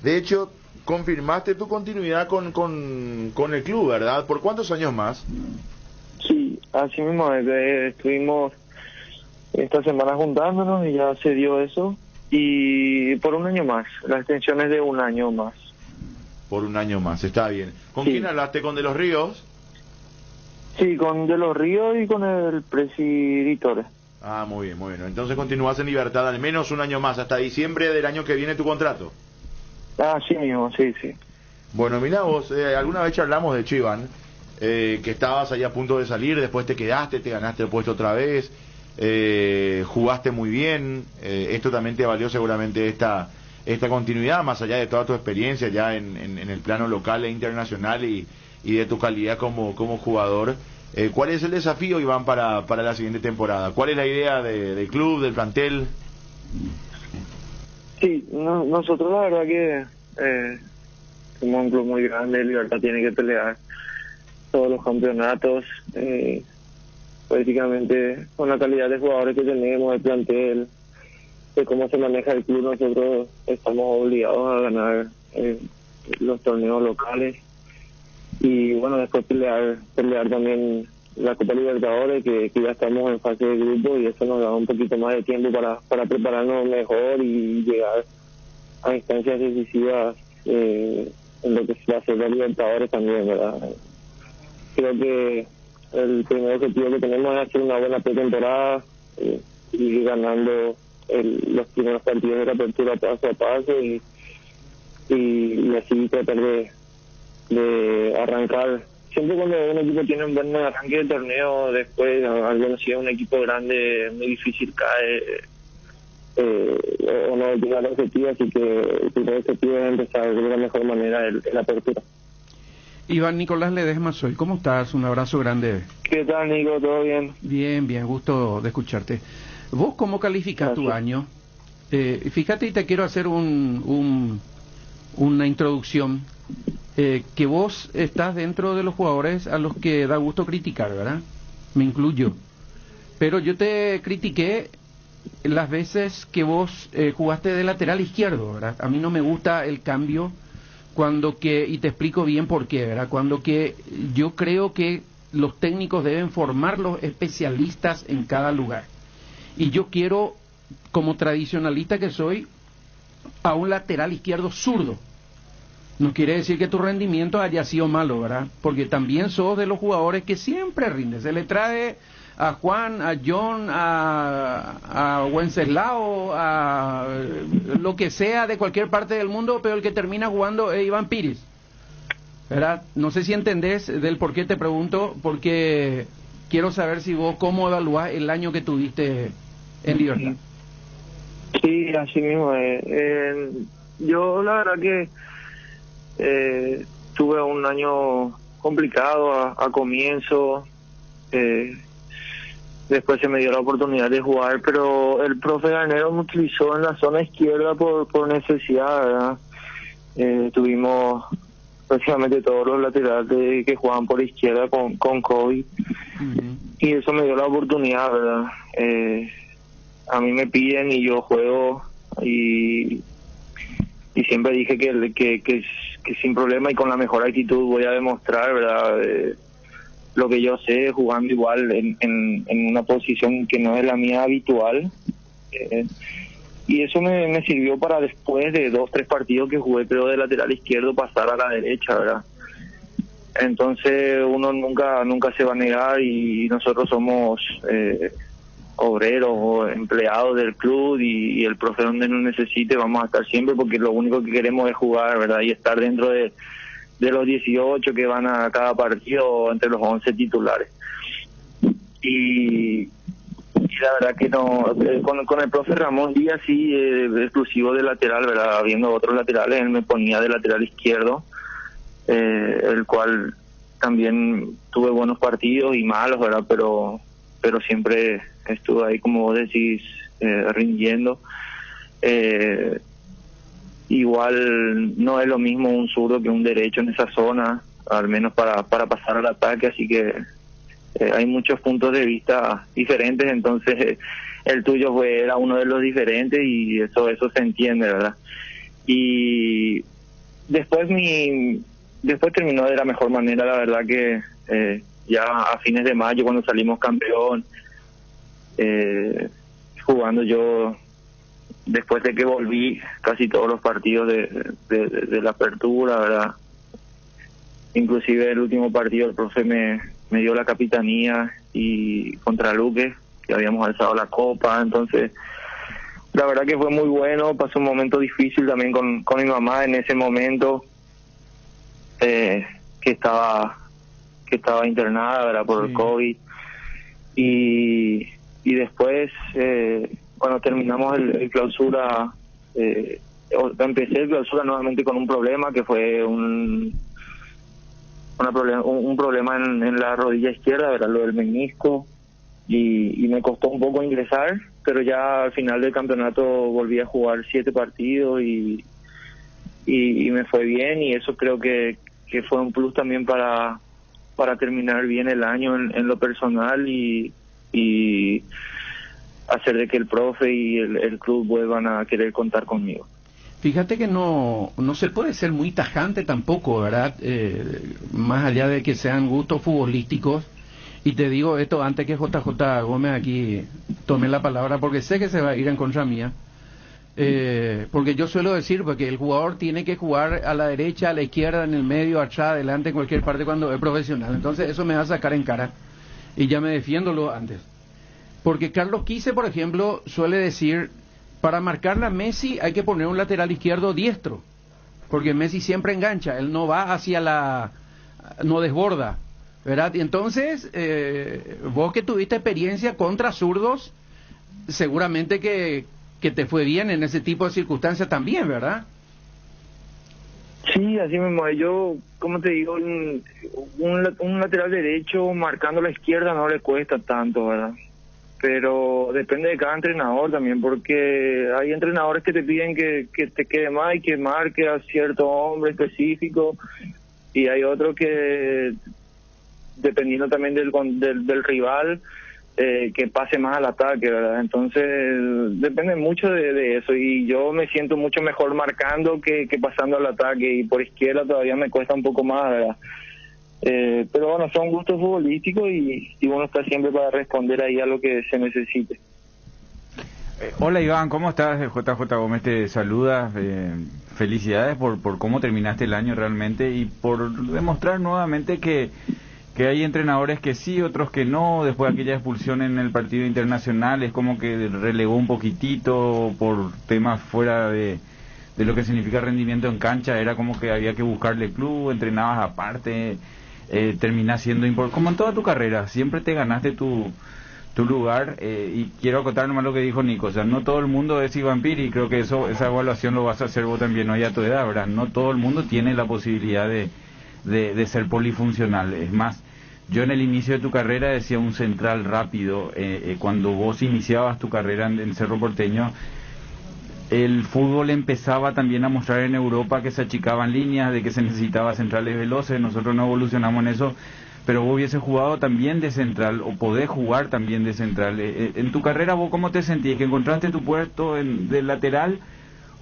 Speaker 4: De hecho, confirmaste tu continuidad con el club, ¿verdad? ¿Por cuántos años más?
Speaker 16: Sí, así mismo, estuvimos esta semana juntándonos y ya se dio eso. Y por un año más, la extensión es de un año más.
Speaker 4: Por un año más, está bien. ¿Con quién hablaste? ¿Con De los Ríos?
Speaker 16: Sí, con De los Ríos y con el presiditore.
Speaker 4: Ah, muy bien, muy bien. Entonces continúas en libertad al menos un año más, hasta diciembre del año que viene tu contrato.
Speaker 16: Ah, sí mismo, sí.
Speaker 4: Bueno, mirá vos, alguna vez charlamos de Chivan, que estabas ahí a punto de salir, después te quedaste, te ganaste el puesto otra vez, jugaste muy bien, esto también te valió seguramente esta continuidad, más allá de toda tu experiencia ya en el plano local e internacional y de tu calidad como jugador. ¿Cuál es el desafío, Iván, para la siguiente temporada? ¿Cuál es la idea del club, del plantel?
Speaker 16: Sí, nosotros la verdad que somos un club muy grande, Libertad tiene que pelear todos los campeonatos, prácticamente con la calidad de jugadores que tenemos, el plantel, de cómo se maneja el club, nosotros estamos obligados a ganar los torneos locales y bueno, después pelear también la Copa Libertadores, que ya estamos en fase de grupo y eso nos da un poquito más de tiempo para prepararnos mejor y llegar a instancias decisivas en lo que va a ser la Libertadores también, ¿verdad? Creo que el primer objetivo que tenemos es hacer una buena pretemporada, ir ganando los primeros partidos de la apertura paso a paso y así tratar de arrancar. Siempre cuando un equipo tiene un buen arranque de torneo, después, al si es un equipo grande, muy difícil cae o no llegar al objetivo, así que el primer objetivo es empezar de la mejor manera la apertura.
Speaker 2: Iván Nicolás Ledesma soy, ¿cómo estás? Un abrazo grande.
Speaker 16: ¿Qué tal, Nico? ¿Todo bien?
Speaker 2: Bien, gusto de escucharte. ¿Vos cómo calificás tu año? Fíjate, y te quiero hacer una introducción. Que vos estás dentro de los jugadores a los que da gusto criticar, ¿verdad? Me incluyo. Pero yo te critiqué las veces que vos jugaste de lateral izquierdo, ¿verdad? A mí no me gusta el cambio y te explico bien por qué, ¿verdad? Cuando que yo creo que los técnicos deben formar los especialistas en cada lugar. Y yo quiero, como tradicionalista que soy, a un lateral izquierdo zurdo. No quiere decir que tu rendimiento haya sido malo, ¿verdad? Porque también sos de los jugadores que siempre rinde. Se le trae a Juan, a John, a Wenceslao, a lo que sea de cualquier parte del mundo, pero el que termina jugando es Iván Pires, ¿verdad? No sé si entendés del por qué te pregunto, porque quiero saber si vos cómo evaluás el año que tuviste en Libertad.
Speaker 16: Sí, así mismo. Yo la verdad que tuve un año complicado a comienzo, después se me dio la oportunidad de jugar, pero el profe Garnero me utilizó en la zona izquierda por necesidad, ¿verdad? Tuvimos prácticamente todos los laterales que jugaban por izquierda con COVID, y eso me dio la oportunidad, ¿verdad? A mí me piden y yo juego, y siempre dije que sin problema y con la mejor actitud voy a demostrar, ¿verdad? Lo que yo sé, jugando igual en una posición que no es la mía habitual. Y eso me sirvió para después de 2-3 partidos que jugué, creo, de lateral izquierdo, pasar a la derecha, ¿verdad? Entonces uno nunca se va a negar, y nosotros somos obreros o empleados del club, y el profe donde nos necesite vamos a estar siempre, porque lo único que queremos es jugar, ¿verdad? Y estar dentro de los 18 que van a cada partido, entre los 11 titulares. Y la verdad que no, con el profe Ramón Díaz sí, exclusivo de lateral, ¿verdad? Habiendo otros laterales, él me ponía de lateral izquierdo, el cual también tuve buenos partidos y malos, ¿verdad? Pero siempre estuve ahí, como vos decís, rindiendo. Igual no es lo mismo un zurdo que un derecho en esa zona, al menos para pasar al ataque, así que hay muchos puntos de vista diferentes, entonces el tuyo era uno de los diferentes, y eso se entiende, ¿verdad? y después terminó de la mejor manera. La verdad que ya a fines de mayo, cuando salimos campeón, jugando yo, después de que volví casi todos los partidos de la apertura, ¿verdad? Inclusive el último partido el profe me dio la capitanía, y contra Luque, que habíamos alzado la copa. Entonces la verdad que fue muy bueno. Pasó un momento difícil también con mi mamá en ese momento, que estaba internada, ¿verdad?, por el COVID. Y después cuando terminamos el clausura, empecé el clausura nuevamente con un problema que fue un problema en la rodilla izquierda, ¿verdad?, lo del menisco, y me costó un poco ingresar, pero ya al final del campeonato volví a jugar 7 partidos y me fue bien, y eso creo que fue un plus también para terminar bien el año en lo personal, y hacer de que el profe y el club vuelvan a querer contar conmigo.
Speaker 2: Fíjate que no se puede ser muy tajante tampoco, ¿verdad? Más allá de que sean gustos futbolísticos. Y te digo esto antes que JJ Gómez aquí tome la palabra, porque sé que se va a ir en contra mía. Porque yo suelo decir porque el jugador tiene que jugar a la derecha, a la izquierda, en el medio, atrás, adelante, en cualquier parte cuando es profesional. Entonces eso me va a sacar en cara. Y ya me defiendo lo antes. Porque Carlos Quise, por ejemplo, suele decir, para marcarle a Messi hay que poner un lateral izquierdo diestro, porque Messi siempre engancha, él no va no desborda, ¿verdad? Y entonces, vos que tuviste experiencia contra zurdos, seguramente que te fue bien en ese tipo de circunstancias también, ¿verdad?
Speaker 16: Sí, así mismo. Yo, como te digo, un lateral derecho marcando la izquierda no le cuesta tanto, ¿verdad? Pero depende de cada entrenador también, porque hay entrenadores que te piden que te quede más y que marque a cierto hombre específico, y hay otros que, dependiendo también del rival, que pase más al ataque, ¿verdad? Entonces depende mucho de eso, y yo me siento mucho mejor marcando que pasando al ataque, y por izquierda todavía me cuesta un poco más, ¿verdad? Pero bueno, son gustos futbolísticos, y uno está siempre para responder ahí a lo que se necesite.
Speaker 15: Hola Iván, ¿cómo estás? JJ Gómez te saluda. Felicidades por cómo terminaste el año realmente, y por demostrar nuevamente que hay entrenadores que sí, otros que no. Después de aquella expulsión en el partido internacional, es como que relegó un poquitito por temas fuera de lo que significa rendimiento en cancha. Era como que había que buscarle club, entrenabas aparte, terminás siendo importante, como en toda tu carrera, siempre te ganaste tu lugar, y quiero acotar nomás lo que dijo Nico, o sea, no todo el mundo es Iván Piri, y creo que esa evaluación lo vas a hacer vos también hoy a tu edad, ¿verdad? No todo el mundo tiene la posibilidad de ser polifuncional. Es más, yo en el inicio de tu carrera decía un central rápido. Cuando vos iniciabas tu carrera en Cerro Porteño, el fútbol empezaba también a mostrar en Europa que se achicaban líneas, de que se necesitaba centrales veloces. Nosotros no evolucionamos en eso, pero vos hubieses jugado también de central, o podés jugar también de central. En tu carrera, ¿vos cómo te sentías? ¿Que encontraste tu puesto de lateral,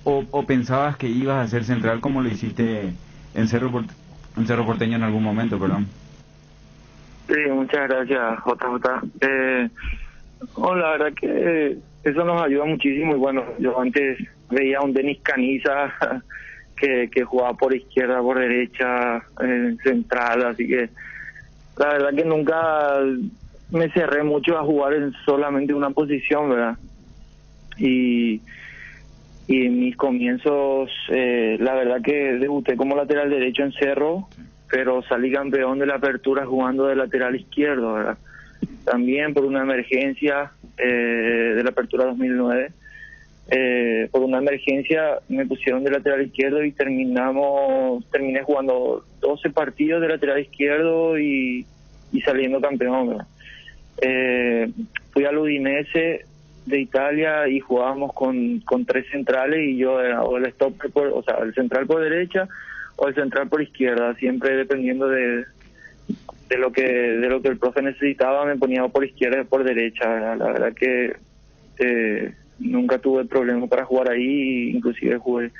Speaker 15: o pensabas que ibas a ser central como lo hiciste en Cerro Porteño en algún momento, perdón?
Speaker 16: Sí, muchas gracias, JJ. La verdad que eso nos ayuda muchísimo, y bueno, yo antes veía a un Denis Caniza que jugaba por izquierda, por derecha, central, así que la verdad que nunca me cerré mucho a jugar en solamente una posición, ¿verdad? Y en mis comienzos, la verdad que debuté como lateral derecho en Cerro, pero salí campeón de la apertura jugando de lateral izquierdo, ¿verdad? También por una emergencia de la apertura 2009, por una emergencia me pusieron de lateral izquierdo, y terminé jugando 12 partidos de lateral izquierdo y saliendo campeón, ¿verdad? Fui al Udinese de Italia y jugábamos con 3 centrales, y yo era o el stopper el central por derecha o el central por izquierda, siempre dependiendo de lo que el profe necesitaba. Me ponía por izquierda o por derecha, ¿verdad? La verdad que nunca tuve problemas para jugar ahí, inclusive jugué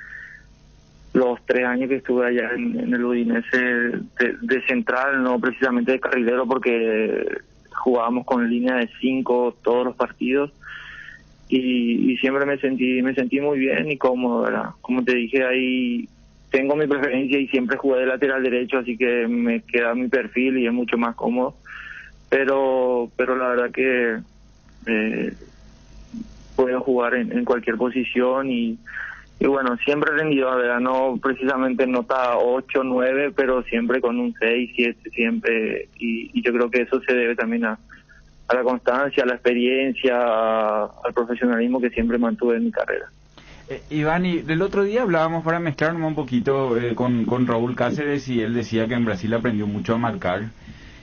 Speaker 16: los 3 años que estuve allá en el Udinese de central, no precisamente de carrilero, porque jugábamos con línea de 5 todos los partidos, y siempre me sentí muy bien y cómodo, ¿verdad? Como te dije, ahí tengo mi preferencia y siempre jugué de lateral derecho, así que me queda mi perfil y es mucho más cómodo, pero la verdad que puedo jugar en cualquier posición y bueno, siempre he rendido, ¿verdad? No precisamente nota 8, 9, pero siempre con un 6, 7, siempre, y yo creo que eso se debe también a la constancia, a la experiencia, al profesionalismo que siempre mantuve en mi carrera.
Speaker 15: Iván, y el otro día hablábamos, para mezclarnos un poquito, con Raúl Cáceres, y él decía que en Brasil aprendió mucho a marcar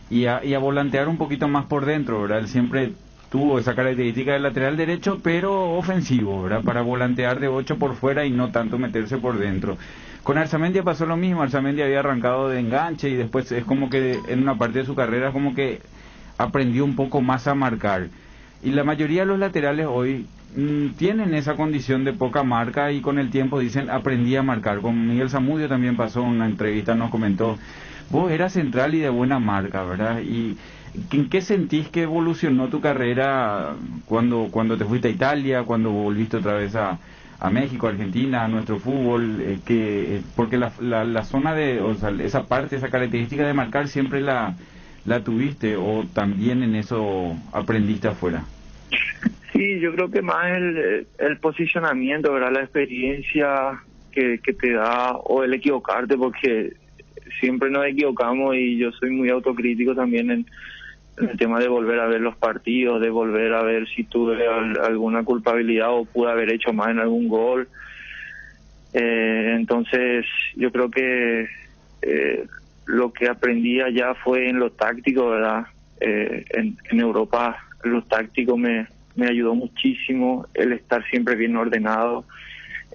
Speaker 15: y a volantear un poquito más por dentro, ¿verdad? Él siempre tuvo esa característica del lateral derecho, pero ofensivo, ¿verdad? Para volantear de 8 por fuera y no tanto meterse por dentro. Con Arzamendia pasó lo mismo. Arzamendia había arrancado de enganche y después es como que en una parte de su carrera como que aprendió un poco más a marcar. Y la mayoría de los laterales hoy tienen esa condición de poca marca y con el tiempo dicen aprendí a marcar. Con Miguel Zamudio también pasó una entrevista, nos comentó, vos eras central y de buena marca, ¿verdad? Y ¿en qué sentís que evolucionó tu carrera cuando te fuiste a Italia, cuando volviste otra vez a México, a Argentina, a nuestro fútbol? Porque la zona de, o sea, esa parte, esa característica de marcar siempre la tuviste, o también en eso aprendiste afuera.
Speaker 16: Sí, yo creo que más el posicionamiento, ¿verdad? La experiencia que te da, o el equivocarte, porque siempre nos equivocamos y yo soy muy autocrítico también en el tema de volver a ver los partidos, de volver a ver si tuve alguna culpabilidad o pude haber hecho más en algún gol. Entonces yo creo que lo que aprendí allá fue en lo táctico, ¿verdad? En Europa lo táctico me ayudó muchísimo, el estar siempre bien ordenado,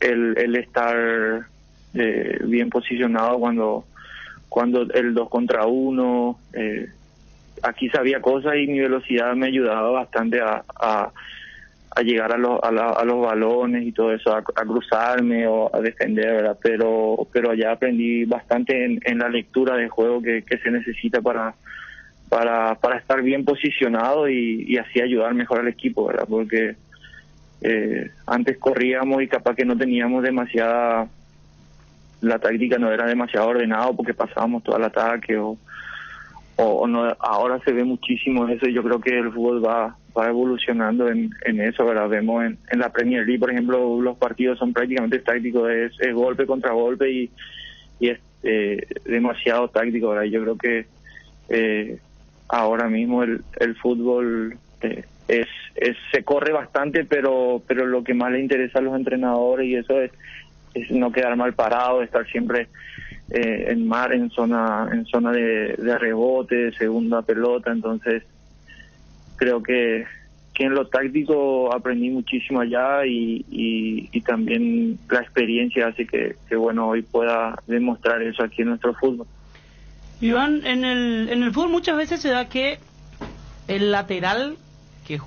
Speaker 16: el estar bien posicionado cuando el 2 contra 1, aquí sabía cosas y mi velocidad me ayudaba bastante a llegar a los balones y todo eso, a cruzarme o a defender, ¿verdad? Pero allá aprendí bastante en la lectura de juego que se necesita para estar bien posicionado y así ayudar mejor al equipo, ¿verdad? Porque antes corríamos y capaz que no teníamos la táctica no era demasiado ordenado porque pasábamos todo el ataque o no. Ahora se ve muchísimo eso y yo creo que el fútbol va evolucionando en eso, ¿verdad? Vemos en la Premier League, por ejemplo, los partidos son prácticamente tácticos, es golpe contra golpe y es demasiado táctico, ¿verdad? Yo creo que ahora mismo el fútbol se corre bastante, pero lo que más le interesa a los entrenadores y eso es no quedar mal parado, estar siempre en zona de rebote, de segunda pelota. Entonces creo que en lo táctico aprendí muchísimo allá y también la experiencia hace que bueno, hoy pueda demostrar eso aquí en nuestro fútbol.
Speaker 5: Iván, en el fútbol muchas veces se da que el lateral que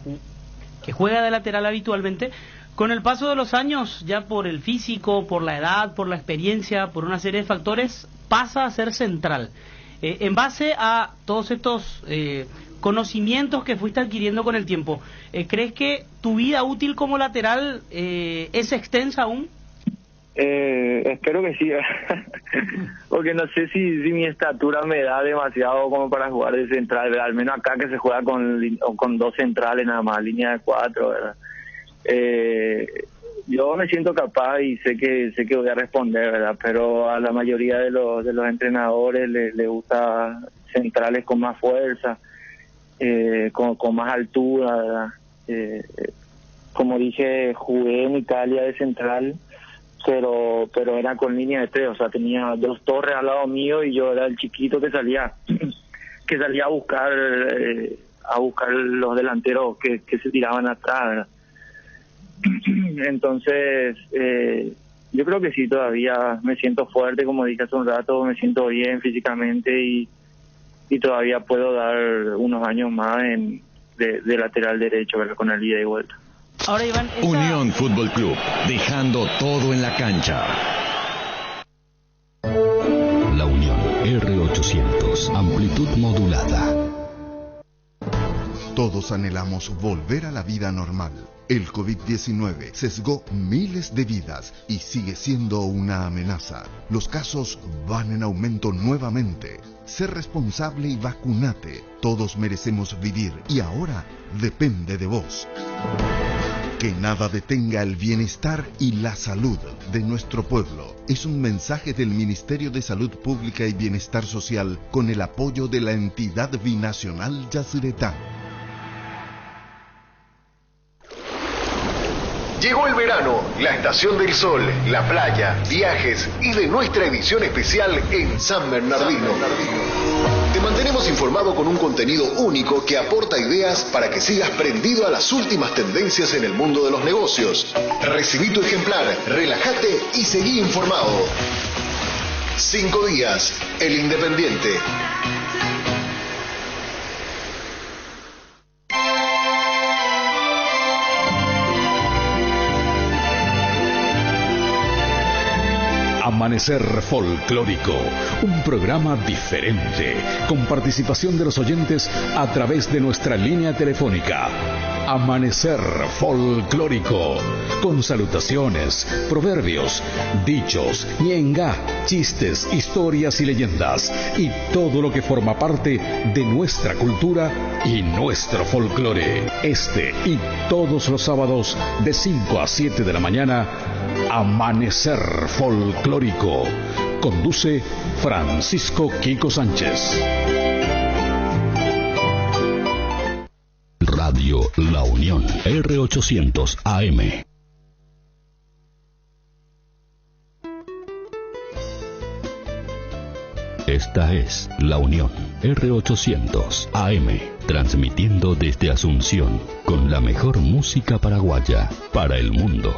Speaker 5: juega de lateral habitualmente, con el paso de los años, ya por el físico, por la edad, por la experiencia, por una serie de factores, pasa a ser central. En base a todos estos conocimientos que fuiste adquiriendo con el tiempo, ¿crees que tu vida útil como lateral es extensa aún?
Speaker 16: Espero que sí, porque no sé si mi estatura me da demasiado como para jugar de central, ¿verdad? Al menos acá que se juega con 2 centrales nada más, línea de 4, ¿verdad? Yo me siento capaz y sé que voy a responder, ¿verdad? Pero a la mayoría de los entrenadores le gusta centrales con más fuerza, con más altura, ¿verdad? Como dije, jugué en Italia de central, pero era con línea de 3, o sea, tenía 2 torres al lado mío y yo era el chiquito que salía a buscar los delanteros que se tiraban atrás, ¿verdad? Entonces yo creo que sí, todavía me siento fuerte, como dije hace un rato, me siento bien físicamente y todavía puedo dar unos años más de lateral derecho, ¿verdad? Con el ida y vuelta.
Speaker 5: Ahora, Iván,
Speaker 14: Unión Fútbol Club, dejando todo en la cancha.
Speaker 12: Todos anhelamos volver a la vida normal. El COVID-19 sesgó miles de vidas y sigue siendo una amenaza. Los casos van en aumento nuevamente. Sé responsable y vacunate. Todos merecemos vivir y ahora depende de vos. Que nada detenga el bienestar y la salud de nuestro pueblo. Es un mensaje del Ministerio de Salud Pública y Bienestar Social con el apoyo de la entidad binacional Yacyretá.
Speaker 22: Llegó el verano, la estación del sol, la playa, viajes y de nuestra edición especial en San Bernardino. Te mantenemos informado con un contenido único que aporta ideas para que sigas prendido a las últimas tendencias en el mundo de los negocios. Recibí tu ejemplar, relájate y seguí informado. 5 días, El Independiente.
Speaker 14: Amanecer Folclórico, un programa diferente, con participación de los oyentes a través de nuestra línea telefónica. Amanecer Folclórico, con salutaciones, proverbios, dichos, ñenga, chistes, historias y leyendas, y todo lo que forma parte de nuestra cultura y nuestro folclore. Este y todos los sábados de 5 a 7 de la mañana, Amanecer Folclórico. Conduce Francisco Quico Sánchez. Radio La Unión, R800 AM. Esta es La Unión, R800 AM, transmitiendo desde Asunción, con la mejor música paraguaya para el mundo.